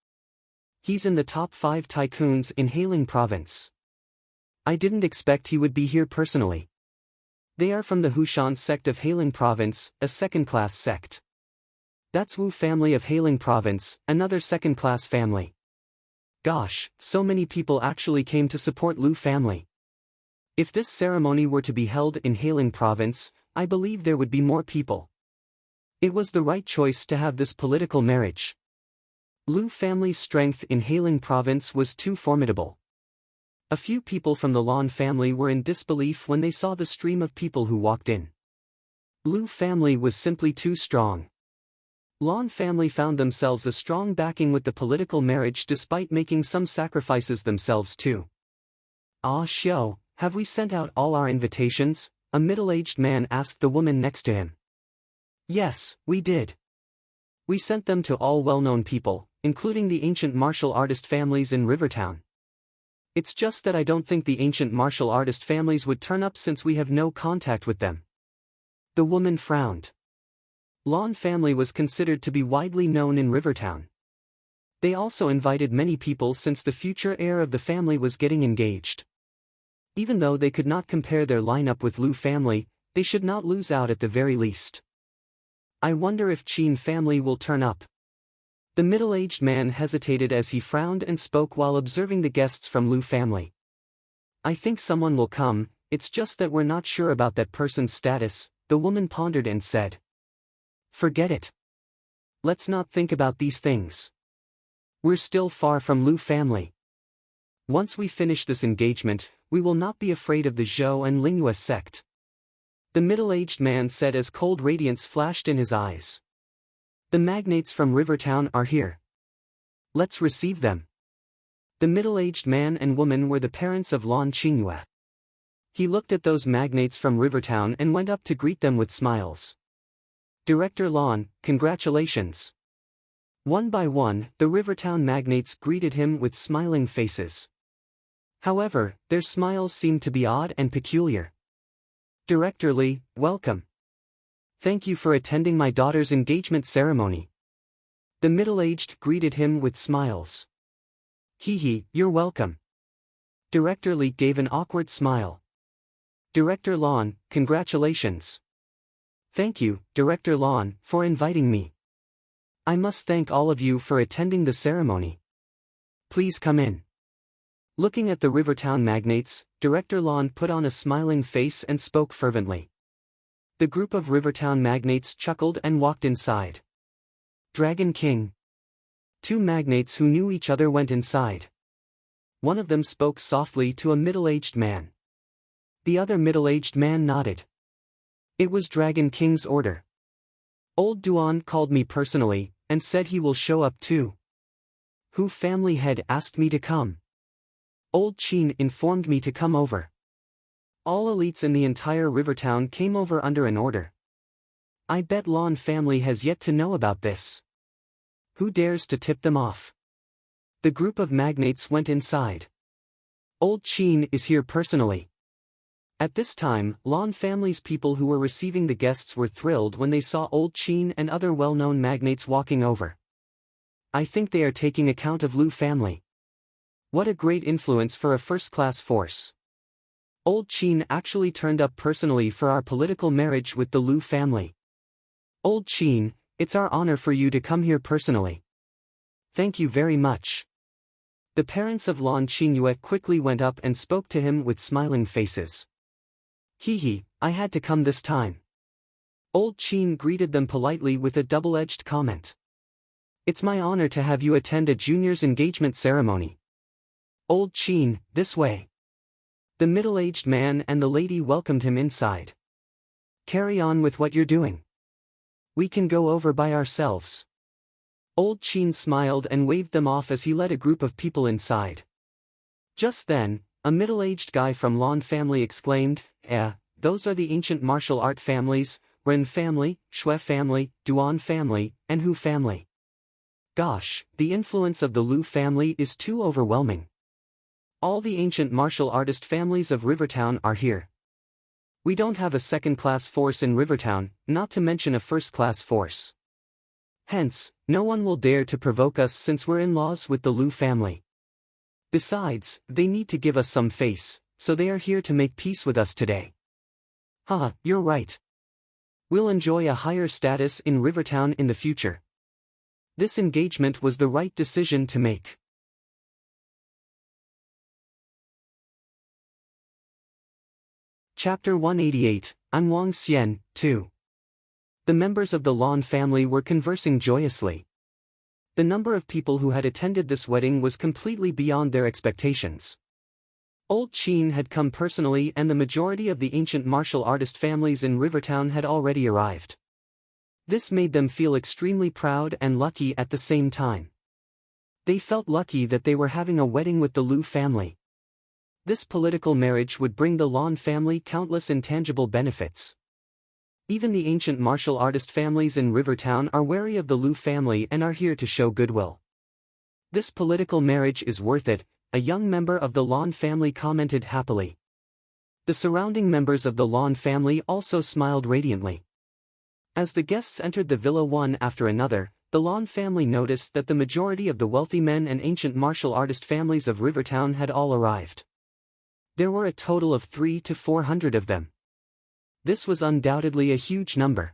He's in the top 5 tycoons in Hailing province. I didn't expect he would be here personally. They are from the Hushan sect of Hailing province, a second-class sect. That's Wu family of Hailing province, another second-class family. Gosh, so many people actually came to support Lu family. If this ceremony were to be held in Hailing province, I believe there would be more people. It was the right choice to have this political marriage. Lu family's strength in Hailing province was too formidable. A few people from the Lan family were in disbelief when they saw the stream of people who walked in. Lu family was simply too strong. Lan family found themselves a strong backing with the political marriage despite making some sacrifices themselves too. "Ah Xiao, have we sent out all our invitations?" a middle-aged man asked the woman next to him. "Yes, we did. We sent them to all well-known people, including the ancient martial artist families in Rivertown. It's just that I don't think the ancient martial artist families would turn up since we have no contact with them." The woman frowned. Lan family was considered to be widely known in Rivertown. They also invited many people since the future heir of the family was getting engaged. Even though they could not compare their lineup with Lu family, they should not lose out at the very least. "I wonder if Qin family will turn up." The middle-aged man hesitated as he frowned and spoke while observing the guests from Lu family. "I think someone will come, it's just that we're not sure about that person's status," the woman pondered and said. "Forget it. Let's not think about these things. We're still far from Lu family. Once we finish this engagement, we will not be afraid of the Zhou and Lingyue sect," the middle-aged man said as cold radiance flashed in his eyes. "The magnates from Rivertown are here. Let's receive them." The middle-aged man and woman were the parents of Lan Qingyue. He looked at those magnates from Rivertown and went up to greet them with smiles. "Director Lan, congratulations." One by one, the Rivertown magnates greeted him with smiling faces. However, their smiles seemed to be odd and peculiar. "Director Li, welcome. Thank you for attending my daughter's engagement ceremony." The middle-aged greeted him with smiles. "Hee, you're welcome." Director Li gave an awkward smile. "Director Lan, congratulations." "Thank you, Director Lan, for inviting me. I must thank all of you for attending the ceremony. Please come in." Looking at the Rivertown magnates, Director Lan put on a smiling face and spoke fervently. The group of Rivertown magnates chuckled and walked inside. "Dragon King." Two magnates who knew each other went inside. One of them spoke softly to a middle-aged man. The other middle-aged man nodded. "It was Dragon King's order. Old Duan called me personally, and said he will show up too. Hu family head asked me to come. Old Qin informed me to come over. All elites in the entire Rivertown came over under an order. I bet Lan family has yet to know about this. Who dares to tip them off?" The group of magnates went inside. "Old Qin is here personally." At this time, Lan family's people who were receiving the guests were thrilled when they saw Old Qin and other well-known magnates walking over. "I think they are taking account of Lu family. What a great influence for a first-class force. Old Qin actually turned up personally for our political marriage with the Lu family. Old Qin, it's our honor for you to come here personally. Thank you very much." The parents of Lan Qingyue quickly went up and spoke to him with smiling faces. "Hee, I had to come this time." Old Qin greeted them politely with a double-edged comment. "It's my honor to have you attend a junior's engagement ceremony." "Old Qin, this way." The middle-aged man and the lady welcomed him inside. "Carry on with what you're doing. We can go over by ourselves." Old Qin smiled and waved them off as he led a group of people inside. Just then, a middle-aged guy from Lan family exclaimed, those are the ancient martial art families, Ren family, Shui family, Duan family, and Hu family. Gosh, the influence of the Lu family is too overwhelming. All the ancient martial artist families of Rivertown are here. We don't have a second-class force in Rivertown, not to mention a first-class force. Hence, no one will dare to provoke us since we're in-laws with the Lu family. Besides, they need to give us some face, so they are here to make peace with us today. Haha, you're right. We'll enjoy a higher status in Rivertown in the future. This engagement was the right decision to make. Chapter 188, I'm Wang Xian, 2. The members of the Lan family were conversing joyously. The number of people who had attended this wedding was completely beyond their expectations. Old Qin had come personally, and the majority of the ancient martial artist families in Rivertown had already arrived. This made them feel extremely proud and lucky at the same time. They felt lucky that they were having a wedding with the Liu family. This political marriage would bring the Lan family countless intangible benefits. Even the ancient martial artist families in Rivertown are wary of the Liu family and are here to show goodwill. This political marriage is worth it, a young member of the Lan family commented happily. The surrounding members of the Lan family also smiled radiantly. As the guests entered the villa one after another, the Lan family noticed that the majority of the wealthy men and ancient martial artist families of Rivertown had all arrived. There were a total of 300 to 400 of them. This was undoubtedly a huge number.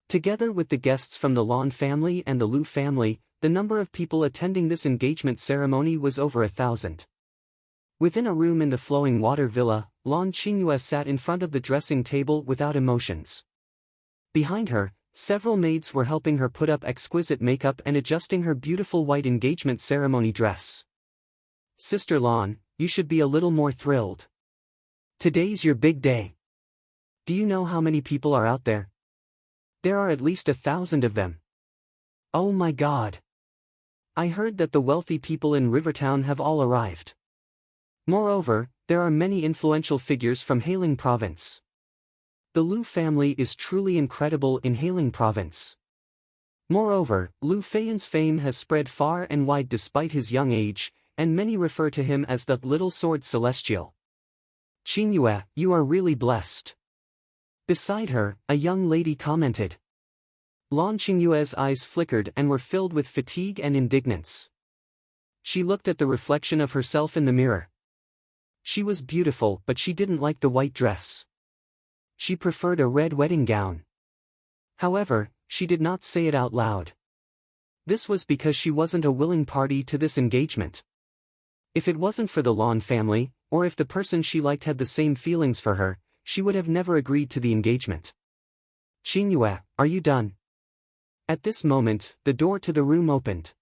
Together with the guests from the Lan family and the Liu family, the number of people attending this engagement ceremony was over 1,000. Within a room in the flowing water villa, Lan Qingyue sat in front of the dressing table without emotions. Behind her, several maids were helping her put up exquisite makeup and adjusting her beautiful white engagement ceremony dress. Sister Lan, you should be a little more thrilled. Today's your big day. Do you know how many people are out there? There are at least 1,000 of them. Oh my God! I heard that the wealthy people in Rivertown have all arrived. Moreover, there are many influential figures from Hailing Province. The Liu family is truly incredible in Hailing Province. Moreover, Liu Feiyan's fame has spread far and wide despite his young age, and many refer to him as the Little Sword Celestial. Qingyue, you are really blessed. Beside her, a young lady commented. Lan Qingyue's eyes flickered and were filled with fatigue and indignance. She looked at the reflection of herself in the mirror. She was beautiful, but she didn't like the white dress. She preferred a red wedding gown. However, she did not say it out loud. This was because she wasn't a willing party to this engagement. If it wasn't for the Lan family, or if the person she liked had the same feelings for her, she would have never agreed to the engagement. Qingyue, are you done? At this moment, the door to the room opened.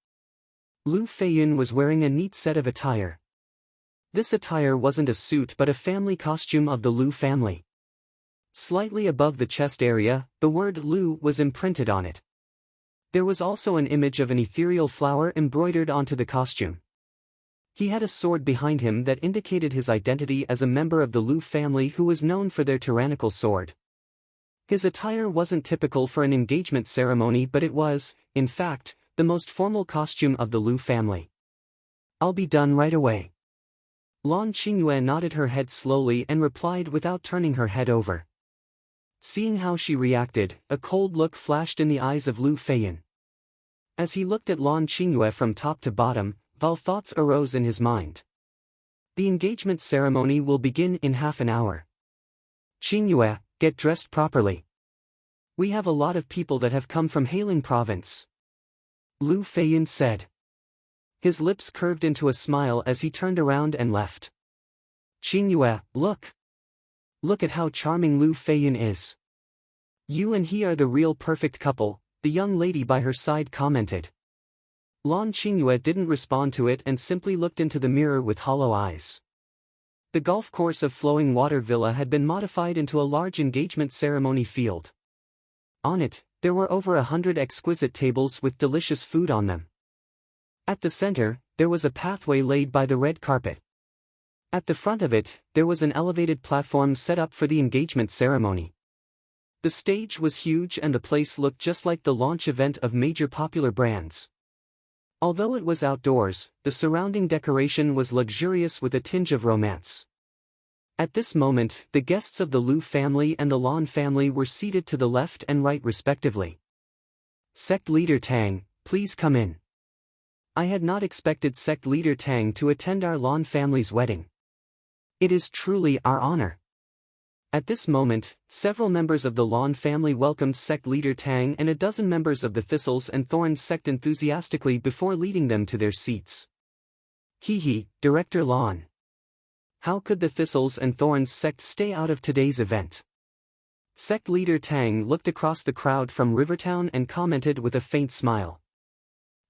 Liu Feiyan was wearing a neat set of attire. This attire wasn't a suit but a family costume of the Liu family. Slightly above the chest area, the word Liu was imprinted on it. There was also an image of an ethereal flower embroidered onto the costume. He had a sword behind him that indicated his identity as a member of the Liu family who was known for their tyrannical sword. His attire wasn't typical for an engagement ceremony, but it was, in fact, the most formal costume of the Liu family. I'll be done right away. Lan Qingyue nodded her head slowly and replied without turning her head over. Seeing how she reacted, a cold look flashed in the eyes of Liu Feiyan. As he looked at Lan Qingyue from top to bottom, thoughts arose in his mind. The engagement ceremony will begin in half an hour. Qingyue, get dressed properly. We have a lot of people that have come from Hailing Province. Liu Feiyan said. His lips curved into a smile as he turned around and left. Qingyue, look. Look at how charming Liu Feiyan is. You and he are the real perfect couple, the young lady by her side commented. Lan Qingyue didn't respond to it and simply looked into the mirror with hollow eyes. The golf course of Flowing Water Villa had been modified into a large engagement ceremony field. On it, there were over 100 exquisite tables with delicious food on them. At the center, there was a pathway laid by the red carpet. At the front of it, there was an elevated platform set up for the engagement ceremony. The stage was huge and the place looked just like the launch event of major popular brands. Although it was outdoors, the surrounding decoration was luxurious with a tinge of romance. At this moment, the guests of the Liu family and the Lan family were seated to the left and right respectively. Sect Leader Tang, please come in. I had not expected Sect Leader Tang to attend our Lan family's wedding. It is truly our honor. At this moment, several members of the Lan family welcomed Sect Leader Tang and a dozen members of the Thistles and Thorns sect enthusiastically before leading them to their seats. Director Lan. How could the Thistles and Thorns sect stay out of today's event? Sect Leader Tang looked across the crowd from Rivertown and commented with a faint smile.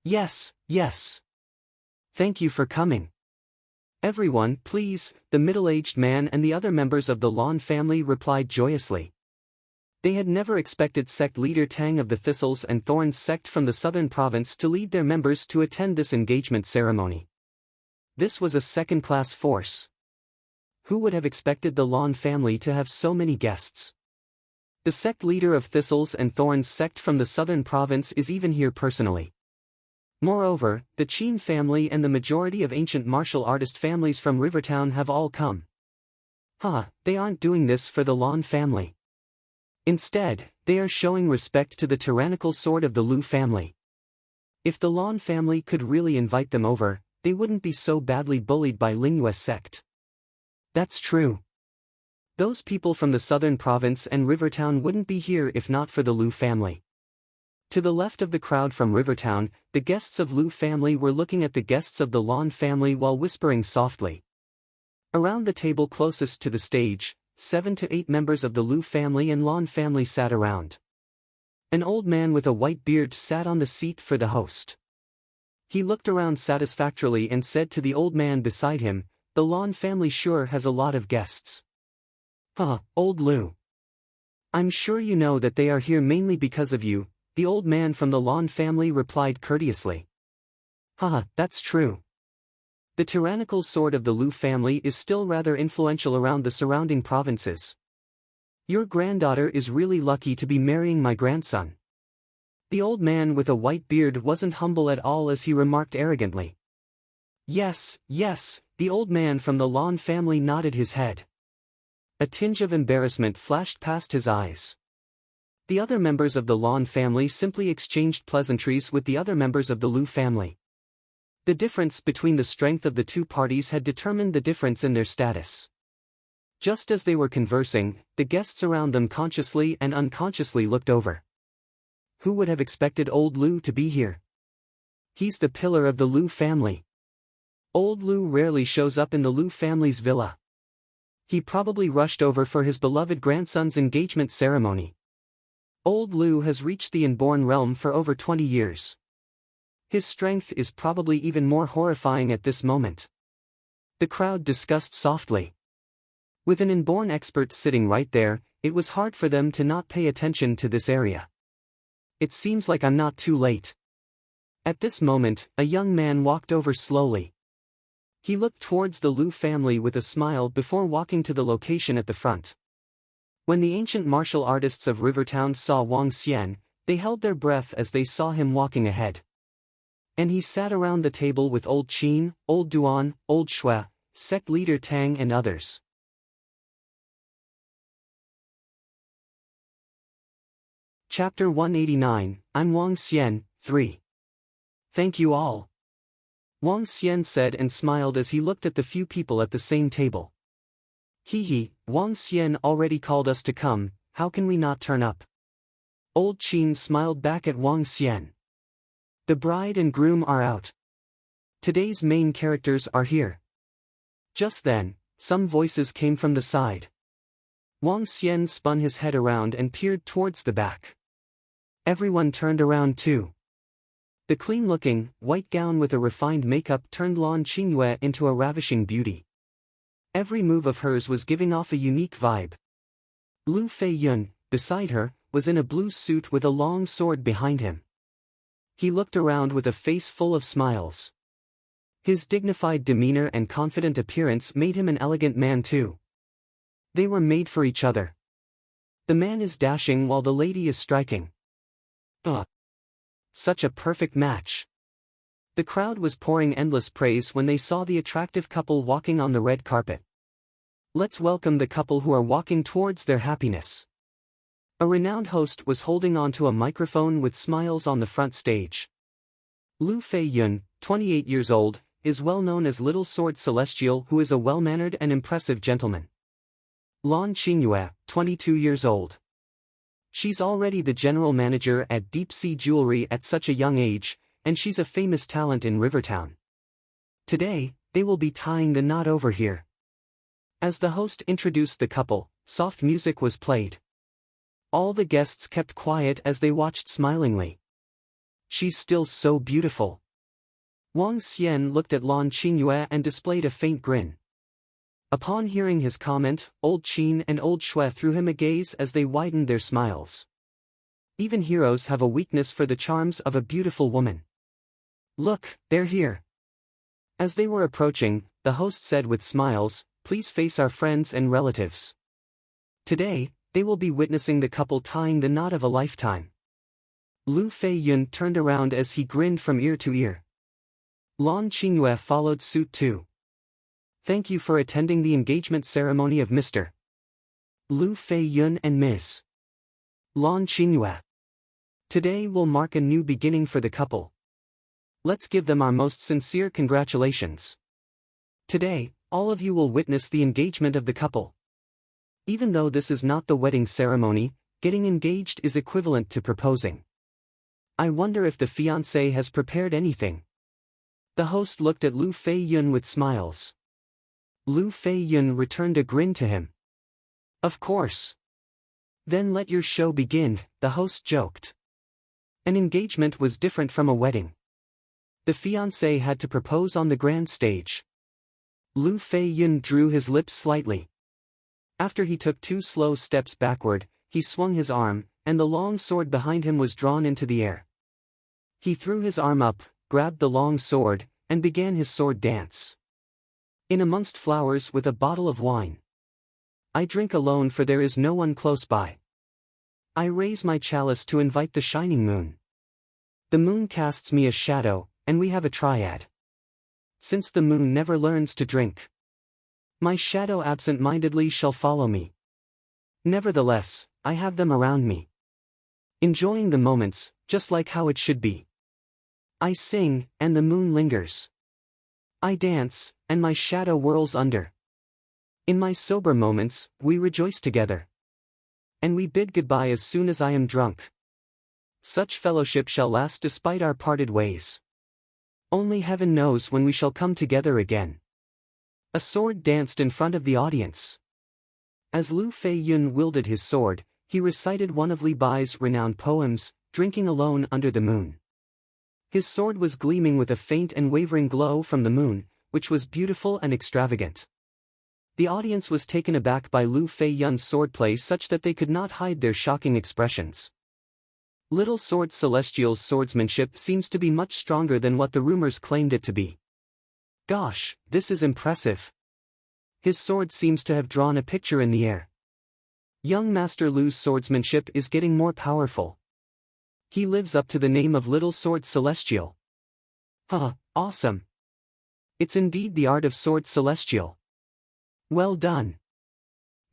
Yes, yes. Thank you for coming. Everyone, please, the middle-aged man and the other members of the Lawn family replied joyously. They had never expected sect leader Tang of the Thistles and Thorns sect from the southern province to lead their members to attend this engagement ceremony. This was a second-class force. Who would have expected the Lawn family to have so many guests? The sect leader of Thistles and Thorns sect from the southern province is even here personally. Moreover, the Qin family and the majority of ancient martial artist families from Rivertown have all come. They aren't doing this for the Lawn family. Instead, they are showing respect to the tyrannical sword of the Liu family. If the Lawn family could really invite them over, they wouldn't be so badly bullied by Lingyue's sect. That's true. Those people from the southern province and Rivertown wouldn't be here if not for the Liu family. To the left of the crowd from Rivertown, the guests of Liu family were looking at the guests of the Lawn family while whispering softly. Around the table closest to the stage, 7 to 8 members of the Liu family and Lawn family sat around. An old man with a white beard sat on the seat for the host. He looked around satisfactorily and said to the old man beside him, "The Lawn family sure has a lot of guests." Old Liu. I'm sure you know that they are here mainly because of you," the old man from the Lawn family replied courteously. That's true. The tyrannical sword of the Liu family is still rather influential around the surrounding provinces. Your granddaughter is really lucky to be marrying my grandson. The old man with a white beard wasn't humble at all as he remarked arrogantly. Yes, the old man from the Lawn family nodded his head. A tinge of embarrassment flashed past his eyes. The other members of the Lawn family simply exchanged pleasantries with the other members of the Liu family. The difference between the strength of the two parties had determined the difference in their status. Just as they were conversing, the guests around them consciously and unconsciously looked over. Who would have expected old Liu to be here? He's the pillar of the Liu family. Old Liu rarely shows up in the Liu family's villa. He probably rushed over for his beloved grandson's engagement ceremony. Old Liu has reached the inborn realm for over 20 years. His strength is probably even more horrifying at this moment. The crowd discussed softly. With an inborn expert sitting right there, it was hard for them to not pay attention to this area. It seems like I'm not too late. At this moment, a young man walked over slowly. He looked towards the Liu family with a smile before walking to the location at the front. When the ancient martial artists of Rivertown saw Wang Xian, they held their breath as they saw him walking ahead. And he sat around the table with Old Qin, Old Duan, Old Shui, sect leader Tang and others. Chapter 189, I'm Wang Xian, 3. Thank you all. Wang Xian said and smiled as he looked at the few people at the same table. Wang Xian already called us to come, how can we not turn up? Old Qin smiled back at Wang Xian. The bride and groom are out. Today's main characters are here. Just then, some voices came from the side. Wang Xian spun his head around and peered towards the back. Everyone turned around too. The clean-looking, white gown with a refined makeup turned Lan Qingyue into a ravishing beauty. Every move of hers was giving off a unique vibe. Liu Feiyun, beside her, was in a blue suit with a long sword behind him. He looked around with a face full of smiles. His dignified demeanor and confident appearance made him an elegant man too. They were made for each other. The man is dashing while the lady is striking. Such a perfect match. The crowd was pouring endless praise when they saw the attractive couple walking on the red carpet. Let's welcome the couple who are walking towards their happiness. A renowned host was holding onto a microphone with smiles on the front stage. Liu Feiyun, 28 years old, is well known as Little Sword Celestial, who is a well-mannered and impressive gentleman. Lan Qingyue, 22 years old. She's already the general manager at Deep Sea Jewelry at such a young age, and she's a famous talent in Rivertown. Today, they will be tying the knot over here. As the host introduced the couple, soft music was played. All the guests kept quiet as they watched smilingly. She's still so beautiful. Wang Xian looked at Lan Qingyue and displayed a faint grin. Upon hearing his comment, old Qin and old Shui threw him a gaze as they widened their smiles. Even heroes have a weakness for the charms of a beautiful woman. Look, they're here. As they were approaching, the host said with smiles, "Please face our friends and relatives. Today, they will be witnessing the couple tying the knot of a lifetime." Lu Feiyun turned around as he grinned from ear to ear. Lan Qingyue followed suit too. "Thank you for attending the engagement ceremony of Mr. Lu Feiyun and Ms. Lan Qingyue. Today will mark a new beginning for the couple. Let's give them our most sincere congratulations. Today, all of you will witness the engagement of the couple. Even though this is not the wedding ceremony, getting engaged is equivalent to proposing. I wonder if the fiancé has prepared anything." The host looked at Lu Feiyun with smiles. Lu Feiyun returned a grin to him. "Of course. Then let your show begin," the host joked. An engagement was different from a wedding. The fiancé had to propose on the grand stage. Lu Feiyun drew his lips slightly. After he took 2 slow steps backward, he swung his arm, and the long sword behind him was drawn into the air. He threw his arm up, grabbed the long sword, and began his sword dance. "In amongst flowers with a bottle of wine. I drink alone for there is no one close by. I raise my chalice to invite the shining moon. The moon casts me a shadow, and we have a triad. Since the moon never learns to drink, my shadow absent-mindedly shall follow me. Nevertheless, I have them around me. Enjoying the moments, just like how it should be. I sing, and the moon lingers. I dance, and my shadow whirls under. In my sober moments, we rejoice together. And we bid goodbye as soon as I am drunk. Such fellowship shall last despite our parted ways. Only heaven knows when we shall come together again." A sword danced in front of the audience. As Lu Feiyun wielded his sword, he recited one of Li Bai's renowned poems, Drinking Alone Under the Moon. His sword was gleaming with a faint and wavering glow from the moon, which was beautiful and extravagant. The audience was taken aback by Lu Feiyun's swordplay such that they could not hide their shocking expressions. Little Sword Celestial's swordsmanship seems to be much stronger than what the rumors claimed it to be. Gosh, this is impressive. His sword seems to have drawn a picture in the air. Young Master Lu's swordsmanship is getting more powerful. He lives up to the name of Little Sword Celestial. Awesome. It's indeed the art of Sword Celestial. Well done.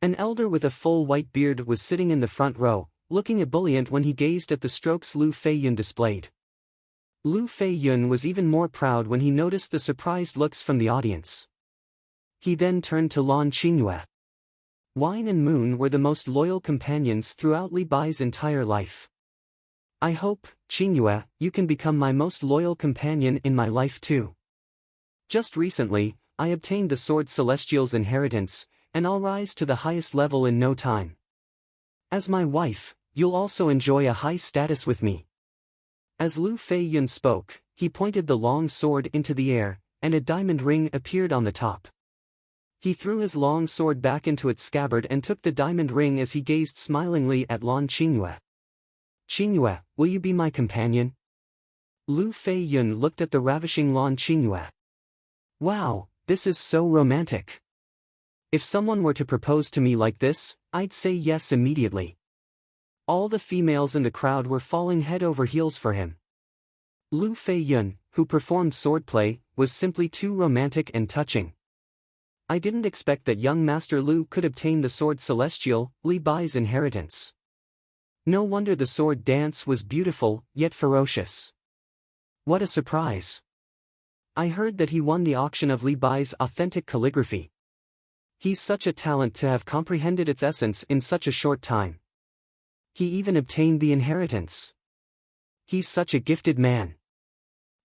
An elder with a full white beard was sitting in the front row, looking ebullient when he gazed at the strokes Lu Feiyun displayed. Lu Feiyun was even more proud when he noticed the surprised looks from the audience. He then turned to Lan Qingyue. Wine and Moon were the most loyal companions throughout Li Bai's entire life. I hope, Qingyue, you can become my most loyal companion in my life too. Just recently, I obtained the Sword Celestial's inheritance, and I'll rise to the highest level in no time. As my wife, you'll also enjoy a high status with me." As Lu Feiyun spoke, he pointed the long sword into the air, and a diamond ring appeared on the top. He threw his long sword back into its scabbard and took the diamond ring as he gazed smilingly at Lan Qingyue. "Qingyue, will you be my companion?" Lu Feiyun looked at the ravishing Lan Qingyue. "Wow, this is so romantic. If someone were to propose to me like this, I'd say yes immediately." All the females in the crowd were falling head over heels for him. Lu Feiyun, who performed swordplay, was simply too romantic and touching. I didn't expect that young Master Lu could obtain the Sword Celestial, Li Bai's inheritance. No wonder the sword dance was beautiful, yet ferocious. What a surprise. I heard that he won the auction of Li Bai's authentic calligraphy. He's such a talent to have comprehended its essence in such a short time. He even obtained the inheritance. He's such a gifted man.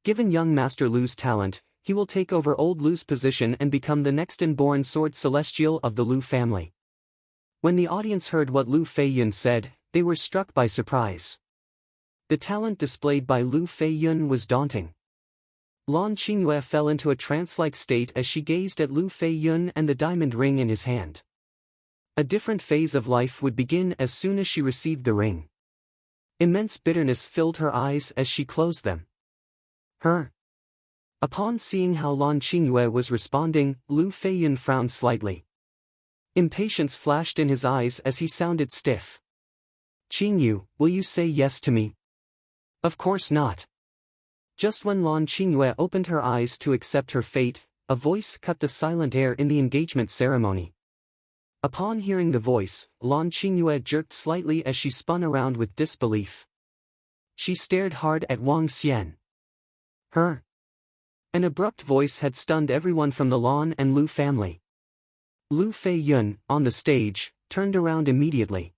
Given young Master Lu's talent, he will take over old Lu's position and become the next inborn Sword Celestial of the Lu family. When the audience heard what Lu Feiyun said, they were struck by surprise. The talent displayed by Lu Feiyun was daunting. Lan Qingyue fell into a trance-like state as she gazed at Lu Feiyun and the diamond ring in his hand. A different phase of life would begin as soon as she received the ring. Immense bitterness filled her eyes as she closed them. Upon seeing how Lan Qingyue was responding, Lu Feiyun frowned slightly. Impatience flashed in his eyes as he sounded stiff. "Qingyu, will you say yes to me?" "Of course not." Just when Lan Qingyue opened her eyes to accept her fate, a voice cut the silent air in the engagement ceremony. Upon hearing the voice, Lan Qingyue jerked slightly as she spun around with disbelief. She stared hard at Wang Xian. An abrupt voice had stunned everyone from the Lan and Lu family. Lu Feiyun, on the stage, turned around immediately.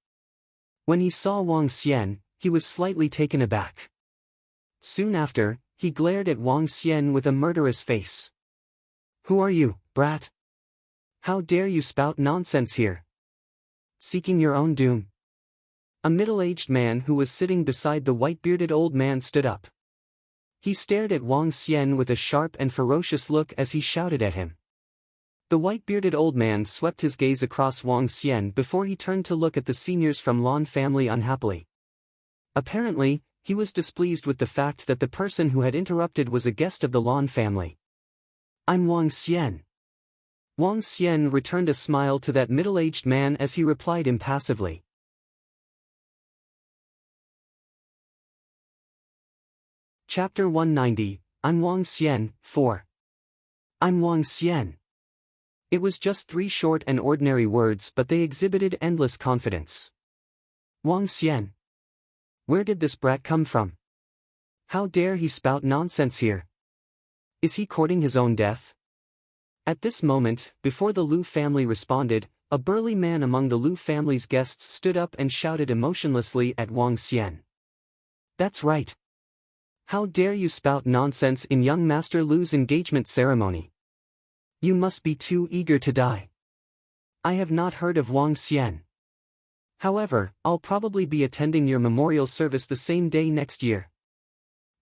When he saw Wang Xian, he was slightly taken aback. Soon after, he glared at Wang Xian with a murderous face. "Who are you, brat? How dare you spout nonsense here? Seeking your own doom?" A middle-aged man who was sitting beside the white-bearded old man stood up. He stared at Wang Xian with a sharp and ferocious look as he shouted at him. The white-bearded old man swept his gaze across Wang Xian before he turned to look at the seniors from Lan family unhappily. Apparently, he was displeased with the fact that the person who had interrupted was a guest of the Lan family. "I'm Wang Xian." Wang Xian returned a smile to that middle-aged man as he replied impassively. Chapter 190, I'm Wang Xian, 4. I'm Wang Xian. It was just 3 short and ordinary words, but they exhibited endless confidence. Wang Xian. Where did this brat come from? How dare he spout nonsense here? Is he courting his own death? At this moment, before the Lu family responded, a burly man among the Lu family's guests stood up and shouted emotionlessly at Wang Xian. "That's right. How dare you spout nonsense in young Master Lu's engagement ceremony? You must be too eager to die. I have not heard of Wang Xian. However, I'll probably be attending your memorial service the same day next year.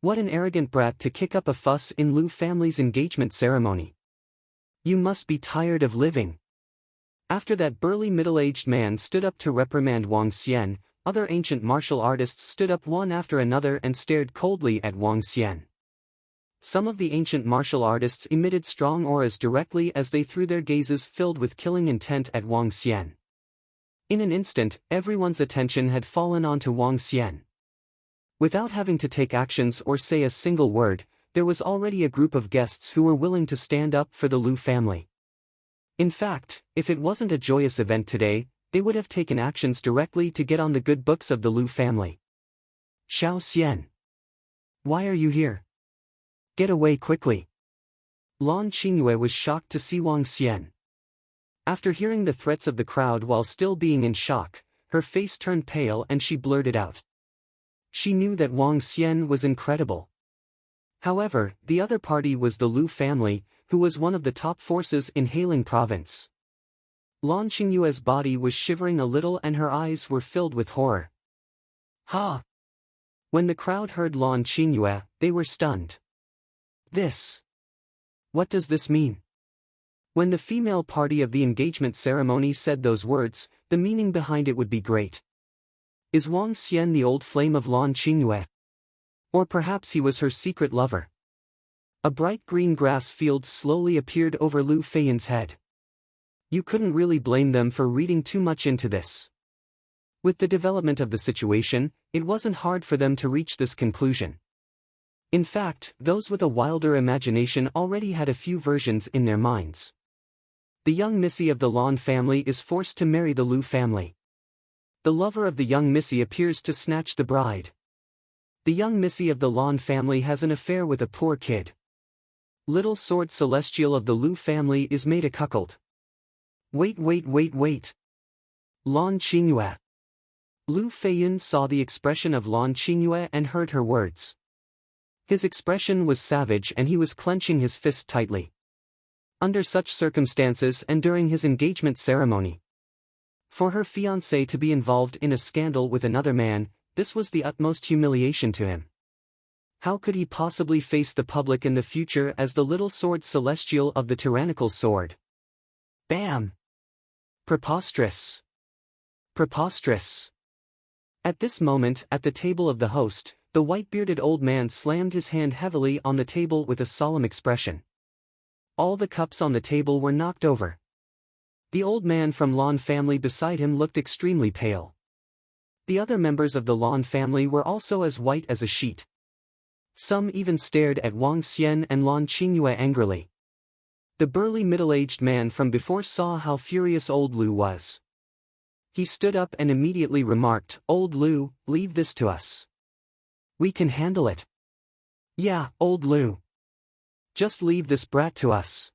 What an arrogant brat to kick up a fuss in Lu family's engagement ceremony. You must be tired of living." After that burly middle-aged man stood up to reprimand Wang Xian, other ancient martial artists stood up one after another and stared coldly at Wang Xian. Some of the ancient martial artists emitted strong auras directly as they threw their gazes filled with killing intent at Wang Xian. In an instant, everyone's attention had fallen onto Wang Xian. Without having to take actions or say a single word, there was already a group of guests who were willing to stand up for the Lu family. In fact, if it wasn't a joyous event today, they would have taken actions directly to get on the good books of the Lu family. "Xiao Xian. Why are you here? Get away quickly." Lan Qingyue was shocked to see Wang Xian. After hearing the threats of the crowd while still being in shock, her face turned pale and she blurted out. She knew that Wang Xian was incredible. However, the other party was the Lu family, who was one of the top forces in Hailing province. Lan Qingyue's body was shivering a little and her eyes were filled with horror. "Ha!" When the crowd heard Lan Qingyue, they were stunned. What does this mean? When the female party of the engagement ceremony said those words, the meaning behind it would be great. Is Wang Xian the old flame of Lan Qingyue? Or perhaps he was her secret lover? A bright green grass field slowly appeared over Lu Feiyun's head. You couldn't really blame them for reading too much into this. With the development of the situation, it wasn't hard for them to reach this conclusion. In fact, those with a wilder imagination already had a few versions in their minds. The young missy of the Lan family is forced to marry the Lu family. The lover of the young missy appears to snatch the bride. The young missy of the Lan family has an affair with a poor kid. Little sword celestial of the Lu family is made a cuckold. Wait. Lan Qingyue. Lu Feiyun saw the expression of Lan Qingyue and heard her words. His expression was savage and he was clenching his fist tightly. Under such circumstances and during his engagement ceremony, for her fiancé to be involved in a scandal with another man, this was the utmost humiliation to him. How could he possibly face the public in the future as the little sword celestial of the tyrannical sword? Bam! Preposterous! Preposterous! At this moment, at the table of the host, the white-bearded old man slammed his hand heavily on the table with a solemn expression. All the cups on the table were knocked over. The old man from Lon family beside him looked extremely pale. The other members of the Lon family were also as white as a sheet. Some even stared at Wang Xian and Lon Qingyue angrily. The burly middle-aged man from before saw how furious old Lu was. He stood up and immediately remarked, "Old Lu, leave this to us. We can handle it." "Yeah, old Lu. Just leave this brat to us."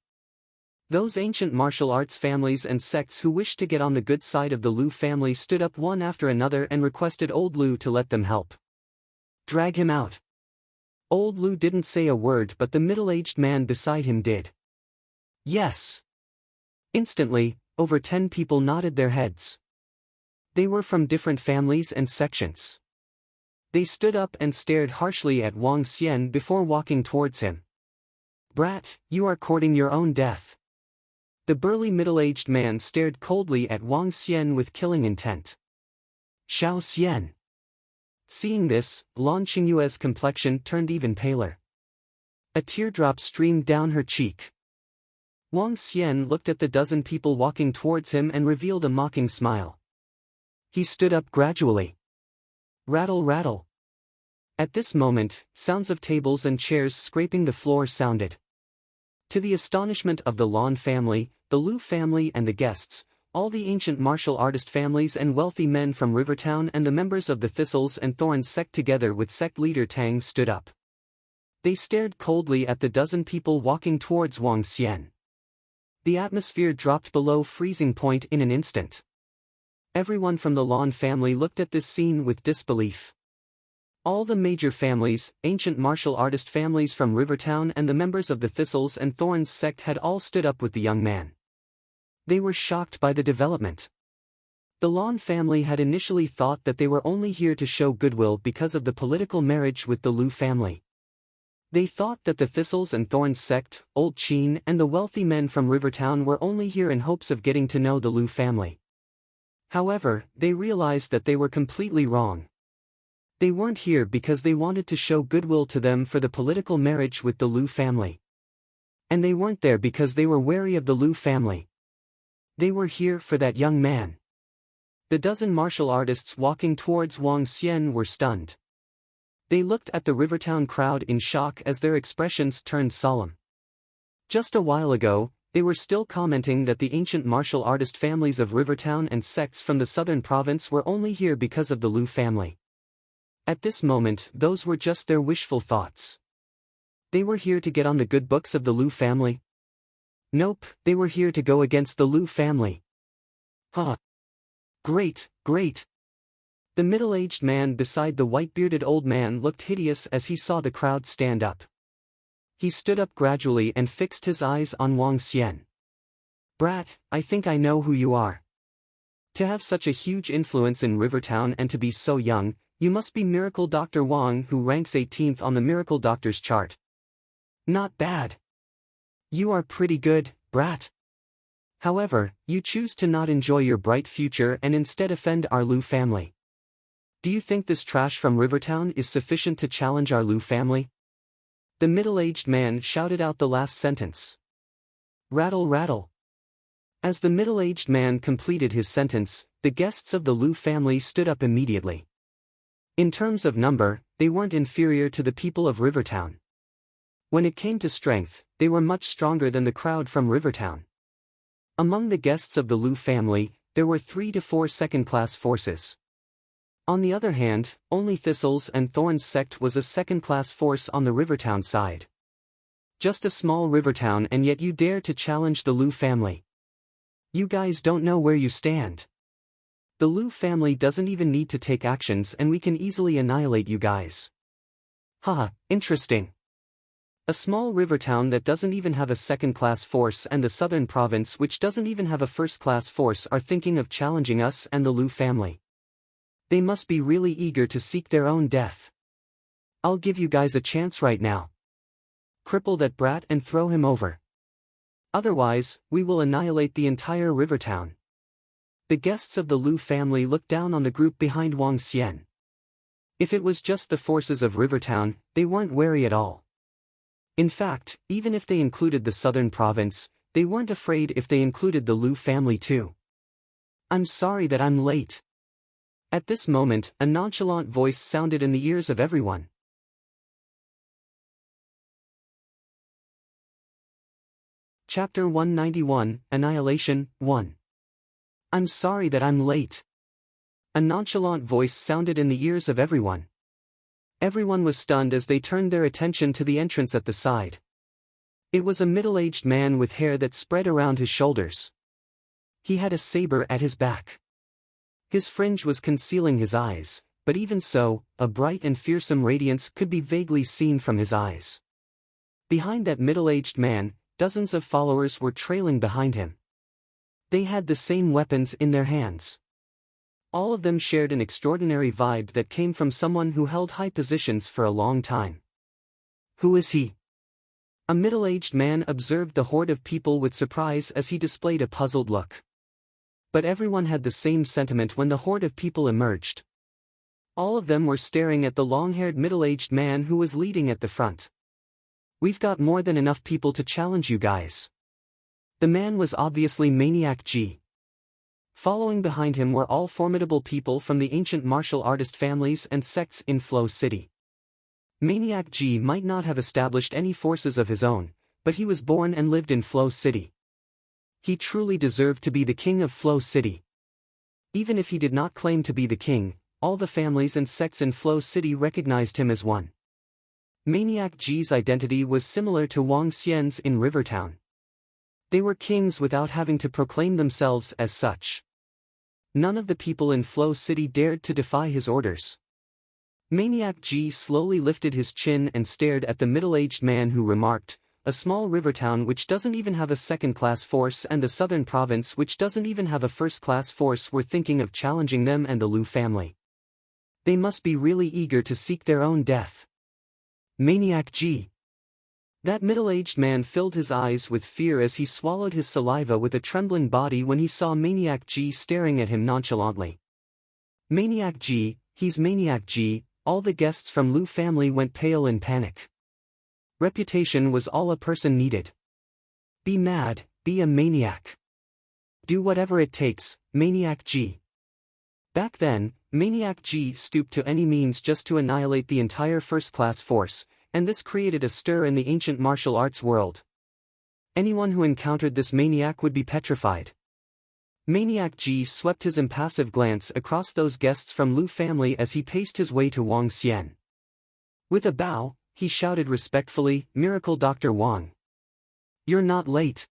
Those ancient martial arts families and sects who wished to get on the good side of the Lu family stood up one after another and requested old Lu to let them help. "Drag him out." Old Lu didn't say a word, but the middle-aged man beside him did. "Yes." Instantly, over 10 people nodded their heads. They were from different families and sections. They stood up and stared harshly at Wang Xian before walking towards him. "Brat, you are courting your own death." The burly middle-aged man stared coldly at Wang Xian with killing intent. "Xiao Xian." Seeing this, Lon Qingyue's complexion turned even paler. A teardrop streamed down her cheek. Wang Xian looked at the dozen people walking towards him and revealed a mocking smile. He stood up gradually. Rattle, rattle. At this moment, sounds of tables and chairs scraping the floor sounded. To the astonishment of the Lon family, the Lu family and the guests, all the ancient martial artist families and wealthy men from Rivertown and the members of the Thistles and Thorns sect together with sect leader Tang stood up. They stared coldly at the dozen people walking towards Wang Xian. The atmosphere dropped below freezing point in an instant. Everyone from the Lon family looked at this scene with disbelief. All the major families, ancient martial artist families from Rivertown and the members of the Thistles and Thorns sect had all stood up with the young man. They were shocked by the development. The Lon family had initially thought that they were only here to show goodwill because of the political marriage with the Lu family. They thought that the Thistles and Thorns sect, Old Qin and the wealthy men from Rivertown were only here in hopes of getting to know the Lu family. However, they realized that they were completely wrong. They weren't here because they wanted to show goodwill to them for the political marriage with the Lu family. And they weren't there because they were wary of the Lu family. They were here for that young man. The dozen martial artists walking towards Wang Xian were stunned. They looked at the Rivertown crowd in shock as their expressions turned solemn. Just a while ago, they were still commenting that the ancient martial artist families of Rivertown and sects from the southern province were only here because of the Lu family. At this moment, those were just their wishful thoughts. They were here to get on the good books of the Lu family? Nope, they were here to go against the Lu family. Huh. Great, great. The middle-aged man beside the white-bearded old man looked hideous as he saw the crowd stand up. He stood up gradually and fixed his eyes on Wang Xian. Brat, I think I know who you are. To have such a huge influence in Rivertown and to be so young, you must be Miracle Dr. Wang, who ranks 18th on the Miracle Doctors chart. Not bad. You are pretty good, brat. However, you choose to not enjoy your bright future and instead offend our Lu family. Do you think this trash from Rivertown is sufficient to challenge our Lu family? The middle-aged man shouted out the last sentence. Rattle, rattle. As the middle-aged man completed his sentence, the guests of the Lu family stood up immediately. In terms of number, they weren't inferior to the people of Rivertown. When it came to strength, they were much stronger than the crowd from Rivertown. Among the guests of the Lu family, there were 3 to 4 second-class forces. On the other hand, only Thistles and Thorns sect was a second-class force on the Rivertown side. Just a small Rivertown, and yet you dare to challenge the Lu family. You guys don't know where you stand. The Lu family doesn't even need to take actions and we can easily annihilate you guys. Haha, interesting. A small Rivertown that doesn't even have a second-class force and the southern province which doesn't even have a first-class force are thinking of challenging us and the Lu family. They must be really eager to seek their own death. I'll give you guys a chance right now. Cripple that brat and throw him over. Otherwise, we will annihilate the entire river town. The guests of the Lu family looked down on the group behind Wang Xian. If it was just the forces of Rivertown, they weren't wary at all. In fact, even if they included the southern province, they weren't afraid if they included the Lu family too. I'm sorry that I'm late. At this moment, a nonchalant voice sounded in the ears of everyone. Chapter 191, Annihilation, 1. I'm sorry that I'm late. A nonchalant voice sounded in the ears of everyone. Everyone was stunned as they turned their attention to the entrance at the side. It was a middle-aged man with hair that spread around his shoulders. He had a saber at his back. His fringe was concealing his eyes, but even so, a bright and fearsome radiance could be vaguely seen from his eyes. Behind that middle-aged man, dozens of followers were trailing behind him. They had the same weapons in their hands. All of them shared an extraordinary vibe that came from someone who held high positions for a long time. Who is he? A middle-aged man observed the horde of people with surprise as he displayed a puzzled look. But everyone had the same sentiment when the horde of people emerged. All of them were staring at the long-haired middle-aged man who was leading at the front. We've got more than enough people to challenge you guys. The man was obviously Maniac G. Following behind him were all formidable people from the ancient martial artist families and sects in Flow City. Maniac G might not have established any forces of his own, but he was born and lived in Flow City. He truly deserved to be the king of Flow City. Even if he did not claim to be the king, all the families and sects in Flow City recognized him as one. Maniac G's identity was similar to Wang Xian's in Rivertown. They were kings without having to proclaim themselves as such. None of the people in Flow City dared to defy his orders. Maniac G slowly lifted his chin and stared at the middle-aged man who remarked, "A small river town which doesn't even have a second-class force and the southern province which doesn't even have a first-class force were thinking of challenging them and the Lu family. They must be really eager to seek their own death." Maniac G. That middle-aged man filled his eyes with fear as he swallowed his saliva with a trembling body when he saw Maniac G staring at him nonchalantly. Maniac G, he's Maniac G. All the guests from Lu family went pale in panic. Reputation was all a person needed. Be mad, be a maniac. Do whatever it takes, Maniac G. Back then, Maniac G stooped to any means just to annihilate the entire first-class force, and this created a stir in the ancient martial arts world. Anyone who encountered this maniac would be petrified. Maniac G swept his impassive glance across those guests from Lu family as he paced his way to Wang Xian. With a bow, he shouted respectfully, "Miracle Dr. Wang. You're not late."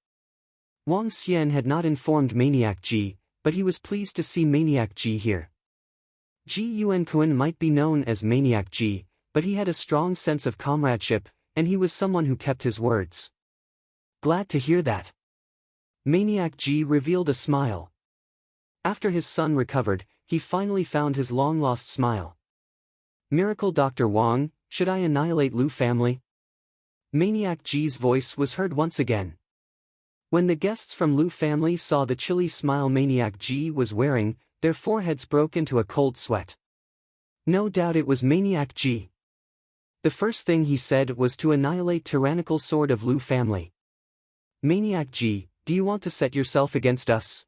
Wang Xian had not informed Maniac G, but he was pleased to see Maniac G here. Ji Yuankuan might be known as Maniac G, but he had a strong sense of comradeship, and he was someone who kept his words. Glad to hear that. Maniac G revealed a smile. After his son recovered, he finally found his long-lost smile. Miracle Dr. Wang, should I annihilate Lu family? Maniac G's voice was heard once again. When the guests from Lu family saw the chilly smile Maniac G was wearing, their foreheads broke into a cold sweat. No doubt it was Maniac G. The first thing he said was to annihilate tyrannical sword of Lu family. Maniac G, do you want to set yourself against us?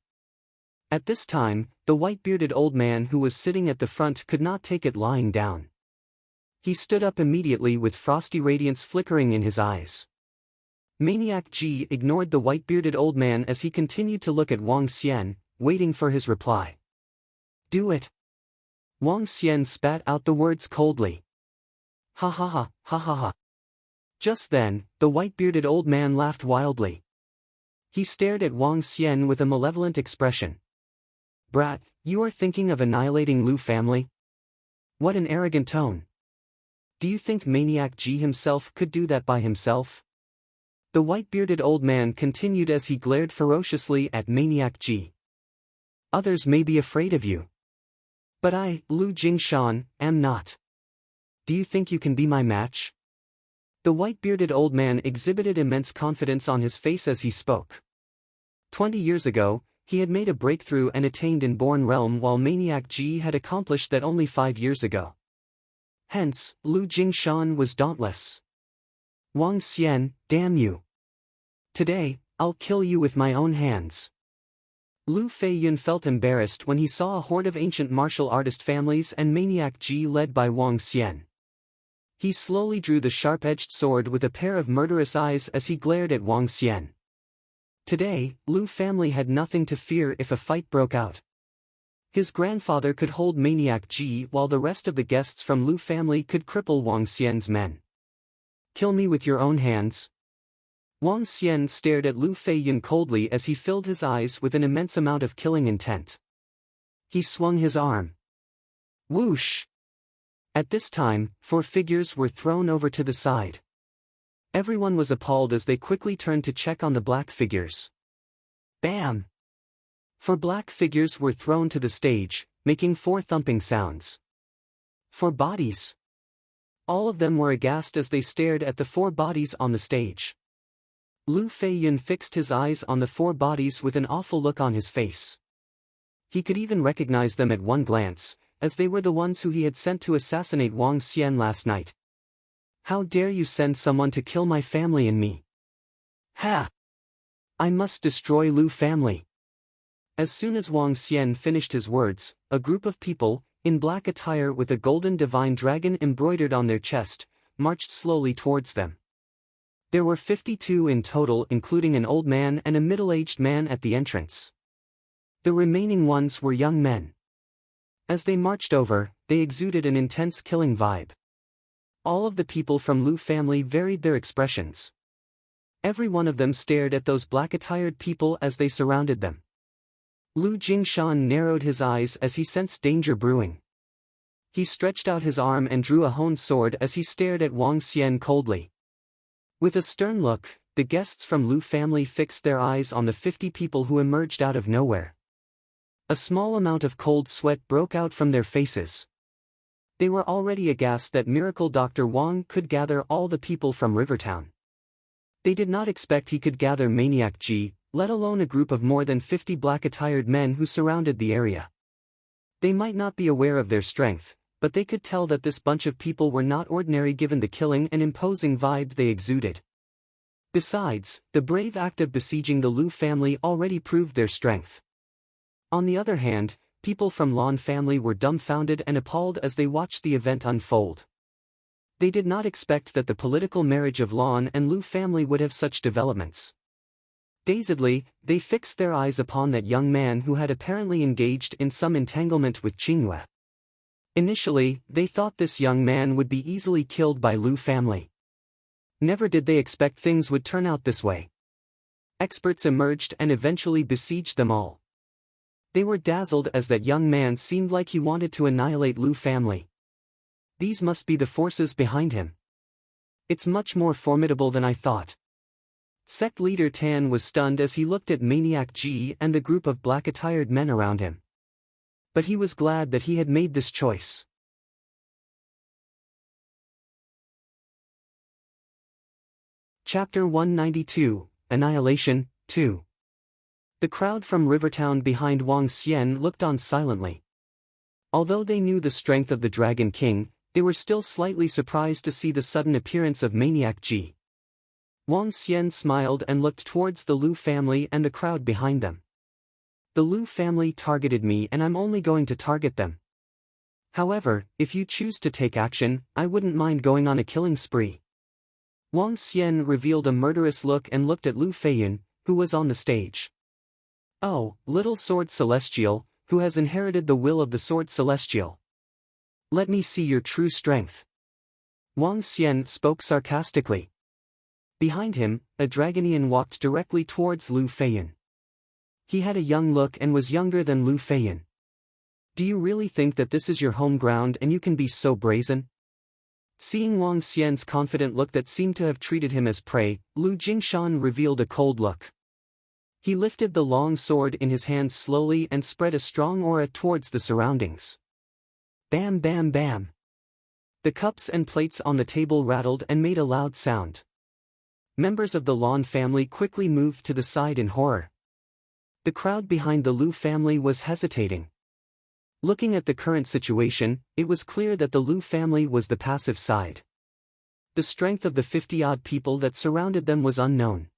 At this time, the white-bearded old man who was sitting at the front could not take it lying down. He stood up immediately with frosty radiance flickering in his eyes. Maniac G ignored the white-bearded old man as he continued to look at Wang Xian, waiting for his reply. Do it. Wang Xian spat out the words coldly. Ha ha ha, ha ha ha. Just then, the white-bearded old man laughed wildly. He stared at Wang Xian with a malevolent expression. Brat, you are thinking of annihilating Lu family? What an arrogant tone. Do you think Maniac G himself could do that by himself? The white-bearded old man continued as he glared ferociously at Maniac G. Others may be afraid of you. But I, Lu Jingshan, am not. Do you think you can be my match? The white-bearded old man exhibited immense confidence on his face as he spoke. 20 years ago, he had made a breakthrough and attained Inborn Realm while Maniac Ji had accomplished that only 5 years ago. Hence, Lu Jingshan was dauntless. Wang Xian, damn you. Today, I'll kill you with my own hands. Lu Feiyun felt embarrassed when he saw a horde of ancient martial artist families and Maniac Ji led by Wang Xian. He slowly drew the sharp-edged sword with a pair of murderous eyes as he glared at Wang Xian. Today, Lu family had nothing to fear if a fight broke out. His grandfather could hold Maniac Ji while the rest of the guests from Lu family could cripple Wang Xian's men. Kill me with your own hands. Wang Xian stared at Lu Feiyun coldly as he filled his eyes with an immense amount of killing intent. He swung his arm. Whoosh! At this time, 4 figures were thrown over to the side. Everyone was appalled as they quickly turned to check on the black figures. Bam! 4 black figures were thrown to the stage, making 4 thumping sounds. 4 bodies. All of them were aghast as they stared at the 4 bodies on the stage. Lu Feiyun fixed his eyes on the 4 bodies with an awful look on his face. He could even recognize them at one glance, as they were the ones who he had sent to assassinate Wang Xian last night. How dare you send someone to kill my family and me? Ha! I must destroy Lu family. As soon as Wang Xian finished his words, a group of people, in black attire with a golden divine dragon embroidered on their chest, marched slowly towards them. There were 52 in total, including an old man and a middle-aged man at the entrance. The remaining ones were young men. As they marched over, they exuded an intense killing vibe. All of the people from Lu family varied their expressions. Every one of them stared at those black-attired people as they surrounded them. Lu Jingshan narrowed his eyes as he sensed danger brewing. He stretched out his arm and drew a honed sword as he stared at Wang Xian coldly. With a stern look, the guests from Lu family fixed their eyes on the 50 people who emerged out of nowhere. A small amount of cold sweat broke out from their faces. They were already aghast that Miracle Dr. Wang could gather all the people from Rivertown. They did not expect he could gather Maniac Ji, let alone a group of more than 50 black-attired men who surrounded the area. They might not be aware of their strength, but they could tell that this bunch of people were not ordinary given the killing and imposing vibe they exuded. Besides, the brave act of besieging the Lu family already proved their strength. On the other hand, people from Lan family were dumbfounded and appalled as they watched the event unfold. They did not expect that the political marriage of Lan and Lu family would have such developments. Dazedly, they fixed their eyes upon that young man who had apparently engaged in some entanglement with Qingyue. Initially, they thought this young man would be easily killed by Lu family. Never did they expect things would turn out this way. Experts emerged and eventually besieged them all. They were dazzled as that young man seemed like he wanted to annihilate Lu family. These must be the forces behind him. It's much more formidable than I thought. Sect leader Tan was stunned as he looked at Maniac Ji and the group of black-attired men around him. But he was glad that he had made this choice. Chapter 192, Annihilation, 2. The crowd from Rivertown behind Wang Xian looked on silently. Although they knew the strength of the Dragon King, they were still slightly surprised to see the sudden appearance of Maniac Ji. Wang Xian smiled and looked towards the Lu family and the crowd behind them. The Lu family targeted me and I'm only going to target them. However, if you choose to take action, I wouldn't mind going on a killing spree. Wang Xian revealed a murderous look and looked at Lu Feiyun, who was on the stage. Oh, little Sword Celestial, who has inherited the will of the Sword Celestial. Let me see your true strength. Wang Xian spoke sarcastically. Behind him, a Dragonian walked directly towards Lu Feiyun. He had a young look and was younger than Lu Feiyun. Do you really think that this is your home ground and you can be so brazen? Seeing Wang Xian's confident look that seemed to have treated him as prey, Lu Jingshan revealed a cold look. He lifted the long sword in his hands slowly and spread a strong aura towards the surroundings. Bam bam bam. The cups and plates on the table rattled and made a loud sound. Members of the Lan family quickly moved to the side in horror. The crowd behind the Lu family was hesitating. Looking at the current situation, it was clear that the Lu family was the passive side. The strength of the 50-odd people that surrounded them was unknown.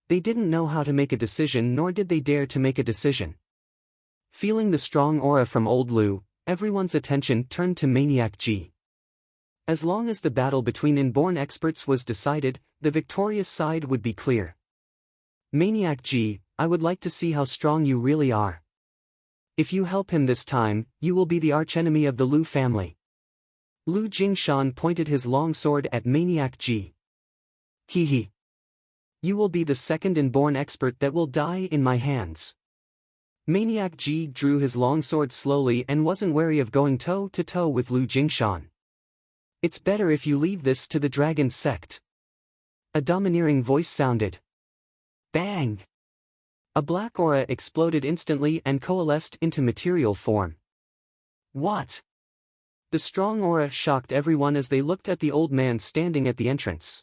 They didn't know how to make a decision, nor did they dare to make a decision. Feeling the strong aura from old Lu, everyone's attention turned to Maniac G. As long as the battle between inborn experts was decided, the victorious side would be clear. Maniac G, I would like to see how strong you really are. If you help him this time, you will be the archenemy of the Lu family. Lu Jingshan pointed his long sword at Maniac G. Hee hee. You will be the second inborn expert that will die in my hands. Maniac G drew his long sword slowly and wasn't wary of going toe-to-toe with Lu Jingshan. It's better if you leave this to the dragon sect. A domineering voice sounded. Bang! A black aura exploded instantly and coalesced into material form. What? The strong aura shocked everyone as they looked at the old man standing at the entrance.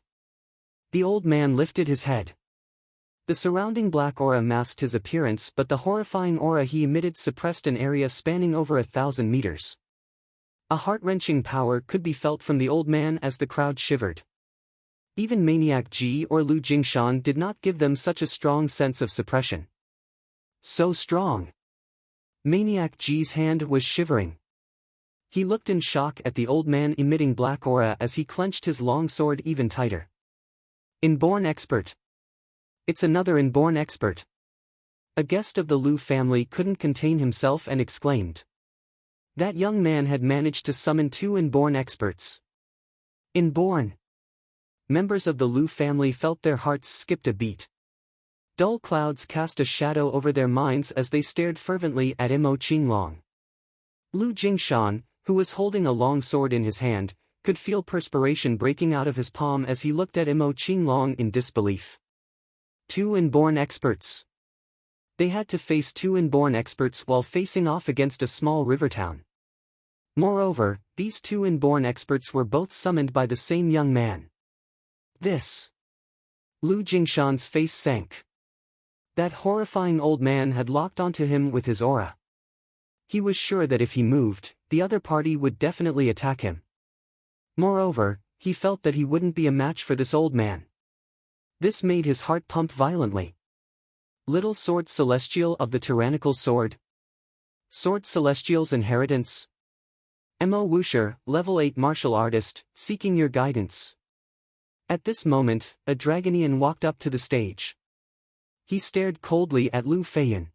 The old man lifted his head. The surrounding black aura masked his appearance, but the horrifying aura he emitted suppressed an area spanning over 1,000 meters. A heart-wrenching power could be felt from the old man as the crowd shivered. Even Maniac G or Lu Jingshan did not give them such a strong sense of suppression. So strong! Maniac G's hand was shivering. He looked in shock at the old man emitting black aura as he clenched his long sword even tighter. Inborn expert. It's another inborn expert. A guest of the Lu family couldn't contain himself and exclaimed. That young man had managed to summon 2 inborn experts. Inborn. Members of the Lu family felt their hearts skipped a beat. Dull clouds cast a shadow over their minds as they stared fervently at Mo Qinglong. Lu Jingshan, who was holding a long sword in his hand, could feel perspiration breaking out of his palm as he looked at Mo Qinglong in disbelief. 2 inborn experts. They had to face 2 inborn experts while facing off against a small river town. Moreover, these 2 inborn experts were both summoned by the same young man. This. Lu Jingshan's face sank. That horrifying old man had locked onto him with his aura. He was sure that if he moved, the other party would definitely attack him. Moreover, he felt that he wouldn't be a match for this old man. This made his heart pump violently. Little Sword Celestial of the Tyrannical Sword. Sword Celestial's Inheritance. Mo Wuxia, Level 8 Martial Artist, seeking your guidance. At this moment, a Dragonian walked up to the stage. He stared coldly at Lu Feiyan.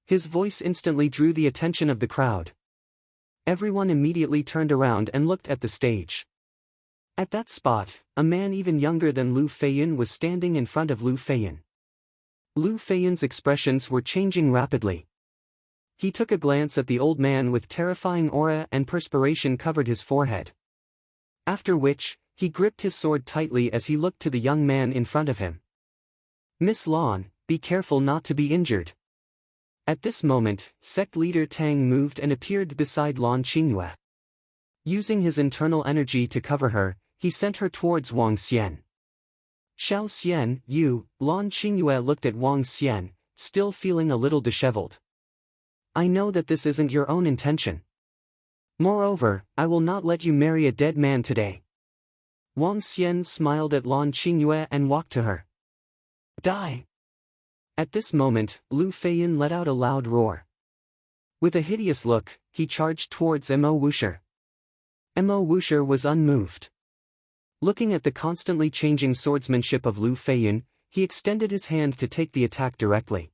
His voice instantly drew the attention of the crowd. Everyone immediately turned around and looked at the stage. At that spot, a man even younger than Lu Feiyan was standing in front of Lu Feiyan. Lu Feiyan's expressions were changing rapidly. He took a glance at the old man with terrifying aura and perspiration covered his forehead. After which, he gripped his sword tightly as he looked to the young man in front of him. Miss Lan, be careful not to be injured. At this moment, sect leader Tang moved and appeared beside Lan Qingyue. Using his internal energy to cover her, he sent her towards Wang Xian. Xiao Xian, you, Lan Qingyue looked at Wang Xian, still feeling a little disheveled. I know that this isn't your own intention. Moreover, I will not let you marry a dead man today. Wang Xian smiled at Lan Qingyue and walked to her. Die! At this moment, Lu Feiyan let out a loud roar. With a hideous look, he charged towards Mo Wuxia. Mo Wuxia was unmoved. Looking at the constantly changing swordsmanship of Lu Feiyan, he extended his hand to take the attack directly.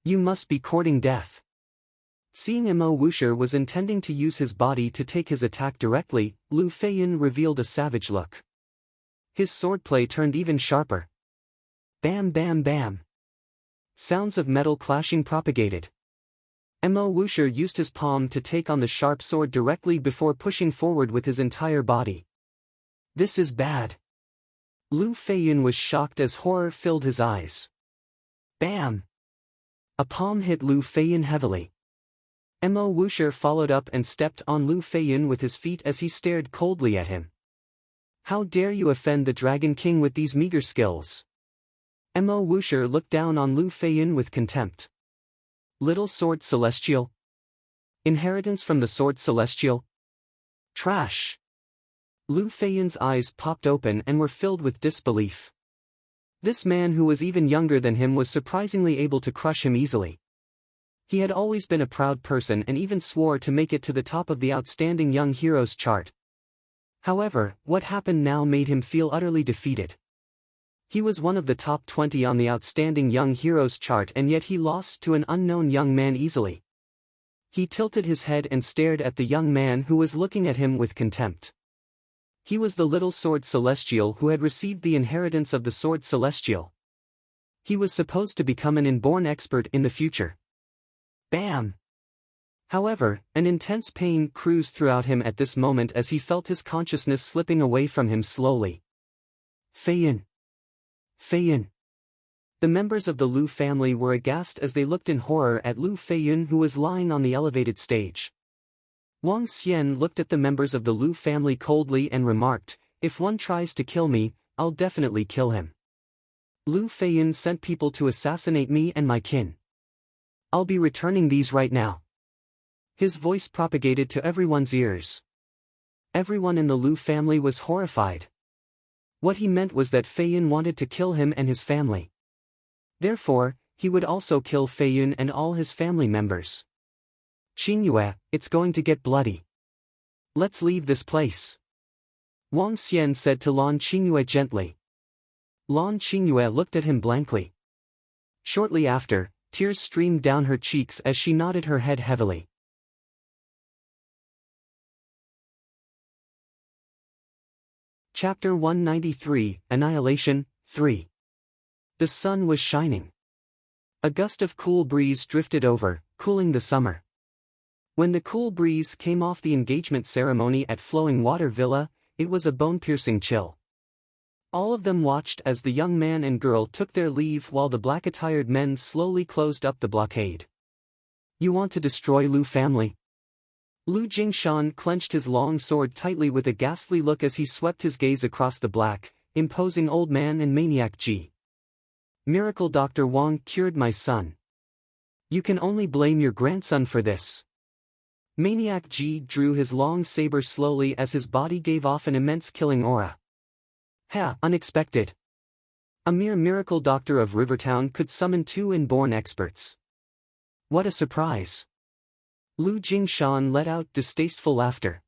You must be courting death. Seeing Mo Wuxia was intending to use his body to take his attack directly, Lu Feiyan revealed a savage look. His swordplay turned even sharper. Bam bam bam. Sounds of metal clashing propagated. Mo Wuxia used his palm to take on the sharp sword directly before pushing forward with his entire body. This is bad. Lu Feiyan was shocked as horror filled his eyes. Bam! A palm hit Lu Feiyan heavily. Mo Wuxia followed up and stepped on Lu Feiyun with his feet as he stared coldly at him. How dare you offend the Dragon King with these meager skills? Mo Wuxia looked down on Lu Feiyun with contempt. Little Sword Celestial? Inheritance from the Sword Celestial? Trash! Lu Feiyun's eyes popped open and were filled with disbelief. This man who was even younger than him was surprisingly able to crush him easily. He had always been a proud person and even swore to make it to the top of the Outstanding Young Heroes chart. However, what happened now made him feel utterly defeated. He was one of the top 20 on the Outstanding Young Heroes chart and yet he lost to an unknown young man easily. He tilted his head and stared at the young man who was looking at him with contempt. He was the Little Sword Celestial who had received the inheritance of the Sword Celestial. He was supposed to become an inborn expert in the future. Bam! However, an intense pain cruised throughout him at this moment as he felt his consciousness slipping away from him slowly. Feiyun! Feiyun! The members of the Lu family were aghast as they looked in horror at Lu Feiyun who was lying on the elevated stage. Wang Xian looked at the members of the Lu family coldly and remarked, "If one tries to kill me, I'll definitely kill him. Lu Feiyun sent people to assassinate me and my kin. I'll be returning these right now." His voice propagated to everyone's ears. Everyone in the Lu family was horrified. What he meant was that Feiyun wanted to kill him and his family. Therefore, he would also kill Feiyun and all his family members. "Qingyue, it's going to get bloody. Let's leave this place," Wang Xian said to Lan Qingyue gently. Lan Qingyue looked at him blankly. Shortly after, tears streamed down her cheeks as she nodded her head heavily. Chapter 193, Annihilation, 3. The sun was shining. A gust of cool breeze drifted over, cooling the summer. When the cool breeze came off the engagement ceremony at Flowing Water Villa, it was a bone-piercing chill. All of them watched as the young man and girl took their leave while the black-attired men slowly closed up the blockade. "You want to destroy Lu family?" Lu Jingshan clenched his long sword tightly with a ghastly look as he swept his gaze across the black, imposing old man and maniac Ji. "Miracle Dr. Wang cured my son. You can only blame your grandson for this." Maniac Ji drew his long saber slowly as his body gave off an immense killing aura. Ha! Unexpected. A mere miracle doctor of Rivertown could summon 2 inborn experts. What a surprise. Lu Jingshan let out distasteful laughter.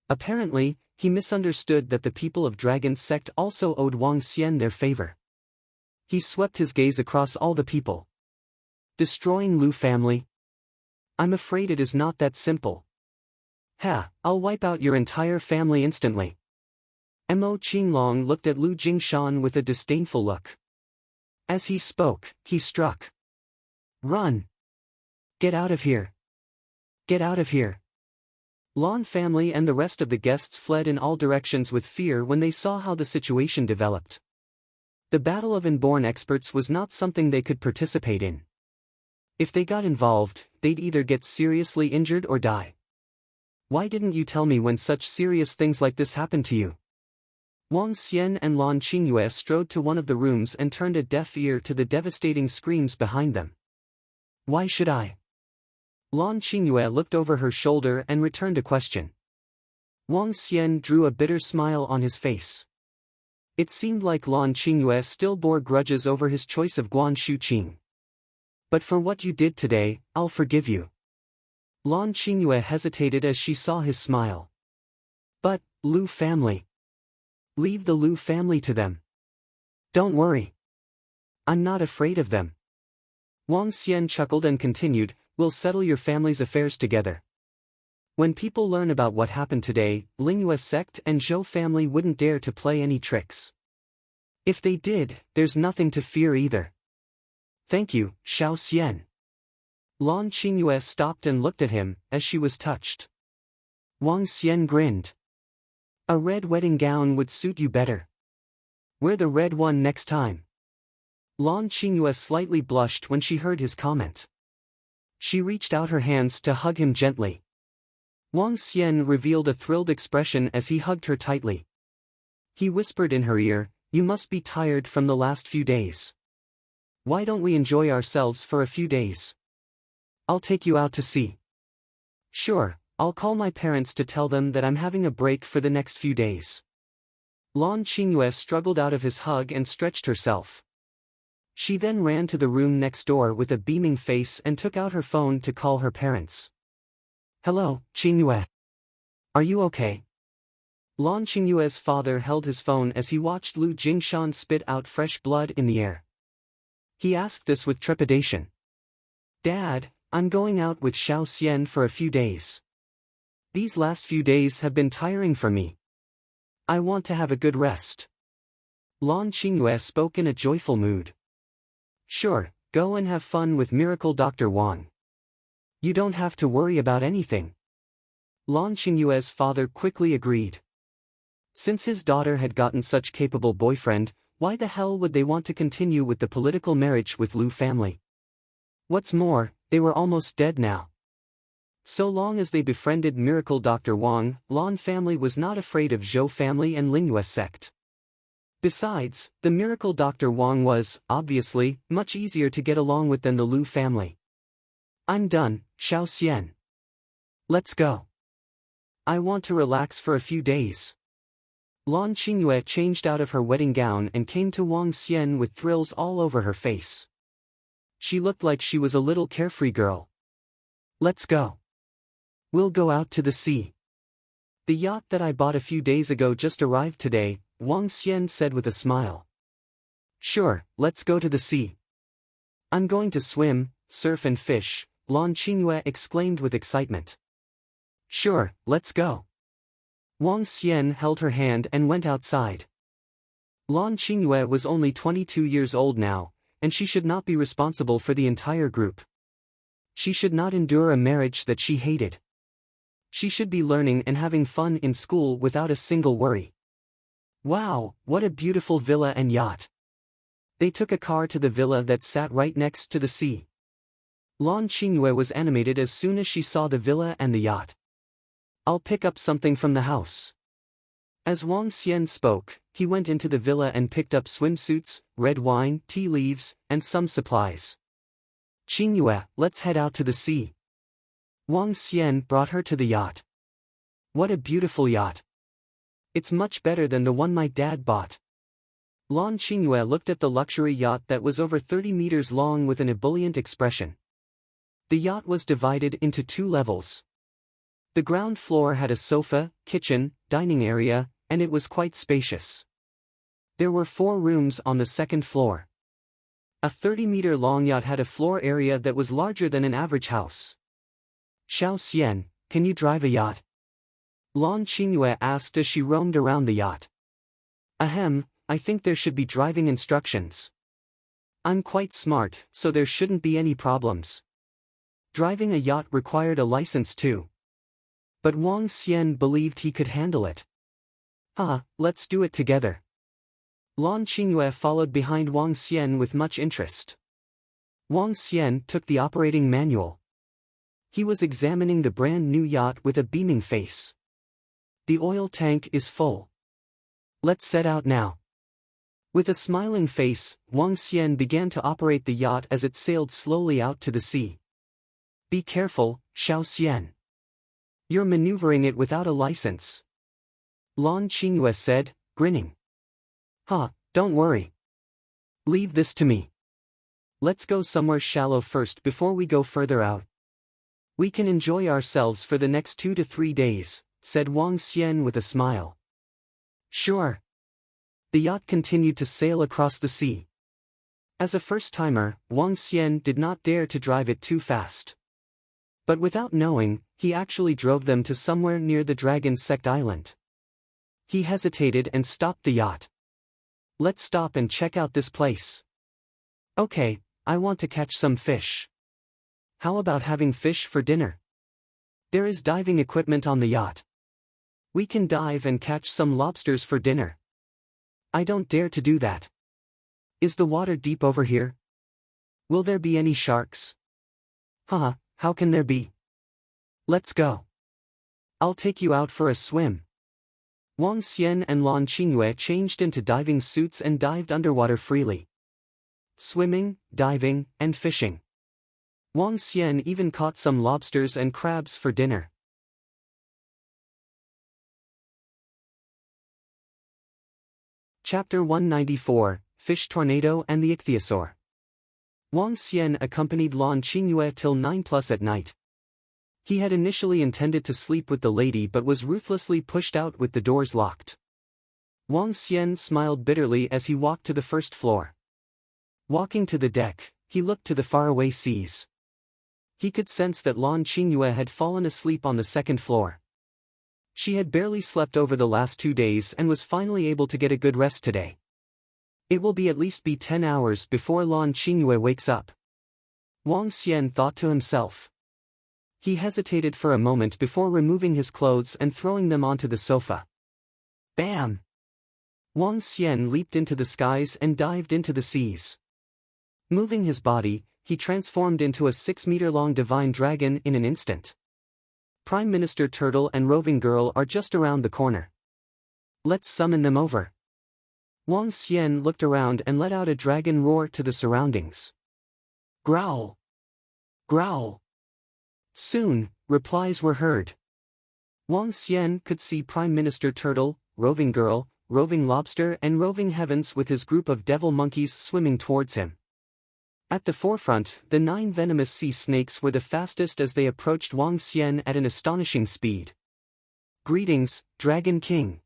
Apparently, he misunderstood that the people of Dragon Sect also owed Wang Xian their favor. He swept his gaze across all the people. Destroying Lu family? I'm afraid it is not that simple. Ha! I'll wipe out your entire family instantly. Mo Qinglong looked at Lu Jingshan with a disdainful look. As he spoke, he struck. Run! Get out of here! Get out of here! Lan family and the rest of the guests fled in all directions with fear when they saw how the situation developed. The battle of inborn experts was not something they could participate in. If they got involved, they'd either get seriously injured or die. Why didn't you tell me when such serious things like this happened to you? Wang Xian and Lan Qingyue strode to one of the rooms and turned a deaf ear to the devastating screams behind them. Why should I? Lan Qingyue looked over her shoulder and returned a question. Wang Xian drew a bitter smile on his face. It seemed like Lan Qingyue still bore grudges over his choice of Guan Shuqing. But for what you did today, I'll forgive you. Lan Qingyue hesitated as she saw his smile. But, Lu family. Leave the Lu family to them. Don't worry. I'm not afraid of them. Wang Xian chuckled and continued, we'll settle your family's affairs together. When people learn about what happened today, Lingyue sect and Zhou family wouldn't dare to play any tricks. If they did, there's nothing to fear either. Thank you, Xiao Xian. Lan Qingyue stopped and looked at him, as she was touched. Wang Xian grinned. A red wedding gown would suit you better. Wear the red one next time. Lan Qingyue slightly blushed when she heard his comment. She reached out her hands to hug him gently. Wang Xian revealed a thrilled expression as he hugged her tightly. He whispered in her ear, "You must be tired from the last few days. Why don't we enjoy ourselves for a few days? I'll take you out to sea." "Sure, I'll call my parents to tell them that I'm having a break for the next few days." Lan Qingyue struggled out of his hug and stretched herself. She then ran to the room next door with a beaming face and took out her phone to call her parents. "Hello, Qingyue. Are you okay?" Lan Qingyue's father held his phone as he watched Lu Jingshan spit out fresh blood in the air. He asked this with trepidation. "Dad, I'm going out with Xiao Xian for a few days. These last few days have been tiring for me. I want to have a good rest." Lan Qingyue spoke in a joyful mood. "Sure, go and have fun with Miracle Dr. Wang. You don't have to worry about anything." Lan Qingyue's father quickly agreed. Since his daughter had gotten such capable boyfriend, why the hell would they want to continue with the political marriage with Lu family? What's more, they were almost dead now. So long as they befriended Miracle Dr. Wang, Lan family was not afraid of Zhou family and Lingyue sect. Besides, the Miracle Dr. Wang was, obviously, much easier to get along with than the Lu family. "I'm done, Xiao Xian. Let's go. I want to relax for a few days." Lan Qingyue changed out of her wedding gown and came to Wang Xian with thrills all over her face. She looked like she was a little carefree girl. "Let's go. We'll go out to the sea. The yacht that I bought a few days ago just arrived today," Wang Xian said with a smile. "Sure, let's go to the sea. I'm going to swim, surf and fish," Lan Qingyue exclaimed with excitement. "Sure, let's go." Wang Xian held her hand and went outside. Lan Qingyue was only 22 years old now, and she should not be responsible for the entire group. She should not endure a marriage that she hated. She should be learning and having fun in school without a single worry. Wow, what a beautiful villa and yacht. They took a car to the villa that sat right next to the sea. Lan Qingyue was animated as soon as she saw the villa and the yacht. "I'll pick up something from the house." As Wang Xian spoke, he went into the villa and picked up swimsuits, red wine, tea leaves, and some supplies. "Qingyue, let's head out to the sea." Wang Xian brought her to the yacht. "What a beautiful yacht. It's much better than the one my dad bought." Lan Qingyue looked at the luxury yacht that was over 30 meters long with an ebullient expression. The yacht was divided into 2 levels. The ground floor had a sofa, kitchen, dining area, and it was quite spacious. There were 4 rooms on the second floor. A 30-meter-long yacht had a floor area that was larger than an average house. "Xiao Xian, can you drive a yacht?" Lan Qingyue asked as she roamed around the yacht. "Ahem, I think there should be driving instructions. I'm quite smart, so there shouldn't be any problems." Driving a yacht required a license too. But Wang Xian believed he could handle it. Let's do it together." Lan Qingyue followed behind Wang Xian with much interest. Wang Xian took the operating manual. He was examining the brand new yacht with a beaming face. "The oil tank is full. Let's set out now." With a smiling face, Wang Xian began to operate the yacht as it sailed slowly out to the sea. "Be careful, Xiao Xian. You're maneuvering it without a license," Lan Qingyue said, grinning. Don't worry. Leave this to me. Let's go somewhere shallow first before we go further out. We can enjoy ourselves for the next 2 to 3 days, said Wang Xian with a smile. Sure. The yacht continued to sail across the sea. As a first-timer, Wang Xian did not dare to drive it too fast. But without knowing, he actually drove them to somewhere near the Dragon Sect Island. He hesitated and stopped the yacht. Let's stop and check out this place. Okay, I want to catch some fish. How about having fish for dinner? There is diving equipment on the yacht. We can dive and catch some lobsters for dinner. I don't dare to do that. Is the water deep over here? Will there be any sharks? How can there be? Let's go. I'll take you out for a swim. Wang Xian and Lan Qingyue changed into diving suits and dived underwater freely. Swimming, diving, and fishing. Wang Xian even caught some lobsters and crabs for dinner. Chapter 194, Fish Tornado and the Ichthyosaur. Wang Xian accompanied Lan Qingyue till 9+ at night. He had initially intended to sleep with the lady but was ruthlessly pushed out with the doors locked. Wang Xian smiled bitterly as he walked to the first floor. Walking to the deck, he looked to the faraway seas. He could sense that Lan Qingyue had fallen asleep on the second floor. She had barely slept over the last 2 days and was finally able to get a good rest today. It will at least be 10 hours before Lan Qingyue wakes up. Wang Xian thought to himself. He hesitated for a moment before removing his clothes and throwing them onto the sofa. Bam! Wang Xian leaped into the skies and dived into the seas. Moving his body, he transformed into a 6-meter-long divine dragon in an instant. Prime Minister Turtle and Roving Girl are just around the corner. Let's summon them over. Wang Xian looked around and let out a dragon roar to the surroundings. Growl! Growl! Soon, replies were heard. Wang Xian could see Prime Minister Turtle, Roving Girl, Roving Lobster and Roving Heavens with his group of devil monkeys swimming towards him. At the forefront, the 9 venomous sea snakes were the fastest as they approached Wang Xian at an astonishing speed. Greetings, Dragon King.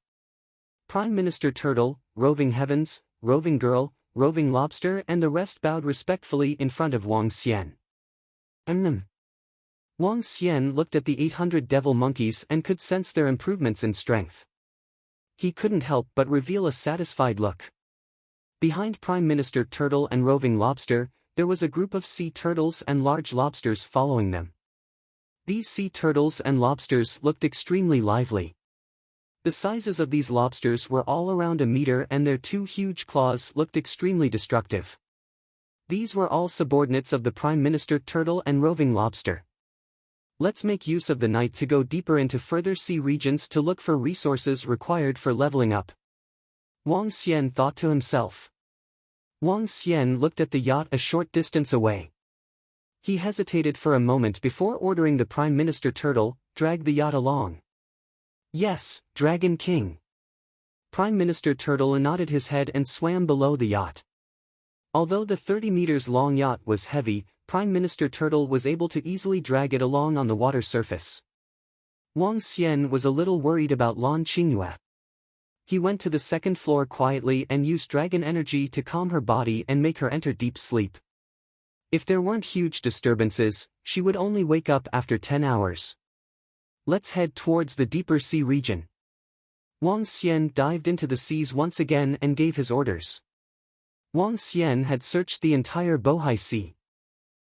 Prime Minister Turtle, Roving Heavens, Roving Girl, Roving Lobster and the rest bowed respectfully in front of Wang Xian. Wang Xian looked at the 800 devil monkeys and could sense their improvements in strength. He couldn't help but reveal a satisfied look. Behind Prime Minister Turtle and Roving Lobster, there was a group of sea turtles and large lobsters following them. These sea turtles and lobsters looked extremely lively. The sizes of these lobsters were all around a meter and their 2 huge claws looked extremely destructive. These were all subordinates of the Prime Minister Turtle and Roving Lobster. Let's make use of the night to go deeper into further sea regions to look for resources required for leveling up. Wang Xian thought to himself. Wang Xian looked at the yacht a short distance away. He hesitated for a moment before ordering the Prime Minister Turtle, drag the yacht along. Yes, Dragon King. Prime Minister Turtle nodded his head and swam below the yacht. Although the 30 meters long yacht was heavy, Prime Minister Turtle was able to easily drag it along on the water surface. Wang Xian was a little worried about Lan Qingyue. He went to the second floor quietly and used dragon energy to calm her body and make her enter deep sleep. If there weren't huge disturbances, she would only wake up after 10 hours. Let's head towards the deeper sea region. Wang Xian dived into the seas once again and gave his orders. Wang Xian had searched the entire Bohai Sea.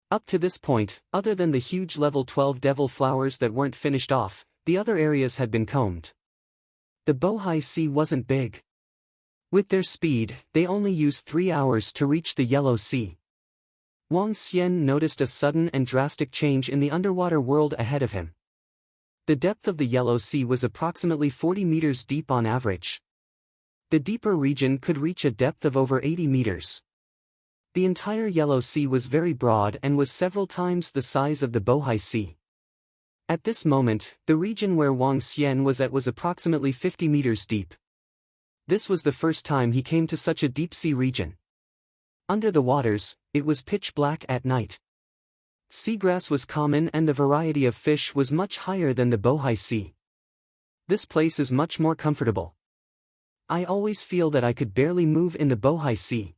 Up to this point, other than the huge level 12 devil flowers that weren't finished off, the other areas had been combed. The Bohai Sea wasn't big. With their speed, they only used 3 hours to reach the Yellow Sea. Wang Xian noticed a sudden and drastic change in the underwater world ahead of him. The depth of the Yellow Sea was approximately 40 meters deep on average. The deeper region could reach a depth of over 80 meters. The entire Yellow Sea was very broad and was several times the size of the Bohai Sea. At this moment, the region where Wang Xian was at was approximately 50 meters deep. This was the first time he came to such a deep sea region. Under the waters, it was pitch black at night. Seagrass was common and the variety of fish was much higher than the Bohai Sea. This place is much more comfortable. I always feel that I could barely move in the Bohai Sea.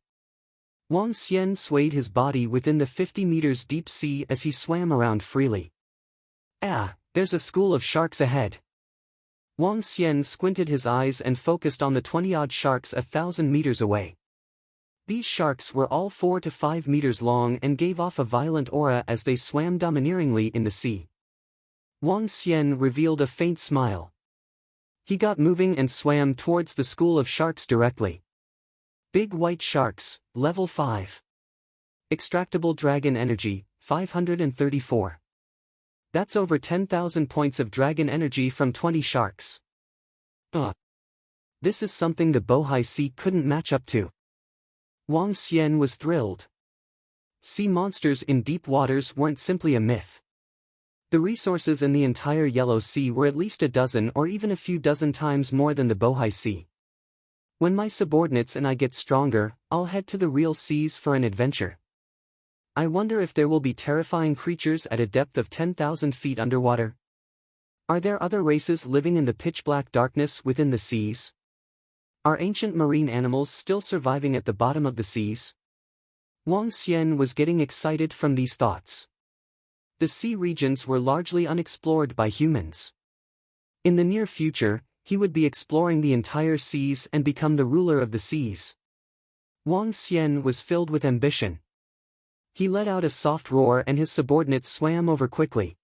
Wang Xian swayed his body within the 50 meters deep sea as he swam around freely. There's a school of sharks ahead. Wang Xian squinted his eyes and focused on the 20-odd sharks 1,000 meters away. These sharks were all 4 to 5 meters long and gave off a violent aura as they swam domineeringly in the sea. Wang Xian revealed a faint smile. He got moving and swam towards the school of sharks directly. Big white sharks, level 5. Extractable dragon energy, 534. That's over 10,000 points of dragon energy from 20 sharks. Ugh. This is something the Bohai Sea couldn't match up to. Wang Xian was thrilled. Sea monsters in deep waters weren't simply a myth. The resources in the entire Yellow Sea were at least a dozen or even a few dozen times more than the Bohai Sea. When my subordinates and I get stronger, I'll head to the real seas for an adventure. I wonder if there will be terrifying creatures at a depth of 10,000 feet underwater. Are there other races living in the pitch-black darkness within the seas? Are ancient marine animals still surviving at the bottom of the seas? Wang Xian was getting excited from these thoughts. The sea regions were largely unexplored by humans. In the near future, he would be exploring the entire seas and become the ruler of the seas. Wang Xian was filled with ambition. He let out a soft roar and his subordinates swam over quickly.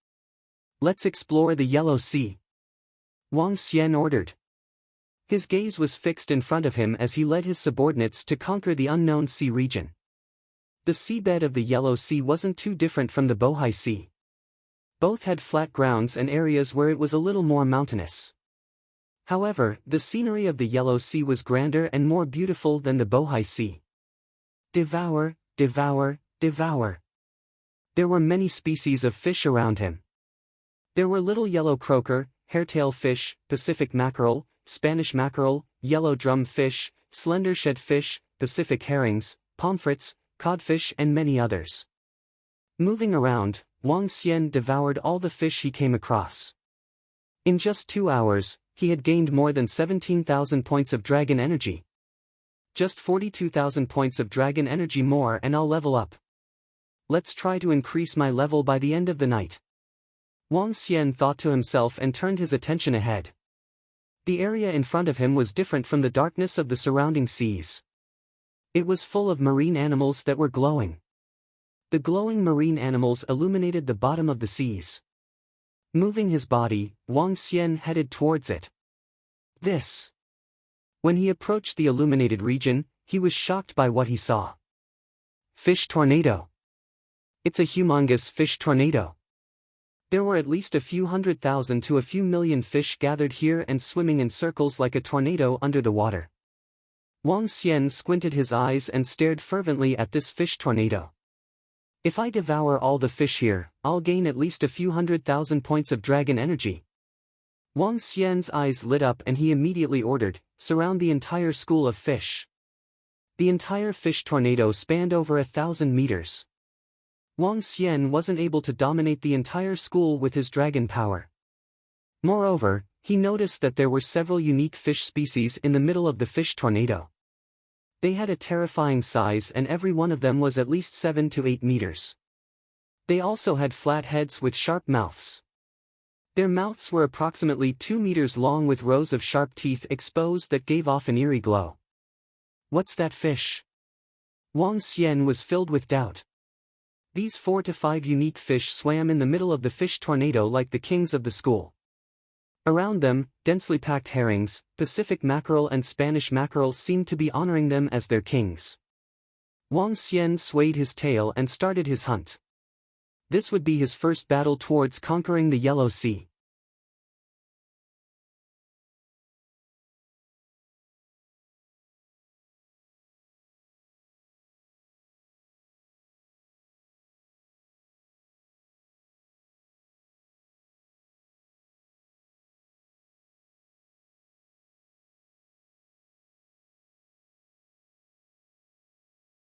Let's explore the Yellow Sea, Wang Xian ordered. His gaze was fixed in front of him as he led his subordinates to conquer the unknown sea region. The seabed of the Yellow Sea wasn't too different from the Bohai Sea. Both had flat grounds and areas where it was a little more mountainous. However, the scenery of the Yellow Sea was grander and more beautiful than the Bohai Sea. Devour, devour, devour. There were many species of fish around him. There were little yellow croaker, hairtail fish, Pacific mackerel, Spanish mackerel, yellow drum fish, slender shedfish, Pacific herrings, pomfrets, codfish and many others. Moving around, Wang Xian devoured all the fish he came across. In just 2 hours, he had gained more than 17,000 points of dragon energy. Just 42,000 points of dragon energy more and I'll level up. Let's try to increase my level by the end of the night. Wang Xian thought to himself and turned his attention ahead. The area in front of him was different from the darkness of the surrounding seas. It was full of marine animals that were glowing. The glowing marine animals illuminated the bottom of the seas. Moving his body, Wang Xian headed towards it. When he approached the illuminated region, he was shocked by what he saw. Fish tornado. It's a humongous fish tornado. There were at least a few 100,000 to a few million fish gathered here and swimming in circles like a tornado under the water. Wang Xian squinted his eyes and stared fervently at this fish tornado. If I devour all the fish here, I'll gain at least a few 100,000 points of dragon energy. Wang Xian's eyes lit up and he immediately ordered, surround the entire school of fish. The entire fish tornado spanned over 1,000 meters. Wang Xian wasn't able to dominate the entire school with his dragon power. Moreover, he noticed that there were several unique fish species in the middle of the fish tornado. They had a terrifying size and every one of them was at least 7 to 8 meters. They also had flat heads with sharp mouths. Their mouths were approximately 2 meters long with rows of sharp teeth exposed that gave off an eerie glow. What's that fish? Wang Xian was filled with doubt. These 4 to 5 unique fish swam in the middle of the fish tornado like the kings of the school. Around them, densely packed herrings, Pacific mackerel and Spanish mackerel seemed to be honoring them as their kings. Wang Xian swayed his tail and started his hunt. This would be his first battle towards conquering the Yellow Sea.